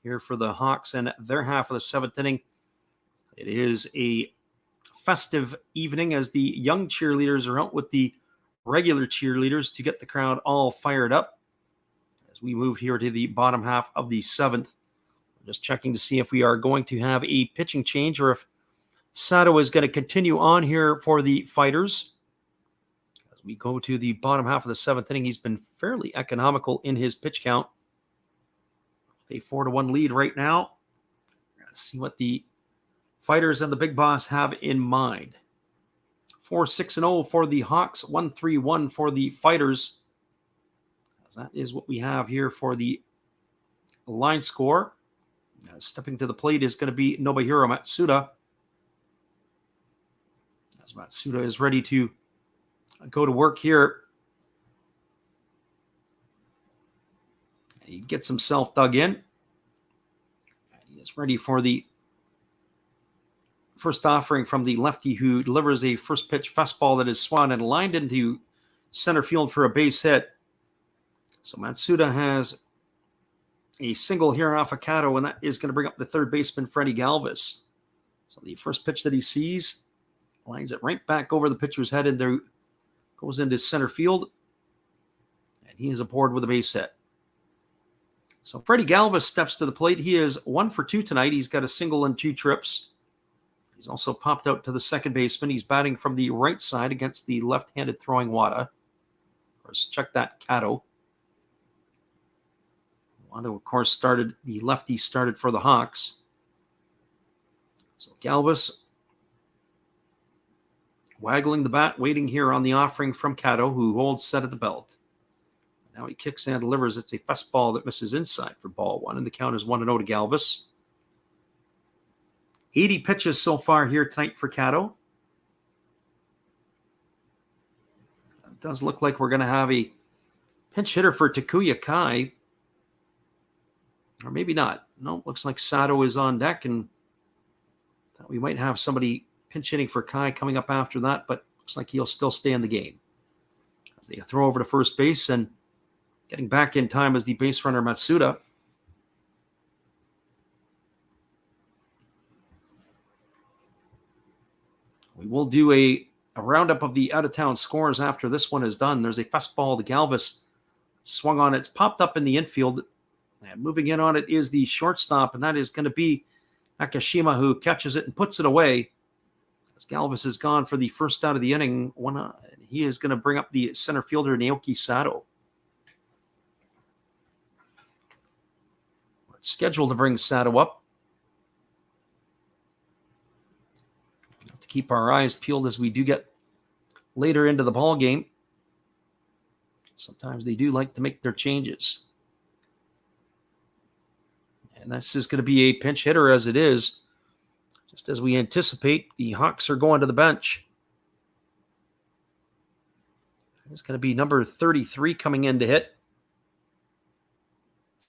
here for the Hawks and their half of the 7th inning. It is a festive evening as the young cheerleaders are out with the regular cheerleaders to get the crowd all fired up. As we move here to the bottom half of the 7th, just checking to see if we are going to have a pitching change or if Sato is going to continue on here for the Fighters. As we go to the bottom half of the 7th inning, he's been fairly economical in his pitch count. A 4-1 lead right now. Let's see what the Fighters and the Big Boss have in mind. 4-6-0 for the Hawks, 1-3-1 for the Fighters. That is what we have here for the line score. Stepping to the plate is going to be Nobuhiro Matsuda. As Matsuda is ready to go to work here. He gets himself dug in. He is ready for the first offering from the lefty, who delivers a first pitch fastball that is swung and lined into center field for a base hit. So Matsuda has a single here off of Kato, and that is going to bring up the third baseman, Freddie Galvis. So the first pitch that he sees lines it right back over the pitcher's head and there goes into center field. And he is aboard with a base hit. So Freddie Galvis steps to the plate. He is 1 for 2 tonight. He's got a single and 2 trips. He's also popped out to the second baseman. He's batting from the right side against the left-handed throwing Wada. Of course, check that, Kato. Wada, of course, the lefty started for the Hawks. So Galvis waggling the bat, waiting here on the offering from Kato, who holds set at the belt. Now he kicks and delivers. It's a fastball that misses inside for ball 1, and the count is 1-0 to Galvis. 80 pitches so far here tonight for Kato. It does look like we're going to have a pinch hitter for Takuya Kai. Or maybe not. No, looks like Sato is on deck, and thought we might have somebody pinch hitting for Kai coming up after that, but looks like he'll still stay in the game. As they throw over to first base, and getting back in time is the base runner Matsuda. We will do a roundup of the out-of-town scores after this one is done. There's a fastball to Galvis. Swung on it. It's popped up in the infield. And moving in on it is the shortstop, and that is going to be Nakashima, who catches it and puts it away. As Galvis is gone for the first out of the inning, he is going to bring up the center fielder, Naoki Sato. We're scheduled to bring Sato up. keep our eyes peeled as we do get later into the ball game. Sometimes they do like to make their changes. And this is going to be a pinch hitter as it is. Just as we anticipate, the Hawks are going to the bench. It's going to be number 33 coming in to hit.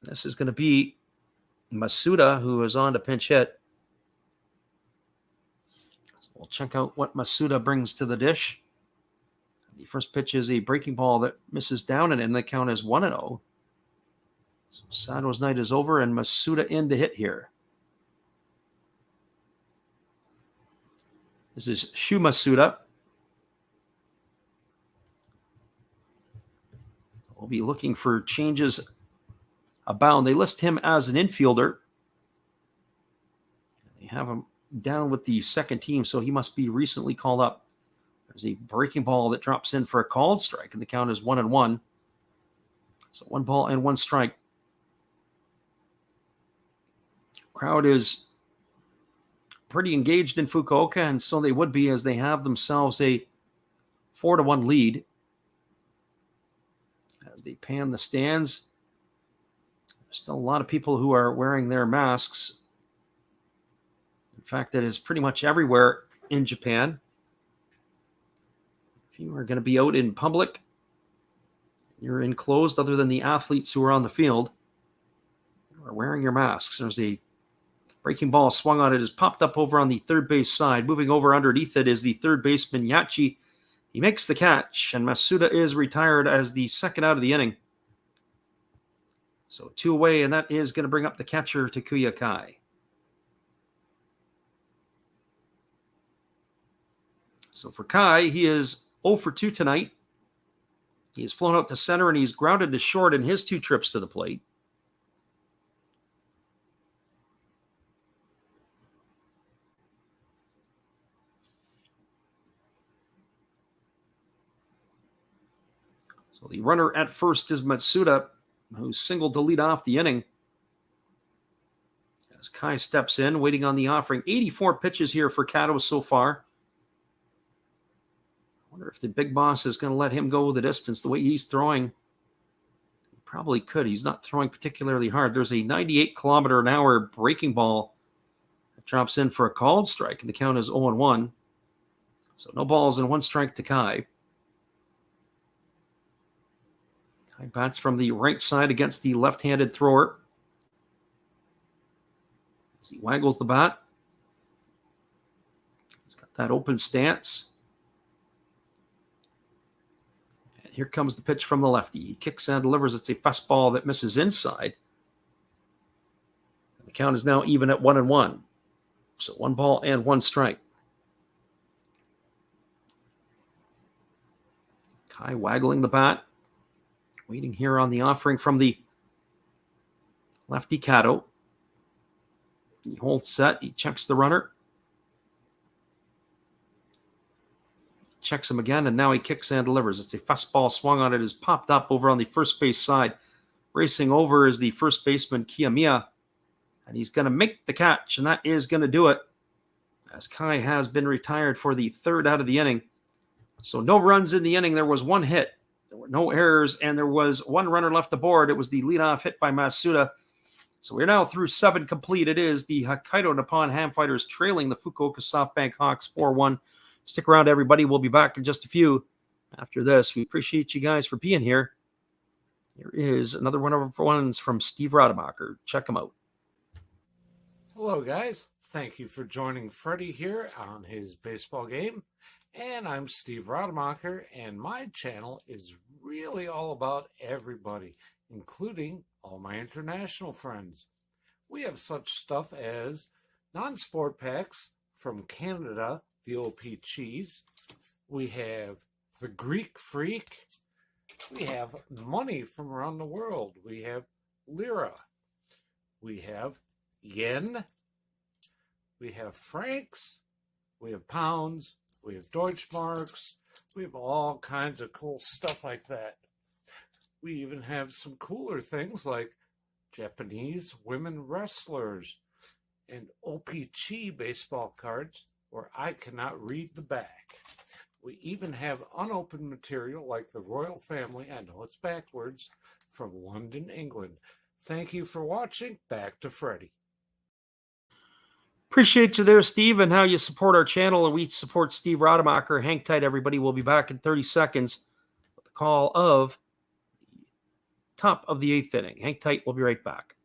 This is going to be Masuda, who is on to pinch hit. So we'll check out what Masuda brings to the dish. The first pitch is a breaking ball that misses down, and the count is 1-0. So Sato's night is over, and Masuda in to hit here. This is Shu Masuda. We'll be looking for changes abound. They list him as an infielder. They have him down with the second team, so he must be recently called up. There's a breaking ball that drops in for a called strike, and the count is 1-1. So 1 ball and 1 strike. Crowd is pretty engaged in Fukuoka, and so they would be as they have themselves a 4-1 lead. As they pan the stands, there's still a lot of people who are wearing their masks. In fact, that is pretty much everywhere in Japan. If you are going to be out in public, you're enclosed other than the athletes who are on the field, you are wearing your masks. There's a breaking ball swung on it, is popped up over on the third base side. Moving over underneath it is the third baseman, Yachi. He makes the catch, and Masuda is retired as the second out of the inning. So 2 away, and that is going to bring up the catcher, Takuya Kai. So for Kai, he is 0 for 2 tonight. He has flown out to center, and he's grounded to short in his 2 trips to the plate. So the runner at first is Matsuda, who singled to lead off the inning. As Kai steps in, waiting on the offering. 84 pitches here for Kato so far. I wonder if the big boss is going to let him go the distance the way he's throwing. He probably could. He's not throwing particularly hard. There's a 98-kilometer-an-hour breaking ball that drops in for a called strike, and the count is 0-1. So no balls and 1 strike to Kai. Kai bats from the right side against the left-handed thrower. As he waggles the bat. He's got that open stance. And here comes the pitch from the lefty. He kicks and delivers. It's a fastball that misses inside. And the count is now even at 1-1. So 1 ball and 1 strike. Kai waggling the bat. Waiting here on the offering from the lefty Kato. He holds set. He checks the runner. Checks him again, and now he kicks and delivers. It's a fastball swung on it. Is popped up over on the first base side. Racing over is the first baseman, Kiyomiya. And he's going to make the catch, and that is going to do it. As Kai has been retired for the 3rd out of the inning. So no runs in the inning. There was 1 hit. There were no errors, and there was 1 runner left aboard. It was the leadoff hit by Masuda. So we're now through 7 complete. It is the Hokkaido Nippon-Ham Fighters trailing the Fukuoka SoftBank Hawks 4-1. Stick around, everybody. We'll be back in just a few after this. We appreciate you guys for being here. Here is another one of our ones from Steve Rademacher. Check him out. Hello, guys. Thank you for joining Freddie here on his baseball game. And I'm Steve Rademacher, and my channel is really all about everybody, including all my international friends. We have such stuff as non-sport packs from Canada, the OP Cheese. We have the Greek Freak. We have money from around the world. We have Lira. We have Yen. We have Francs. We have Pounds. We have Deutschmarks. We have all kinds of cool stuff like that. We even have some cooler things like Japanese women wrestlers and OPC baseball cards where I cannot read the back. We even have unopened material like the royal family, I know it's backwards, from London, England. Thank you for watching. Back to Freddie. Appreciate you there, Steve, and how you support our channel. And we support Steve Rademacher. Hang tight, everybody. We'll be back in 30 seconds with the call of top of the 8th inning. Hang tight. We'll be right back.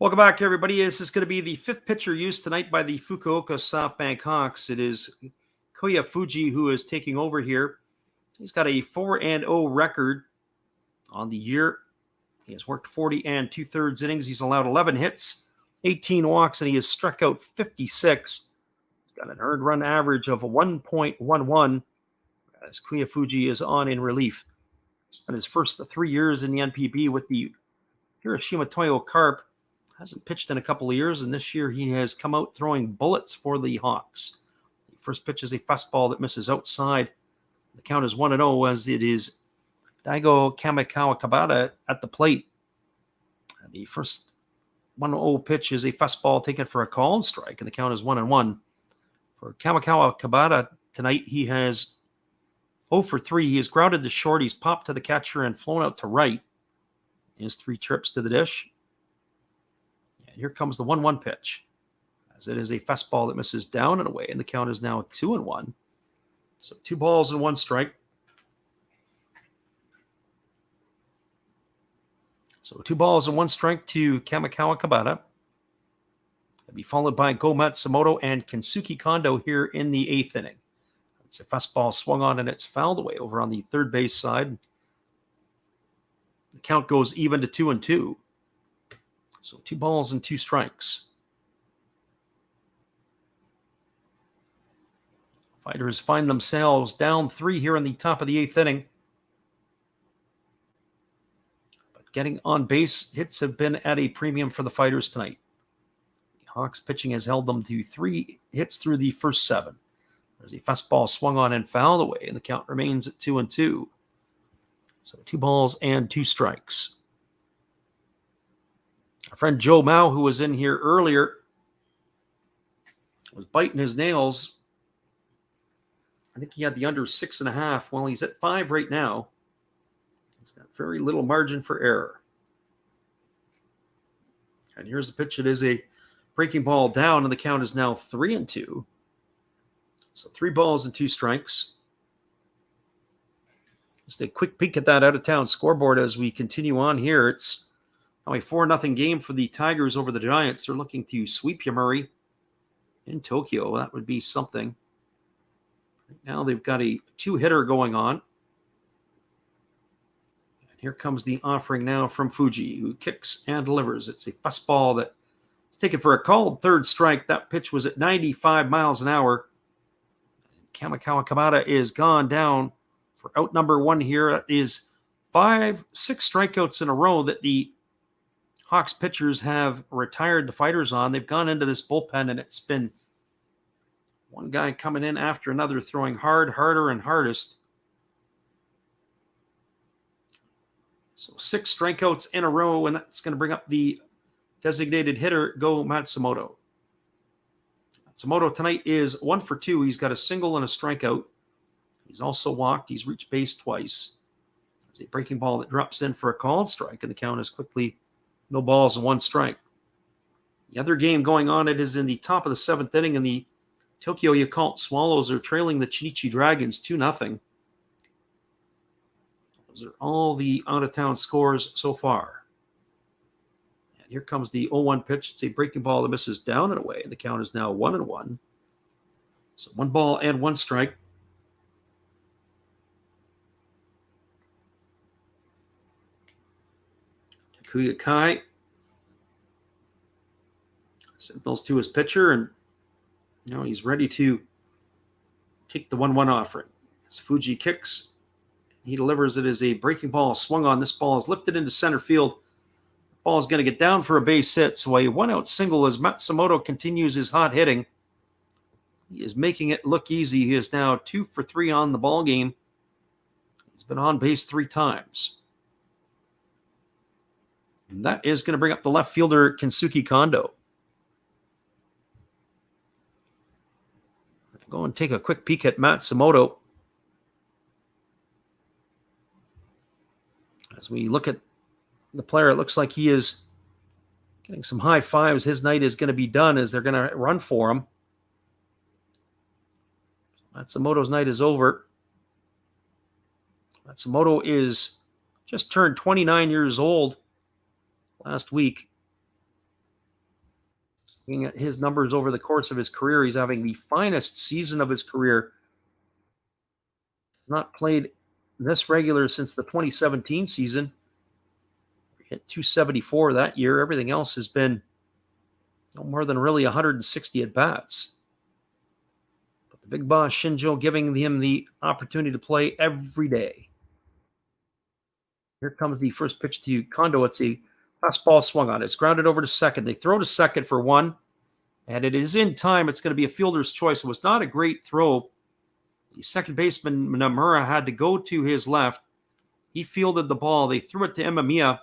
Welcome back, everybody. This is going to be the 5th pitcher used tonight by the Fukuoka SoftBank Hawks. It is Koya Fuji who is taking over here. He's got a 4-0 record on the year. He has worked 40 2/3 innings. He's allowed 11 hits, 18 walks, and he has struck out 56. He's got an earned run average of 1.11 as Koya Fuji is on in relief. He spent his first 3 years in the NPB with the Hiroshima Toyo Carp. Hasn't pitched in a couple of years, and this year he has come out throwing bullets for the Hawks. The first pitch is a fastball that misses outside. The count is 1-0 as it is Daigo Kamikawa Kabata at the plate. And the first 1-0 pitch is a fastball taken for a called strike, and the count is 1-1. For Kamikawa Kabata tonight, he has 0 for 3. He has grounded to short. He's popped to the catcher and flown out to right. He has 3 trips to the dish. Here comes the 1-1 pitch, as it is a fastball that misses down and away, and the count is now 2-1. So 2 balls and 1 strike. So 2 balls and 1 strike to Kamikawa Kabata. It'll be followed by Go Matsumoto and Kensuke Kondo here in the 8th inning. It's a fastball swung on and it's fouled away over on the third base side. The count goes even to 2-2. So 2 balls and 2 strikes. Fighters find themselves down 3 here in the top of the 8th inning. But getting on base hits have been at a premium for the Fighters tonight. The Hawks pitching has held them to 3 hits through the first 7. There's a fastball swung on and fouled away, and the count remains at 2-2. So 2 balls and 2 strikes. Our friend Joe Mao, who was in here earlier, was biting his nails. I think he had the under 6.5. Well, he's at 5 right now. He's got very little margin for error. And here's the pitch. It is a breaking ball down, and the count is now 3-2. So 3 balls and 2 strikes. Just a quick peek at that out-of-town scoreboard as we continue on here. It's now a 4-0 game for the Tigers over the Giants. They're looking to sweep Yomiuri in Tokyo. That would be something. Right now they've got a 2-hitter going on. And here comes the offering now from Fuji, who kicks and delivers. It's a fastball that is taken for a called third strike. That pitch was at 95 miles an hour. Kamikawa Kabata is gone down for out number 1 here. That is 6 strikeouts in a row that the Hawks pitchers have retired the Fighters on. They've gone into this bullpen, and it's been one guy coming in after another, throwing hard, harder, and hardest. So 6 strikeouts in a row, and that's going to bring up the designated hitter, Go Matsumoto. Matsumoto tonight is 1 for 2. He's got a single and a strikeout. He's also walked. He's reached base twice. There's a breaking ball that drops in for a called strike, and the count is quickly no balls and 1 strike. The other game going on, it is in the top of the 7th inning, and the Tokyo Yakult Swallows are trailing the Chinichi Dragons 2-0. Those are all the out-of-town scores so far. And here comes the 0-1 pitch. It's a breaking ball that misses down and away, and the count is now 1-1. So 1 ball and 1 strike. Takuya Kai signals to his pitcher, and Now he's ready to take the 1-1 offering. As Fuji kicks, he delivers it as a breaking ball swung on. This ball is lifted into center field. The ball is going to get down for a base hit, so a 1-out single as Matsumoto continues his hot hitting. He is making it look easy. He is now 2 for 3 on the ball game. He's been on base 3 times. And that is going to bring up the left fielder, Kensuke Kondo. Go and take a quick peek at Matsumoto. As we look at the player, it looks like he is getting some high fives. His night is going to be done as they're going to run for him. Matsumoto's night is over. Matsumoto is just turned 29 years old last week. Looking at his numbers over the course of his career, he's having the finest season of his career. Not played this regular since the 2017 season. He hit 274 that year. Everything else has been no more than really 160 at-bats. But the big boss Shinjo giving him the opportunity to play every day. Here comes the first pitch to Kondo. It's a fastball swung on. It's grounded over to second. They throw to second for 1, and it is in time. It's going to be a fielder's choice. It was not a great throw. The second baseman, Nomura, had to go to his left. He fielded the ball. They threw it to Imamiya.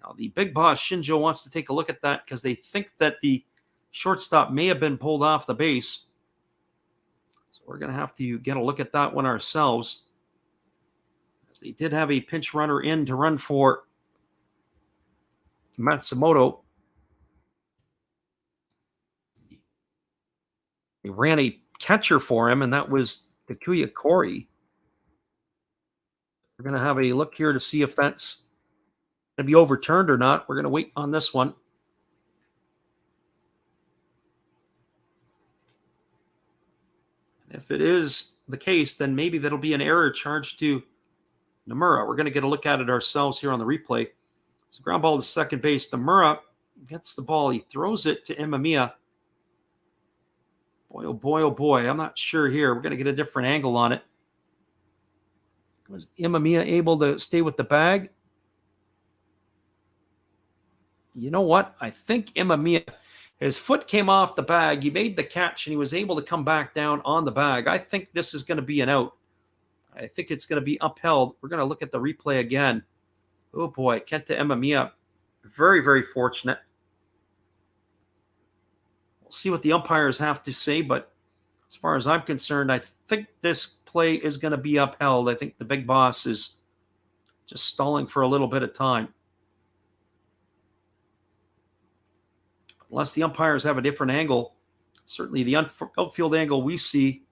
Now, the big boss, Shinjo, wants to take a look at that because they think that the shortstop may have been pulled off the base. So we're going to have to get a look at that one ourselves. As they did have a pinch runner in to run for Matsumoto. They ran a catcher for him, and that was Takuya Kori. We're going to have a look here to see if that's going to be overturned or not. We're going to wait on this one. If it is the case, then maybe that'll be an error charged to Nomura. We're going to get a look at it ourselves here on the replay. It's a ground ball to second base. Nomura gets the ball. He throws it to Imamiya. Boy, oh boy, oh boy. I'm not sure here. We're going to get a different angle on it. Was Imamiya able to stay with the bag? You know what? I think Imamiya, his foot came off the bag. He made the catch, and he was able to come back down on the bag. I think this is going to be an out. I think it's going to be upheld. We're going to look at the replay again. Oh, boy. Kenta Imamiya, very, very fortunate. We'll see what the umpires have to say, but as far as I'm concerned, I think this play is going to be upheld. I think the big boss is just stalling for a little bit of time. Unless the umpires have a different angle, certainly the outfield angle we see,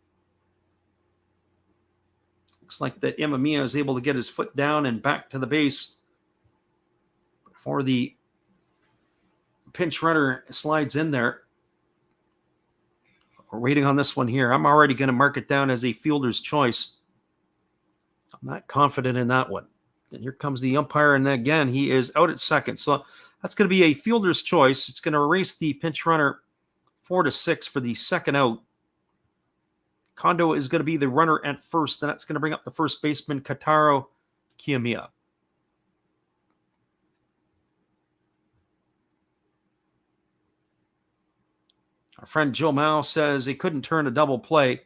looks like that Imamiya is able to get his foot down and back to the base before the pinch runner slides in there. We're waiting on this one here. I'm already going to mark it down as a fielder's choice. I'm not confident in that one. And here comes the umpire, and again, he is out at second. So that's going to be a fielder's choice. It's going to erase the pinch runner 4-6 for the second out. Kondo is going to be the runner at first, and that's going to bring up the first baseman, Kataro Kiyomiya. Our friend Joe Mao says he couldn't turn a double play.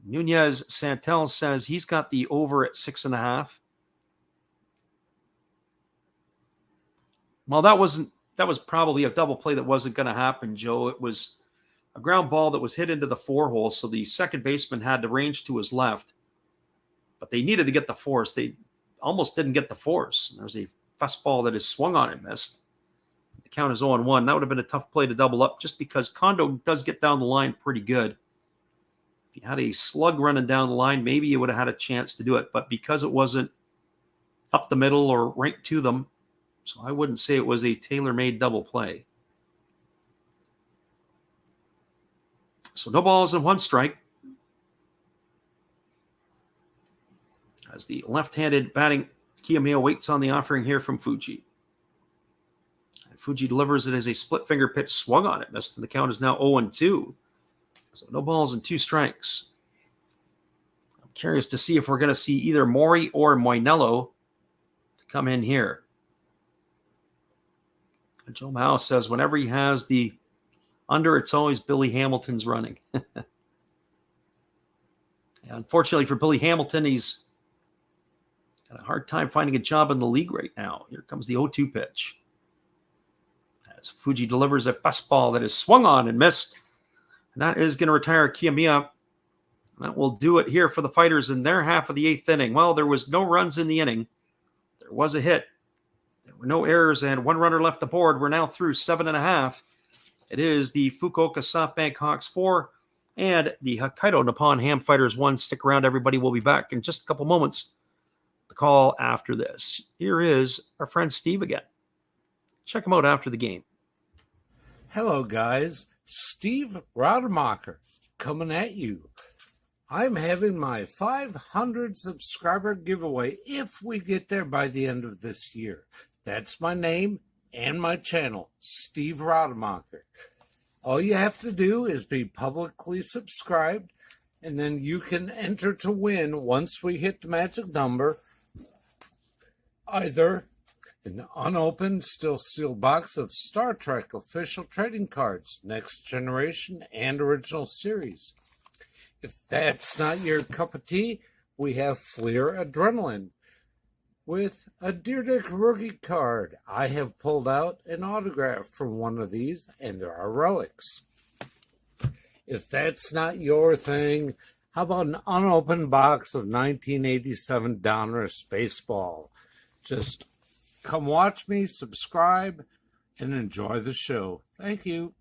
Nunez Santel says he's got the over at 6.5. Well, that was probably a double play that wasn't going to happen, Joe. It was a ground ball that was hit into the 4-hole, so the second baseman had to range to his left. But they needed to get the force. They almost didn't get the force. There's a fastball that is swung on and missed. The count is 0-1. That would have been a tough play to double up just because Kondo does get down the line pretty good. If you had a slug running down the line, maybe you would have had a chance to do it. But because it wasn't up the middle or right to them, so I wouldn't say it was a tailor-made double play. So no balls and 1 strike. As the left-handed batting Kiyomiya waits on the offering here from Fuji. And Fuji delivers it as a split finger pitch, swung on it, missed, and the count is now 0-2. So no balls and 2 strikes. I'm curious to see if we're going to see either Mori or Moinello to come in here. Joe Mao says whenever he has the under, it's always Billy Hamilton's running. Unfortunately for Billy Hamilton, he's got a hard time finding a job in the league right now. Here comes the 0-2 pitch. As Fuji delivers a fastball that is swung on and missed. And that is going to retire Kiyomiya. That will do it here for the Fighters in their half of the 8th inning. Well, there was no runs in the inning. There was a hit. There were no errors and 1 runner left aboard. We're now through 7.5. It is the Fukuoka SoftBank Hawks 4 and the Hokkaido Nippon-Ham Fighters 1. Stick around, everybody. We'll be back in just a couple moments. The call after this. Here is our friend Steve again. Check him out after the game. Hello, guys. Steve Rademacher coming at you. I'm having my 500 subscriber giveaway if we get there by the end of this year. That's my name and my channel, Steve Rademacher. All you have to do is be publicly subscribed, and then you can enter to win once we hit the magic number. Either an unopened, still sealed box of Star Trek official trading cards, Next Generation and Original Series. If that's not your cup of tea, we have Fleer Adrenaline with a Deerdick rookie card. I have pulled out an autograph from one of these, and there are relics. If that's not your thing, how about an unopened box of 1987 Donruss Baseball? Just come watch me, subscribe, and enjoy the show. Thank you.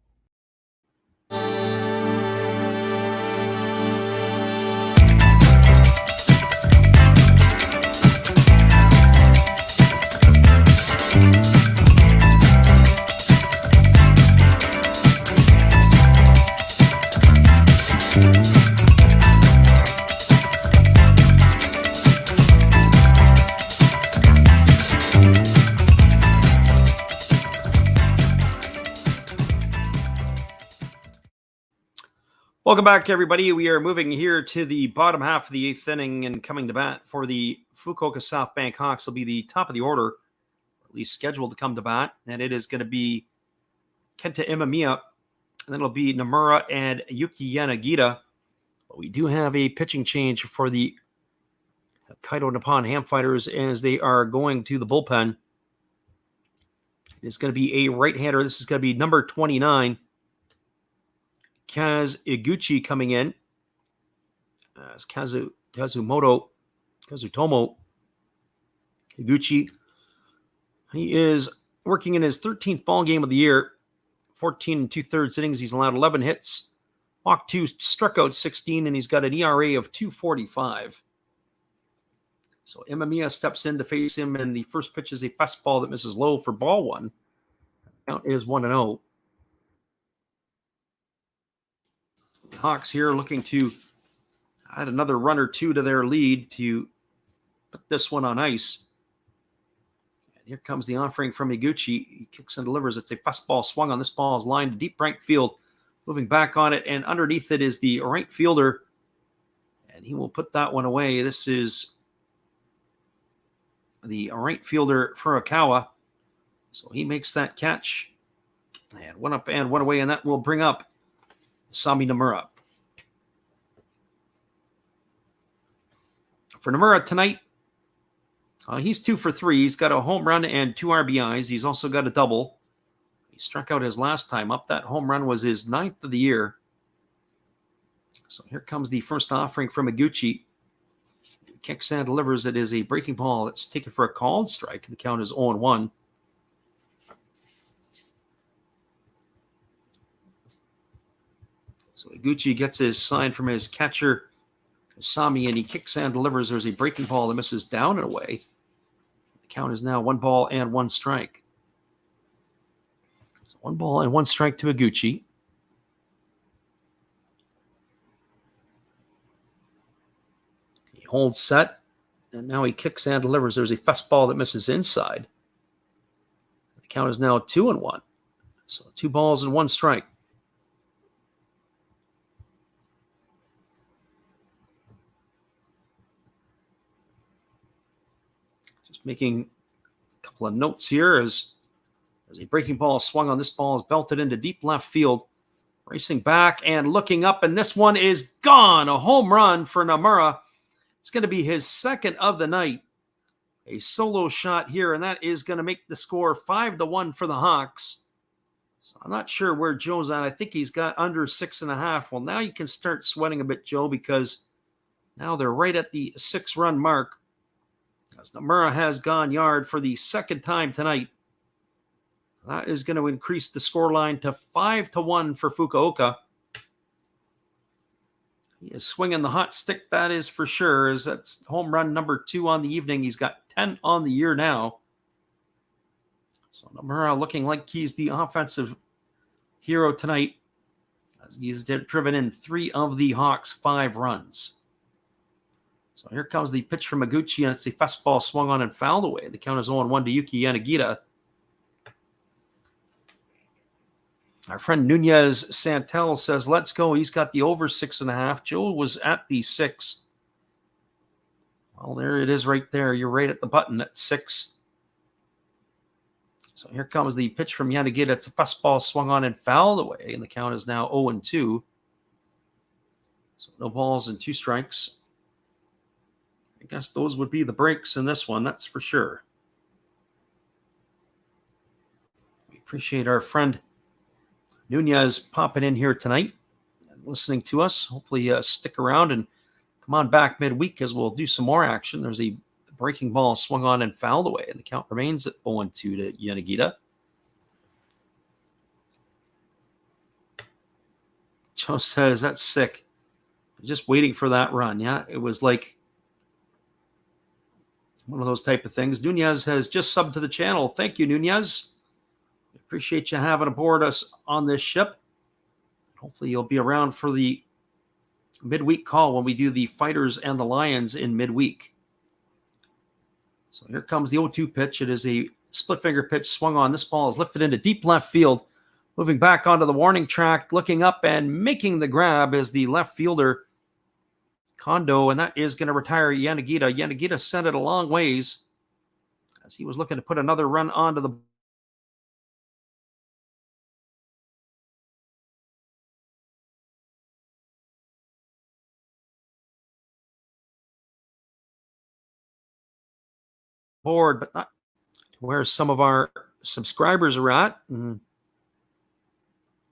Welcome back, everybody. We are moving here to the bottom half of the 8th inning, and coming to bat for the Fukuoka SoftBank Hawks will be the top of the order, or at least scheduled to come to bat, and it is going to be Kenta Imamiya, and then it'll be Nomura and Yuki Yanagita. But we do have a pitching change for the Hokkaido Nippon-Ham Fighters as they are going to the bullpen. It's going to be a right-hander. This is going to be number 29. Iguchi coming in as Kazutomo Iguchi. He is working in his 13th ball game of the year. 14 2/3 innings. He's allowed 11 hits, walked 2, struck out 16, and he's got an ERA of 2.45. So Imamiya steps in to face him, and the first pitch is a fastball that misses low for ball 1. Count is 1-0. Hawks here looking to add another run or 2 to their lead to put this one on ice. And here comes the offering from Iguchi. He kicks and delivers. It's a fastball swung on. This ball is lined to deep right field. Moving back on it, and underneath it is the right fielder. And he will put that one away. This is the right fielder, Furukawa. So he makes that catch. And one up and one away, and that will bring up Sami Nomura. For Nomura tonight, he's 2 for 3. He's got a home run and 2 RBIs. He's also got a double. He struck out his last time up. That home run was his 9th of the year. So here comes the first offering from Iguchi. He kicks and delivers. It is a breaking ball. It's taken for a called strike. The count is 0-1. So Iguchi gets his sign from his catcher, Sami, and he kicks and delivers. There's a breaking ball that misses down and away. The count is now 1 ball and 1 strike. So 1 ball and 1 strike to Iguchi. He holds set, and now he kicks and delivers. There's a fastball that misses inside. The count is now 2-1. So 2 balls and 1 strike. Just making a couple of notes here as a breaking ball swung on. This ball is belted into deep left field. Racing back and looking up, and this one is gone. A home run for Nomura. It's going to be his second of the night. A solo shot here, and that is going to make the score 5-1 for the Hawks. So I'm not sure where Joe's at. I think he's got under 6.5. Well, now you can start sweating a bit, Joe, because now they're right at the 6-run mark. As Nomura has gone yard for the second time tonight. That is going to increase the scoreline to 5-1 for Fukuoka. He is swinging the hot stick, that is for sure, as that's home run number 2 on the evening. He's got 10 on the year now. So Nomura looking like he's the offensive hero tonight, as he's driven in 3 of the Hawks' 5 runs. So here comes the pitch from Higuchi, and it's a fastball swung on and fouled away. The count is 0-1 to Yuki Yanagita. Our friend Nunez Santel says, let's go. He's got the over 6.5. Joe was at the 6. Well, there it is right there. You're right at the button at 6. So here comes the pitch from Yanagita. It's a fastball swung on and fouled away, and the count is now 0-2. So no balls and 2 strikes. I guess those would be the breaks in this one, that's for sure. We appreciate our friend Nunez popping in here tonight and listening to us. Hopefully stick around and come on back midweek as we'll do some more action. There's a breaking ball swung on and fouled away, and the count remains at 0-2 to Yanagita. Joe says, that's sick. Just waiting for that run. Yeah, it was like one of those type of things. Nunez has just subbed to the channel. Thank you, Nunez. Appreciate you having aboard us on this ship. Hopefully you'll be around for the midweek call when we do the Fighters and the Lions in midweek. So here comes the 0-2 pitch. It is a split finger pitch swung on. This ball is lifted into deep left field. Moving back onto the warning track, looking up and making the grab is the left fielder, Kondo, and that is going to retire Yanagita. Yanagita sent it a long ways as he was looking to put another run onto the board, but not where some of our subscribers are at. And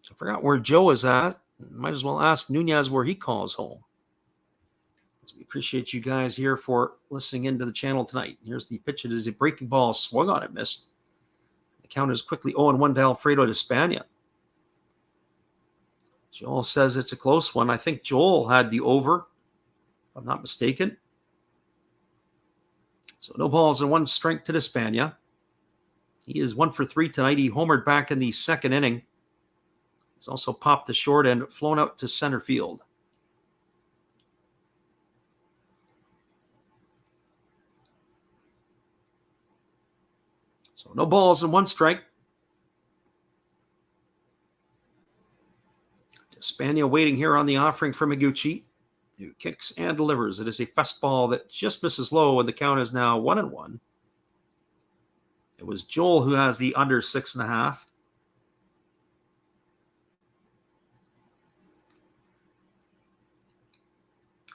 I forgot where Joe is at. Might as well ask Nunez where he calls home. So we appreciate you guys here for listening into the channel tonight. Here's the pitch. It is a breaking ball swung on it, missed. The count is quickly 0-1 to Alfredo de Spagna. Joel says it's a close one. I think Joel had the over, if I'm not mistaken. So no balls and 1 strike to Despania. He is 1 for 3 tonight. He homered back in the second inning. He's also popped the short and flown out to center field. So no balls and 1 strike. Despania waiting here on the offering from Higuchi, who kicks and delivers. It is a fastball that just misses low, and the count is now 1-1. It was Joel who has the under 6.5.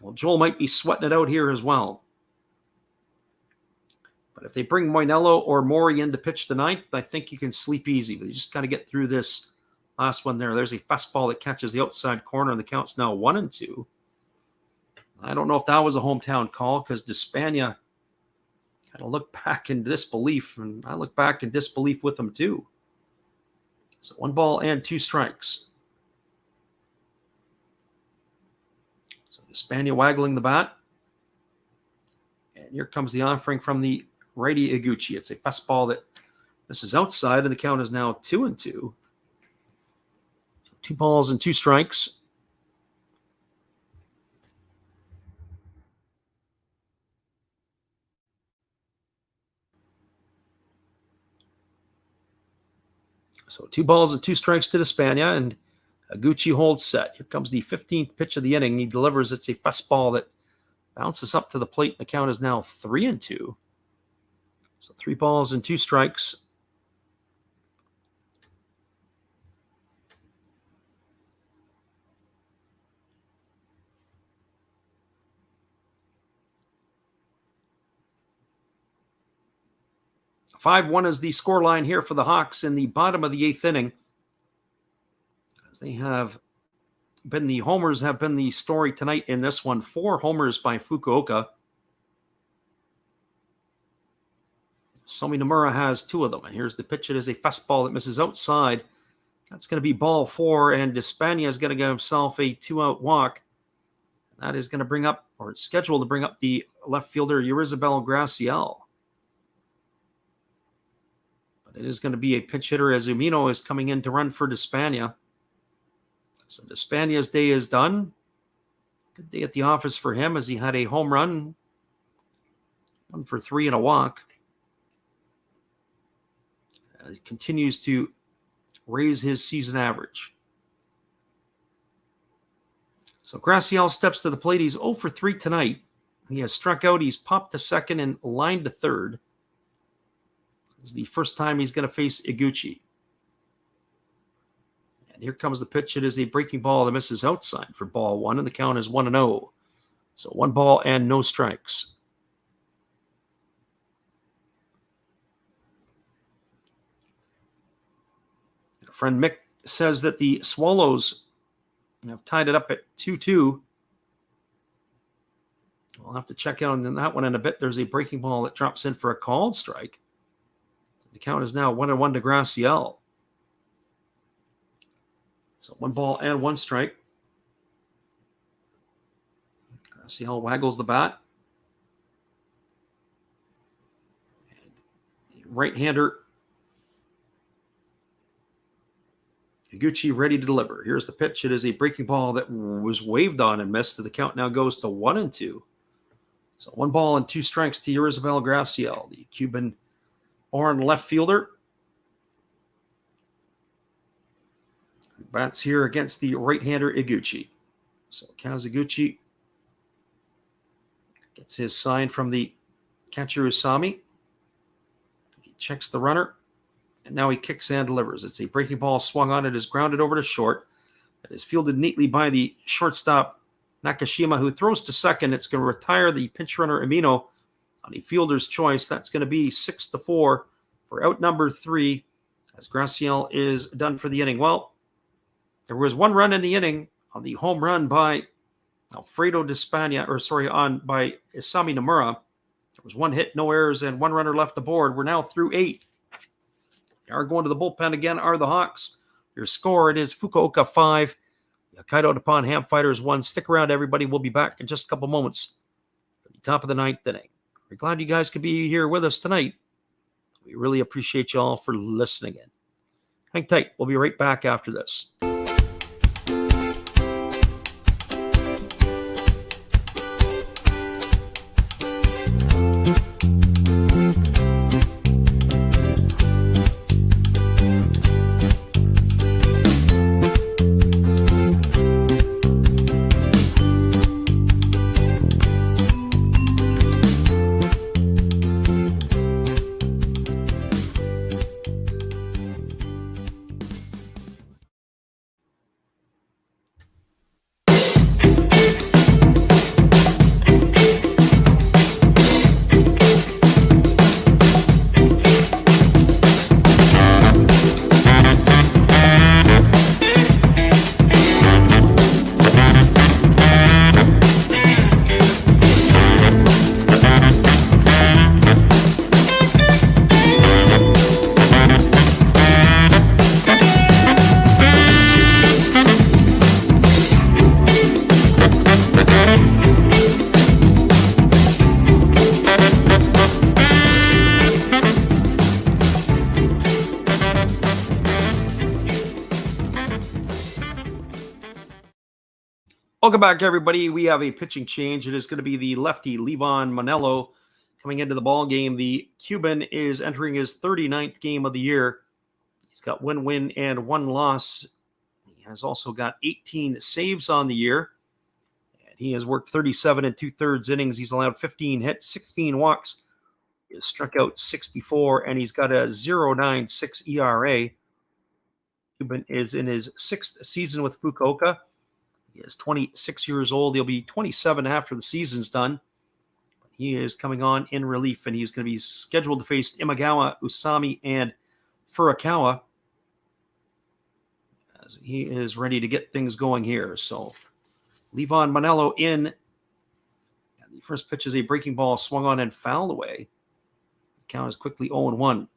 Well, Joel might be sweating it out here as well. But if they bring Moinello or Mori in to pitch the 9th, I think you can sleep easy. But you just got to get through this last one there. There's a fastball that catches the outside corner, and the count's now 1-2. I don't know if that was a hometown call because Despania kind of looked back in disbelief, and I look back in disbelief with them too. So 1 ball and 2 strikes. So Despania waggling the bat. And here comes the offering from the righty Higuchi. It's a fastball that misses outside, and the count is now 2-2. 2 balls and 2 strikes. So 2 balls and 2 strikes to Despania, and Iguchi holds set. Here comes the 15th pitch of the inning. He delivers. It's a fastball that bounces up to the plate. The count is now 3-2. So 3 balls and 2 strikes. Five-1 is the scoreline here for the Hawks in the bottom of the 8th inning. As they have been the homers have been the story tonight in this one. 4 homers by Fukuoka. Somi Nomura has 2 of them. And here's the pitch. It is a fastball that misses outside. That's going to be ball 4, and Despania is going to get himself a 2-out walk. That is going to bring up, or it's scheduled to bring up, the left fielder, Yurizabel Graciel. But it is going to be a pinch hitter as Umino is coming in to run for Despania. So Despania's day is done. Good day at the office for him as he had a home run. 1 for 3 and a walk. He continues to raise his season average. So Graciel steps to the plate. He's 0 for 3 tonight. He has struck out. He's popped to second and lined to third. This is the first time he's going to face Iguchi. And here comes the pitch. It is a breaking ball that misses outside for ball 1, and the count is 1-0. So 1 ball and no strikes. Friend Mick says that the Swallows have tied it up at 2-2. We'll have to check out on that one in a bit. There's a breaking ball that drops in for a called strike. The count is now 1-1 to Graciel. So 1 ball and 1 strike. Graciel waggles the bat. And the right-hander Iguchi ready to deliver. Here's the pitch. It is a breaking ball that was waved on and missed. The count now goes to 1-2. So 1 ball and 2 strikes to Yurizabel Graciel, the Cuban-born left fielder. Bats here against the right-hander Iguchi. So Kaz Iguchi gets his sign from the catcher Usami. He checks the runner. And now he kicks and delivers. It's a breaking ball swung on. It is grounded over to short. It is fielded neatly by the shortstop Nakashima, who throws to second. It's going to retire the pinch runner Umino on a fielder's choice. That's going to be 6-4 for out number 3 as Graciel is done for the inning. Well, there was 1 run in the inning on the home run by Alfredo Despania, by Isami Nomura. There was 1 hit, no errors, and 1 runner left the board. We're now through 8. We are going to the bullpen again, are the Hawks. Your score, it is Fukuoka 5, Hokkaido Nippon-Ham Fighters 1. Stick around, everybody. We'll be back in just a couple moments at the top of the 9th inning. We're glad you guys could be here with us tonight. We really appreciate you all for listening in. Hang tight. We'll be right back after this. Welcome back, everybody. We have a pitching change. It is going to be the lefty, Levon Manello, coming into the ball game. The Cuban is entering his 39th game of the year. He's got 1 win and 1 loss. He has also got 18 saves on the year. And he has worked 37 2/3 innings. He's allowed 15 hits, 16 walks. He has struck out 64, and he's got a 0.96 ERA. Cuban is in his 6th season with Fukuoka. He is 26 years old. He'll be 27 after the season's done. He is coming on in relief, and he's going to be scheduled to face Imagawa, Usami, and Furukawa as he is ready to get things going here. So, Levon Manello in. And the first pitch is a breaking ball swung on and fouled away. The count is quickly 0-1.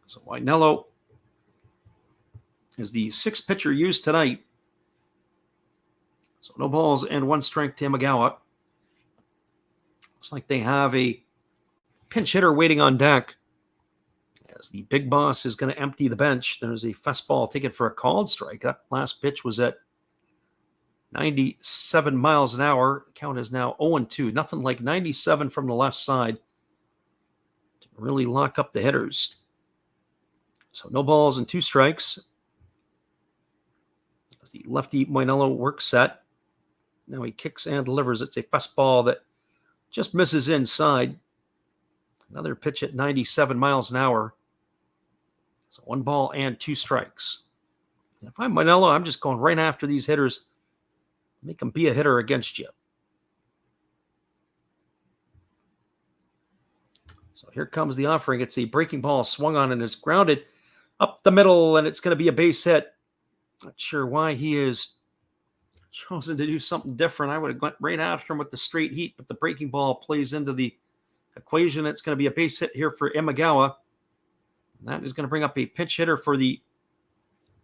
So, Manello is the 6th pitcher used tonight. So, no balls and 1 strike to Imagawa. Looks like they have a pinch hitter waiting on deck as the big boss is going to empty the bench. There's a fastball taken for a called strike. That last pitch was at 97 miles an hour. The count is now 0-2. Nothing like 97 from the left side to really lock up the hitters. So no balls and 2 strikes. As the lefty Moinello works set. Now he kicks and delivers. It's a fastball that just misses inside. Another pitch at 97 miles an hour. So 1 ball and 2 strikes. And if I'm Manello, I'm just going right after these hitters. Make them be a hitter against you. So here comes the offering. It's a breaking ball swung on and it's grounded up the middle, and it's going to be a base hit. Not sure why he is chosen to do something different. I would have went right after him with the straight heat, but the breaking ball plays into the equation. It's going to be a base hit here for Imagawa. And that is going to bring up a pinch hitter for the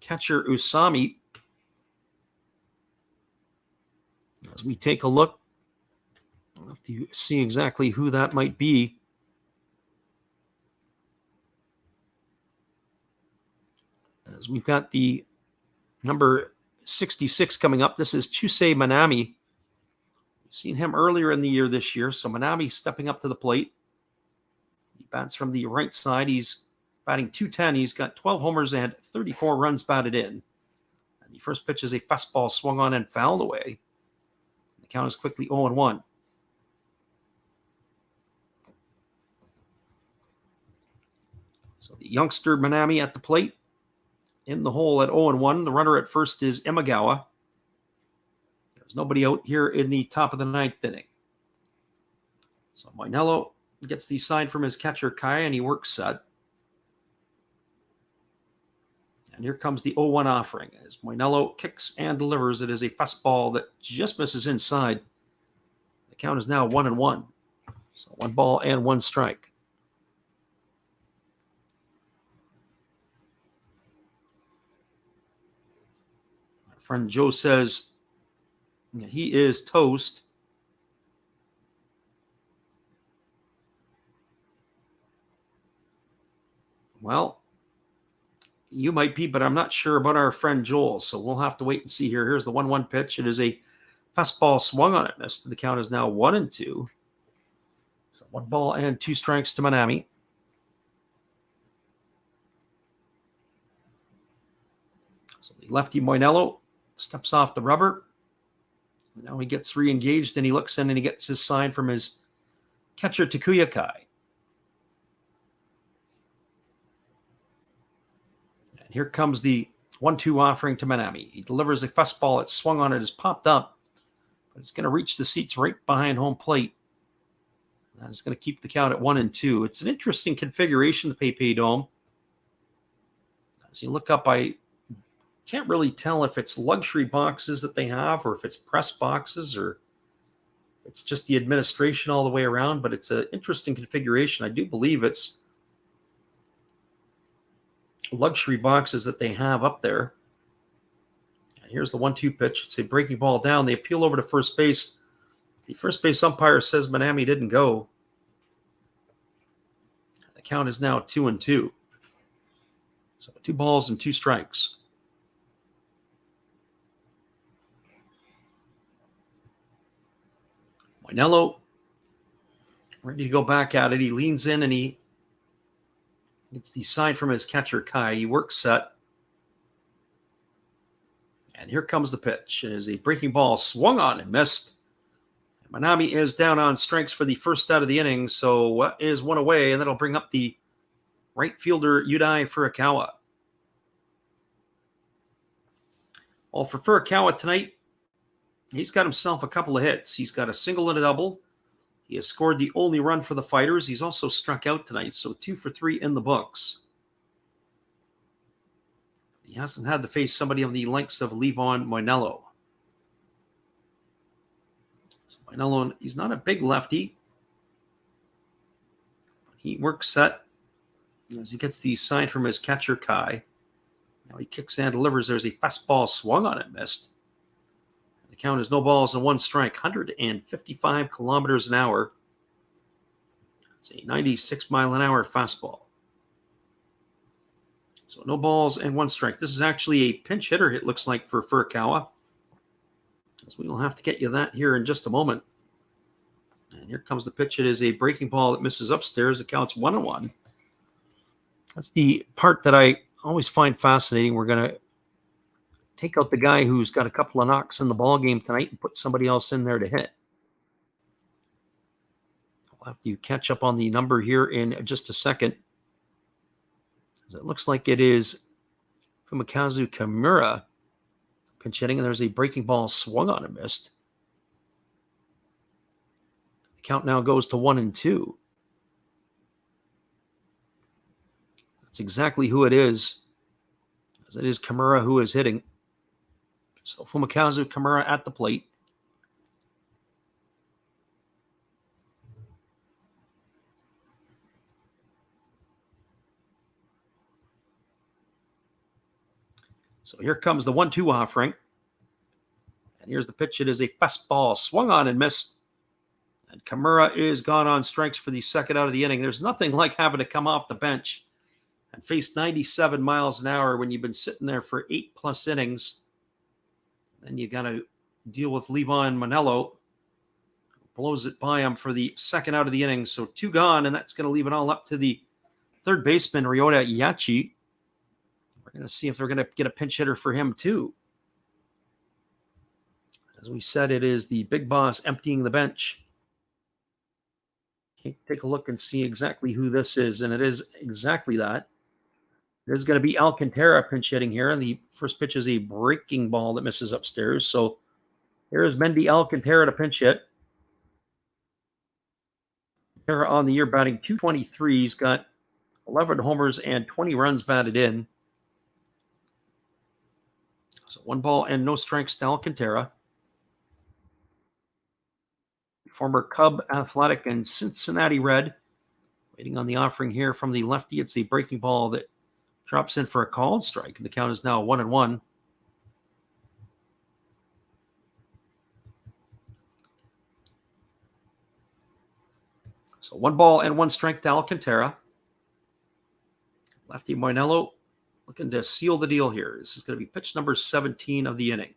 catcher Usami. As we take a look, I'll have to see exactly who that might be. As we've got the number 66 coming up. This is Chusei Manami. We've seen him earlier in the year this year. So Manami stepping up to the plate. He bats from the right side. He's batting .210. He's got 12 homers and 34 runs batted in. And the first pitch is a fastball swung on and fouled away. The count is quickly 0-1. So the youngster Manami at the plate. In the hole at 0-1. The runner at first is Imagawa. There's nobody out here in the top of the 9th inning. So Moinello gets the sign from his catcher Kai, and he works set. And here comes the 0-1 offering as Moinello kicks and delivers. It is a fastball that just misses inside. The count is now 1-1. So 1 ball and 1 strike. Friend Joe says he is toast. Well, you might be, but I'm not sure about our friend Joel, so we'll have to wait and see here. Here's the 1-1 pitch. It is a fastball swung on it, missed. The count is now 1-2. So 1 ball and 2 strikes to Manami. So the lefty Moinello steps off the rubber. Now he gets re-engaged, and he looks in and he gets his sign from his catcher Takuya Kai. And here comes the 1-2 offering to Manami. He delivers a fastball. It's swung on. It is popped up, but it's going to reach the seats right behind home plate. And it's going to keep the count at 1-2. It's an interesting configuration, the PayPay Dome. As you look up, I can't really tell if it's luxury boxes that they have or if it's press boxes or it's just the administration all the way around, but it's an interesting configuration. I do believe it's luxury boxes that they have up there. And here's the 1-2 pitch. It's a breaking ball down. They appeal over to first base. The first base umpire says Manami didn't go. The count is now 2-2. So 2 balls and 2 strikes. Moinello ready to go back at it. He leans in and he It's the sign from his catcher, Kai. He works set. And here comes the pitch. It is a breaking ball swung on and missed. Manami is down on strikes for the first out of the inning, so is one away, and that'll bring up the right fielder, Yudai Furukawa. Well, for Furukawa tonight, he's got himself a couple of hits. He's got a single and a double. He has scored the only run for the Fighters. He's also struck out tonight, so 2 for 3 in the books. He hasn't had to face somebody of the likes of Levon Moinello. So Moinello, he's not a big lefty. He works set as he gets the sign from his catcher, Kai. Now he kicks and delivers. There's a fastball swung on it, missed. The count is no balls and 1 strike, 155 kilometers an hour. It's a 96-mile-an-hour fastball. So no balls and 1 strike. This is actually a pinch hitter, it looks like, for Furukawa. So we will have to get you that here in just a moment. And here comes the pitch. It is a breaking ball that misses upstairs. It counts 1-1. That's the part that I always find fascinating. We're going to take out the guy who's got a couple of knocks in the ball game tonight and put somebody else in there to hit. We'll have to catch up on the number here in just a second. It looks like it is Fumikazu Kimura pinch hitting, and there's a breaking ball swung on and missed. The count now goes to 1-2. That's exactly who it is, as it is Kimura who is hitting. So Fumikazu Kimura at the plate. So here comes the 1-2 offering. And here's the pitch. It is a fastball swung on and missed. And Kimura is gone on strikes for the second out of the inning. There's nothing like having to come off the bench and face 97 miles an hour when you've been sitting there for 8+ innings. Then you got to deal with Levon Moinello. Blows it by him for the second out of the inning. So 2 gone, and that's going to leave it all up to the third baseman, Ryota Yachi. We're going to see if they're going to get a pinch hitter for him, too. As we said, it is the big boss emptying the bench. Take a look and see exactly who this is, and it is exactly that. There's going to be Alcantara pinch hitting here, and the first pitch is a breaking ball that misses upstairs. So here is Mendy Alcantara to pinch hit. Alcantara on the year batting .223. He's got 11 homers and 20 runs batted in. So 1 ball and no strikes to Alcantara. Former Cub, Athletic, and Cincinnati Red. Waiting on the offering here from the lefty. It's a breaking ball that drops in for a called strike. And the count is now 1-1. So 1 ball and 1 strike to Alcantara. Lefty Moinello looking to seal the deal here. This is going to be pitch number 17 of the inning.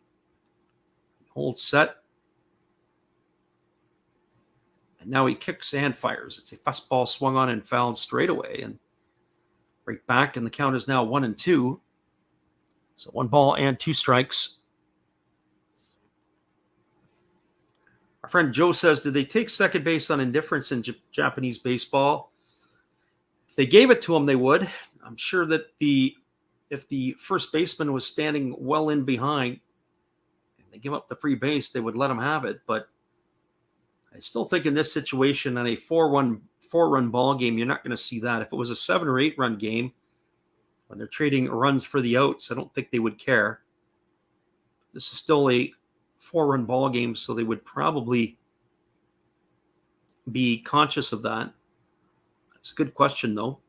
Hold set. And now he kicks and fires. It's a fastball swung on and fouled straight away. And right back, and the count is now 1-2. So 1 ball and 2 strikes. Our friend Joe says, did they take second base on indifference in Japanese baseball? If they gave it to him, they would. I'm sure that if the first baseman was standing well in behind and they give up the free base, they would let him have it. But I still think in this situation, on a 4-run ball game, you're not going to see that. If it was a 7 or 8 run game, when they're trading runs for the outs, I don't think they would care. This is still a 4-run ball game, so they would probably be conscious of that. It's a good question, though.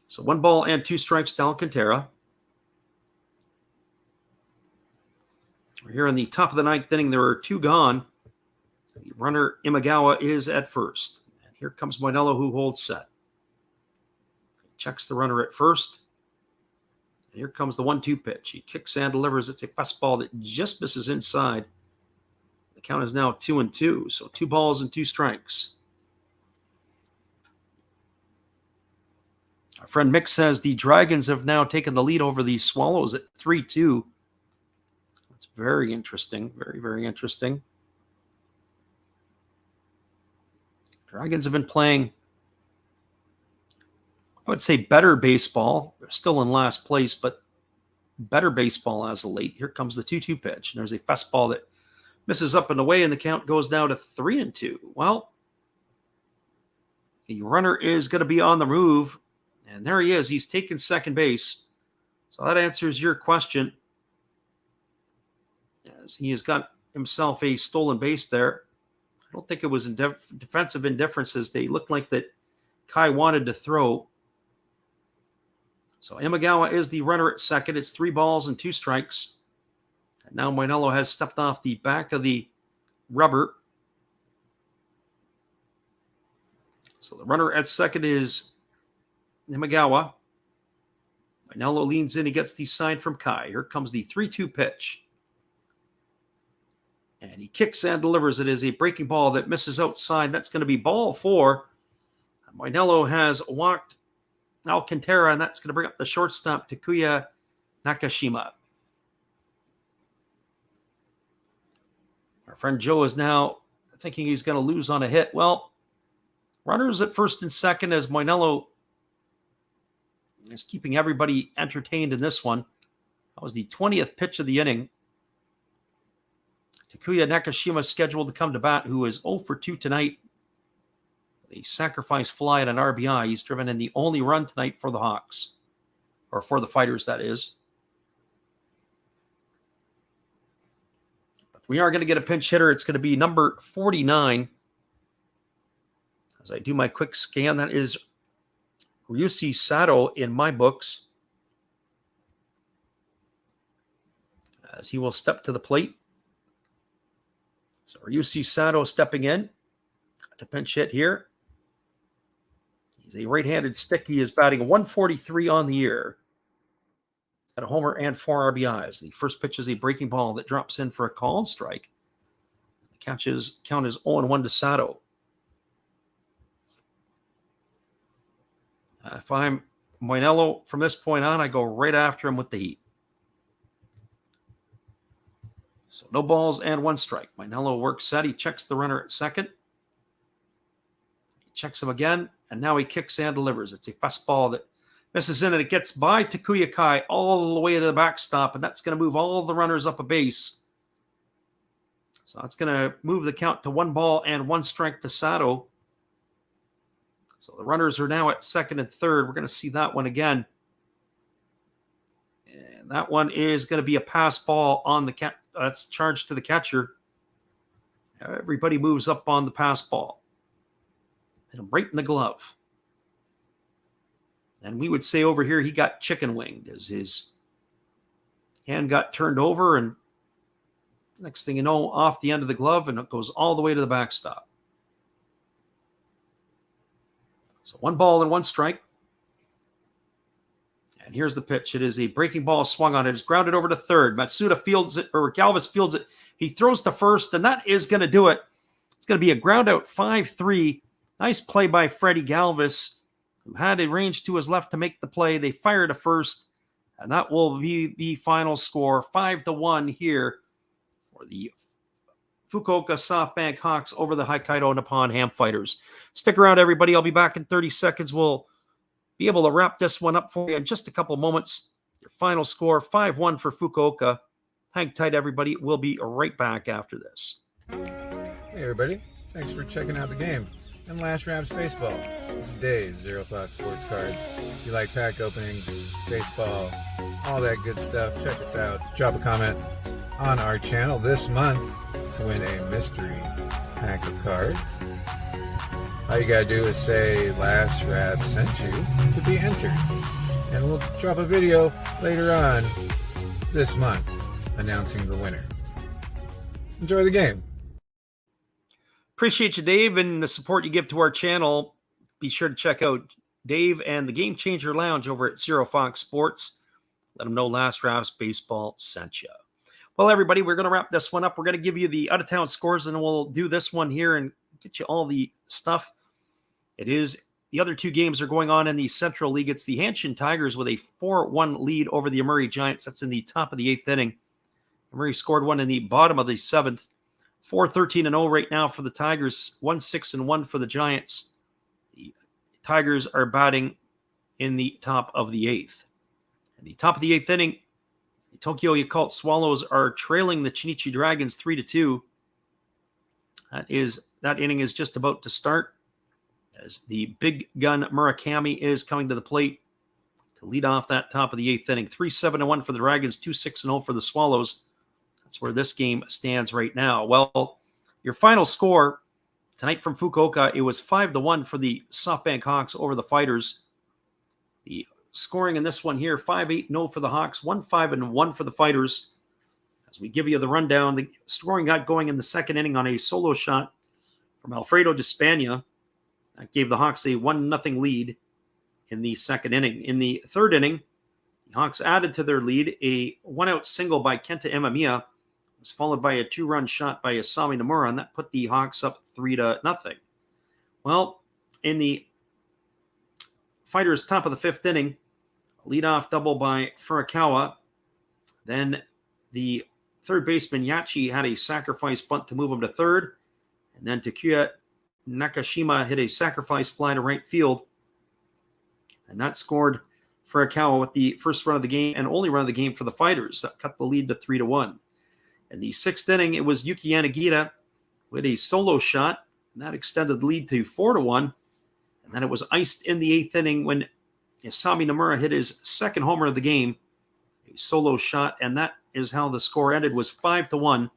So 1 ball and 2 strikes to Alcantara. We're here in the top of the 9th inning. There are 2 gone. The runner Imagawa is at first. And here comes Moinello, who holds set. Checks the runner at first. And here comes the 1-2 pitch. He kicks and delivers. It's a fastball that just misses inside. The count is now 2-2. So 2 balls and 2 strikes. Our friend Mick says the Dragons have now taken the lead over the Swallows at 3-2. That's very interesting. Very, very interesting. Dragons have been playing, I would say, better baseball. They're still in last place, but better baseball as of late. Here comes the 2-2 pitch. And there's a fastball that misses up and away, and the count goes down to 3-2. Well, the runner is going to be on the move, and there he is. He's taken second base. So that answers your question, as he has got himself a stolen base there. I don't think it was defensive indifferences. They looked like that Kai wanted to throw. So Imagawa is the runner at second. It's 3 balls and 2 strikes. And now Moinello has stepped off the back of the rubber. So the runner at second is Imagawa. Moinello leans in. He gets the sign from Kai. Here comes the 3-2 pitch. And he kicks and delivers. It is a breaking ball that misses outside. That's going to be ball 4. Moinello has walked Alcantara, and that's going to bring up the shortstop, Takuya Nakashima. Our friend Joe is now thinking he's going to lose on a hit. Well, runners at first and second as Moinello is keeping everybody entertained in this one. That was the 20th pitch of the inning. Takuya Nakashima scheduled to come to bat, who is 0 for 2 tonight. The sacrifice fly and an RBI. He's driven in the only run tonight for the Hawks, or for the Fighters, that is. But we are going to get a pinch hitter. It's going to be number 49. As I do my quick scan, that is Ryusi Sato in my books, as he will step to the plate. So Ryusi Sato stepping in to pinch hit here. He's a right-handed stick. He is batting 143 on the year. At a homer and 4 RBIs. The first pitch is a breaking ball that drops in for a called strike. The count is 0-1 to Sato. If I'm Moinello from this point on, I go right after him with the heat. So no balls and 1 strike. Moinello works set. He checks the runner at second. He checks him again, and now he kicks and delivers. It's a fastball that misses in, and it gets by Takuya Kai all the way to the backstop, and that's going to move all the runners up a base. So that's going to move the count to 1 ball and 1 strike to Sato. So the runners are now at second and third. We're going to see that one again. And that one is going to be a pass ball on the catch. That's charged to the catcher. Everybody moves up on the pass ball. Hit him right in the glove. And we would say over here he got chicken winged as his hand got turned over, and next thing you know, off the end of the glove, and it goes all the way to the backstop. So 1 ball and 1 strike. And here's the pitch. It is a breaking ball swung on it. It's grounded over to third. Matsuda fields it, or Galvis fields it. He throws to first, and that is going to do it. It's going to be a ground out 5-3. Nice play by Freddie Galvis, who had a range to his left to make the play. They fire to first, and that will be the final score, 5-1 here for the Fukuoka SoftBank Hawks over the Hokkaido Nippon-Ham Fighters. Stick around, everybody. I'll be back in 30 seconds. We'll be able to wrap this one up for you in just a couple moments. Your final score, 5-1 for Fukuoka. Hang tight, everybody. We'll be right back after this. Hey, everybody. Thanks for checking out the game and Last Raps Baseball. This is Dave, Zero Thought Sports Cards. If you like pack openings, baseball, all that good stuff, check us out. Drop a comment on our channel this month to win a mystery pack of cards. All you gotta do is say Last Rap sent you to be entered. And we'll drop a video later on this month announcing the winner. Enjoy the game. Appreciate you, Dave, and the support you give to our channel. Be sure to check out Dave and the Game Changer Lounge over at Zero Fox Sports. Let them know Last Raps Baseball sent you. Well, everybody, we're going to wrap this one up. We're going to give you the out-of-town scores, and we'll do this one here and get you all the stuff. It is the other two games are going on in the Central League. It's the Hanshin Tigers with a 4-1 lead over the Amuri Giants. That's in the top of the 8th inning. Amuri scored one in the bottom of the 7th. 4-13-0 right now for the Tigers. 1-6-1 for the Giants. The Tigers are batting in the top of the 8th. In the top of the 8th inning, the Tokyo Yakult Swallows are trailing the Chinichi Dragons 3-2. That inning is just about to start, as the big gun Murakami is coming to the plate to lead off that top of the 8th inning. 3-7-1 for the Dragons, 2-6-0 for the Swallows. That's where this game stands right now. Well, your final score tonight from Fukuoka, it was 5-1 for the SoftBank Hawks over the Fighters. The scoring in this one here, 5-8-0 for the Hawks, 1-5-1 for the Fighters. As we give you the rundown, the scoring got going in the second inning on a solo shot from Alfredo Despania. That gave the Hawks a 1-0 lead in the second inning. In the third inning, the Hawks added to their lead. A one-out single by Kenta Imamiya was followed by a 2-run shot by Asami Nomura, and that put the Hawks up 3-0. Well, in the Fighters' top of the 5th inning, a leadoff double by Furukawa. Then the third baseman Yachi had a sacrifice bunt to move him to third. And then Takuya Nakashima hit a sacrifice fly to right field. And that scored Furukawa with the first run of the game and only run of the game for the Fighters. That cut the lead to 3-1. In the 6th inning, it was Yuki Yanagita with a solo shot. And that extended the lead to 4-1. And then it was iced in the 8th inning when Asami Nomura hit his second homer of the game. A solo shot, and that is how the score ended, was 5-1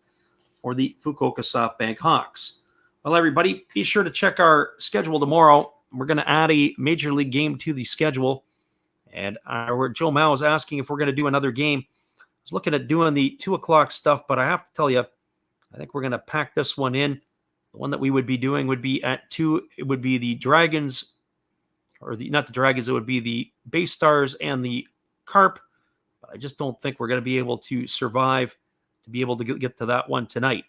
for the Fukuoka SoftBank Hawks. Well, everybody, be sure to check our schedule tomorrow. We're going to add a Major League game to the schedule. And Joe Mao is asking if we're going to do another game. I was looking at doing the 2 o'clock stuff, but I have to tell you, I think we're going to pack this one in. The one that we would be doing would be at 2. It would be the Dragons, or not the Dragons, it would be the Bay Stars and the Carp. But I just don't think we're going to be able to survive to be able to get to that one tonight.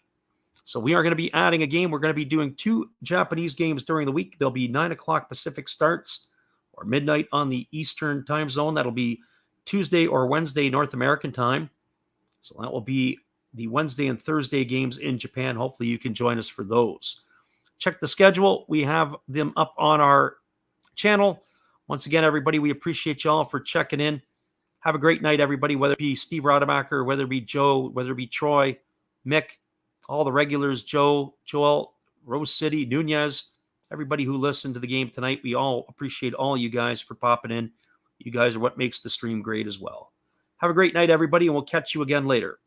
So we are going to be adding a game. We're going to be doing 2 Japanese games during the week. There'll be 9 o'clock Pacific starts or midnight on the Eastern time zone. That'll be Tuesday or Wednesday North American time. So that will be the Wednesday and Thursday games in Japan. Hopefully you can join us for those. Check the schedule. We have them up on our channel. Once again, everybody, we appreciate y'all for checking in. Have a great night, everybody, whether it be Steve Rademacher, whether it be Joe, whether it be Troy, Mick, all the regulars, Joe, Joel, Rose City, Nunez, everybody who listened to the game tonight. We all appreciate all you guys for popping in. You guys are what makes the stream great as well. Have a great night, everybody, and we'll catch you again later.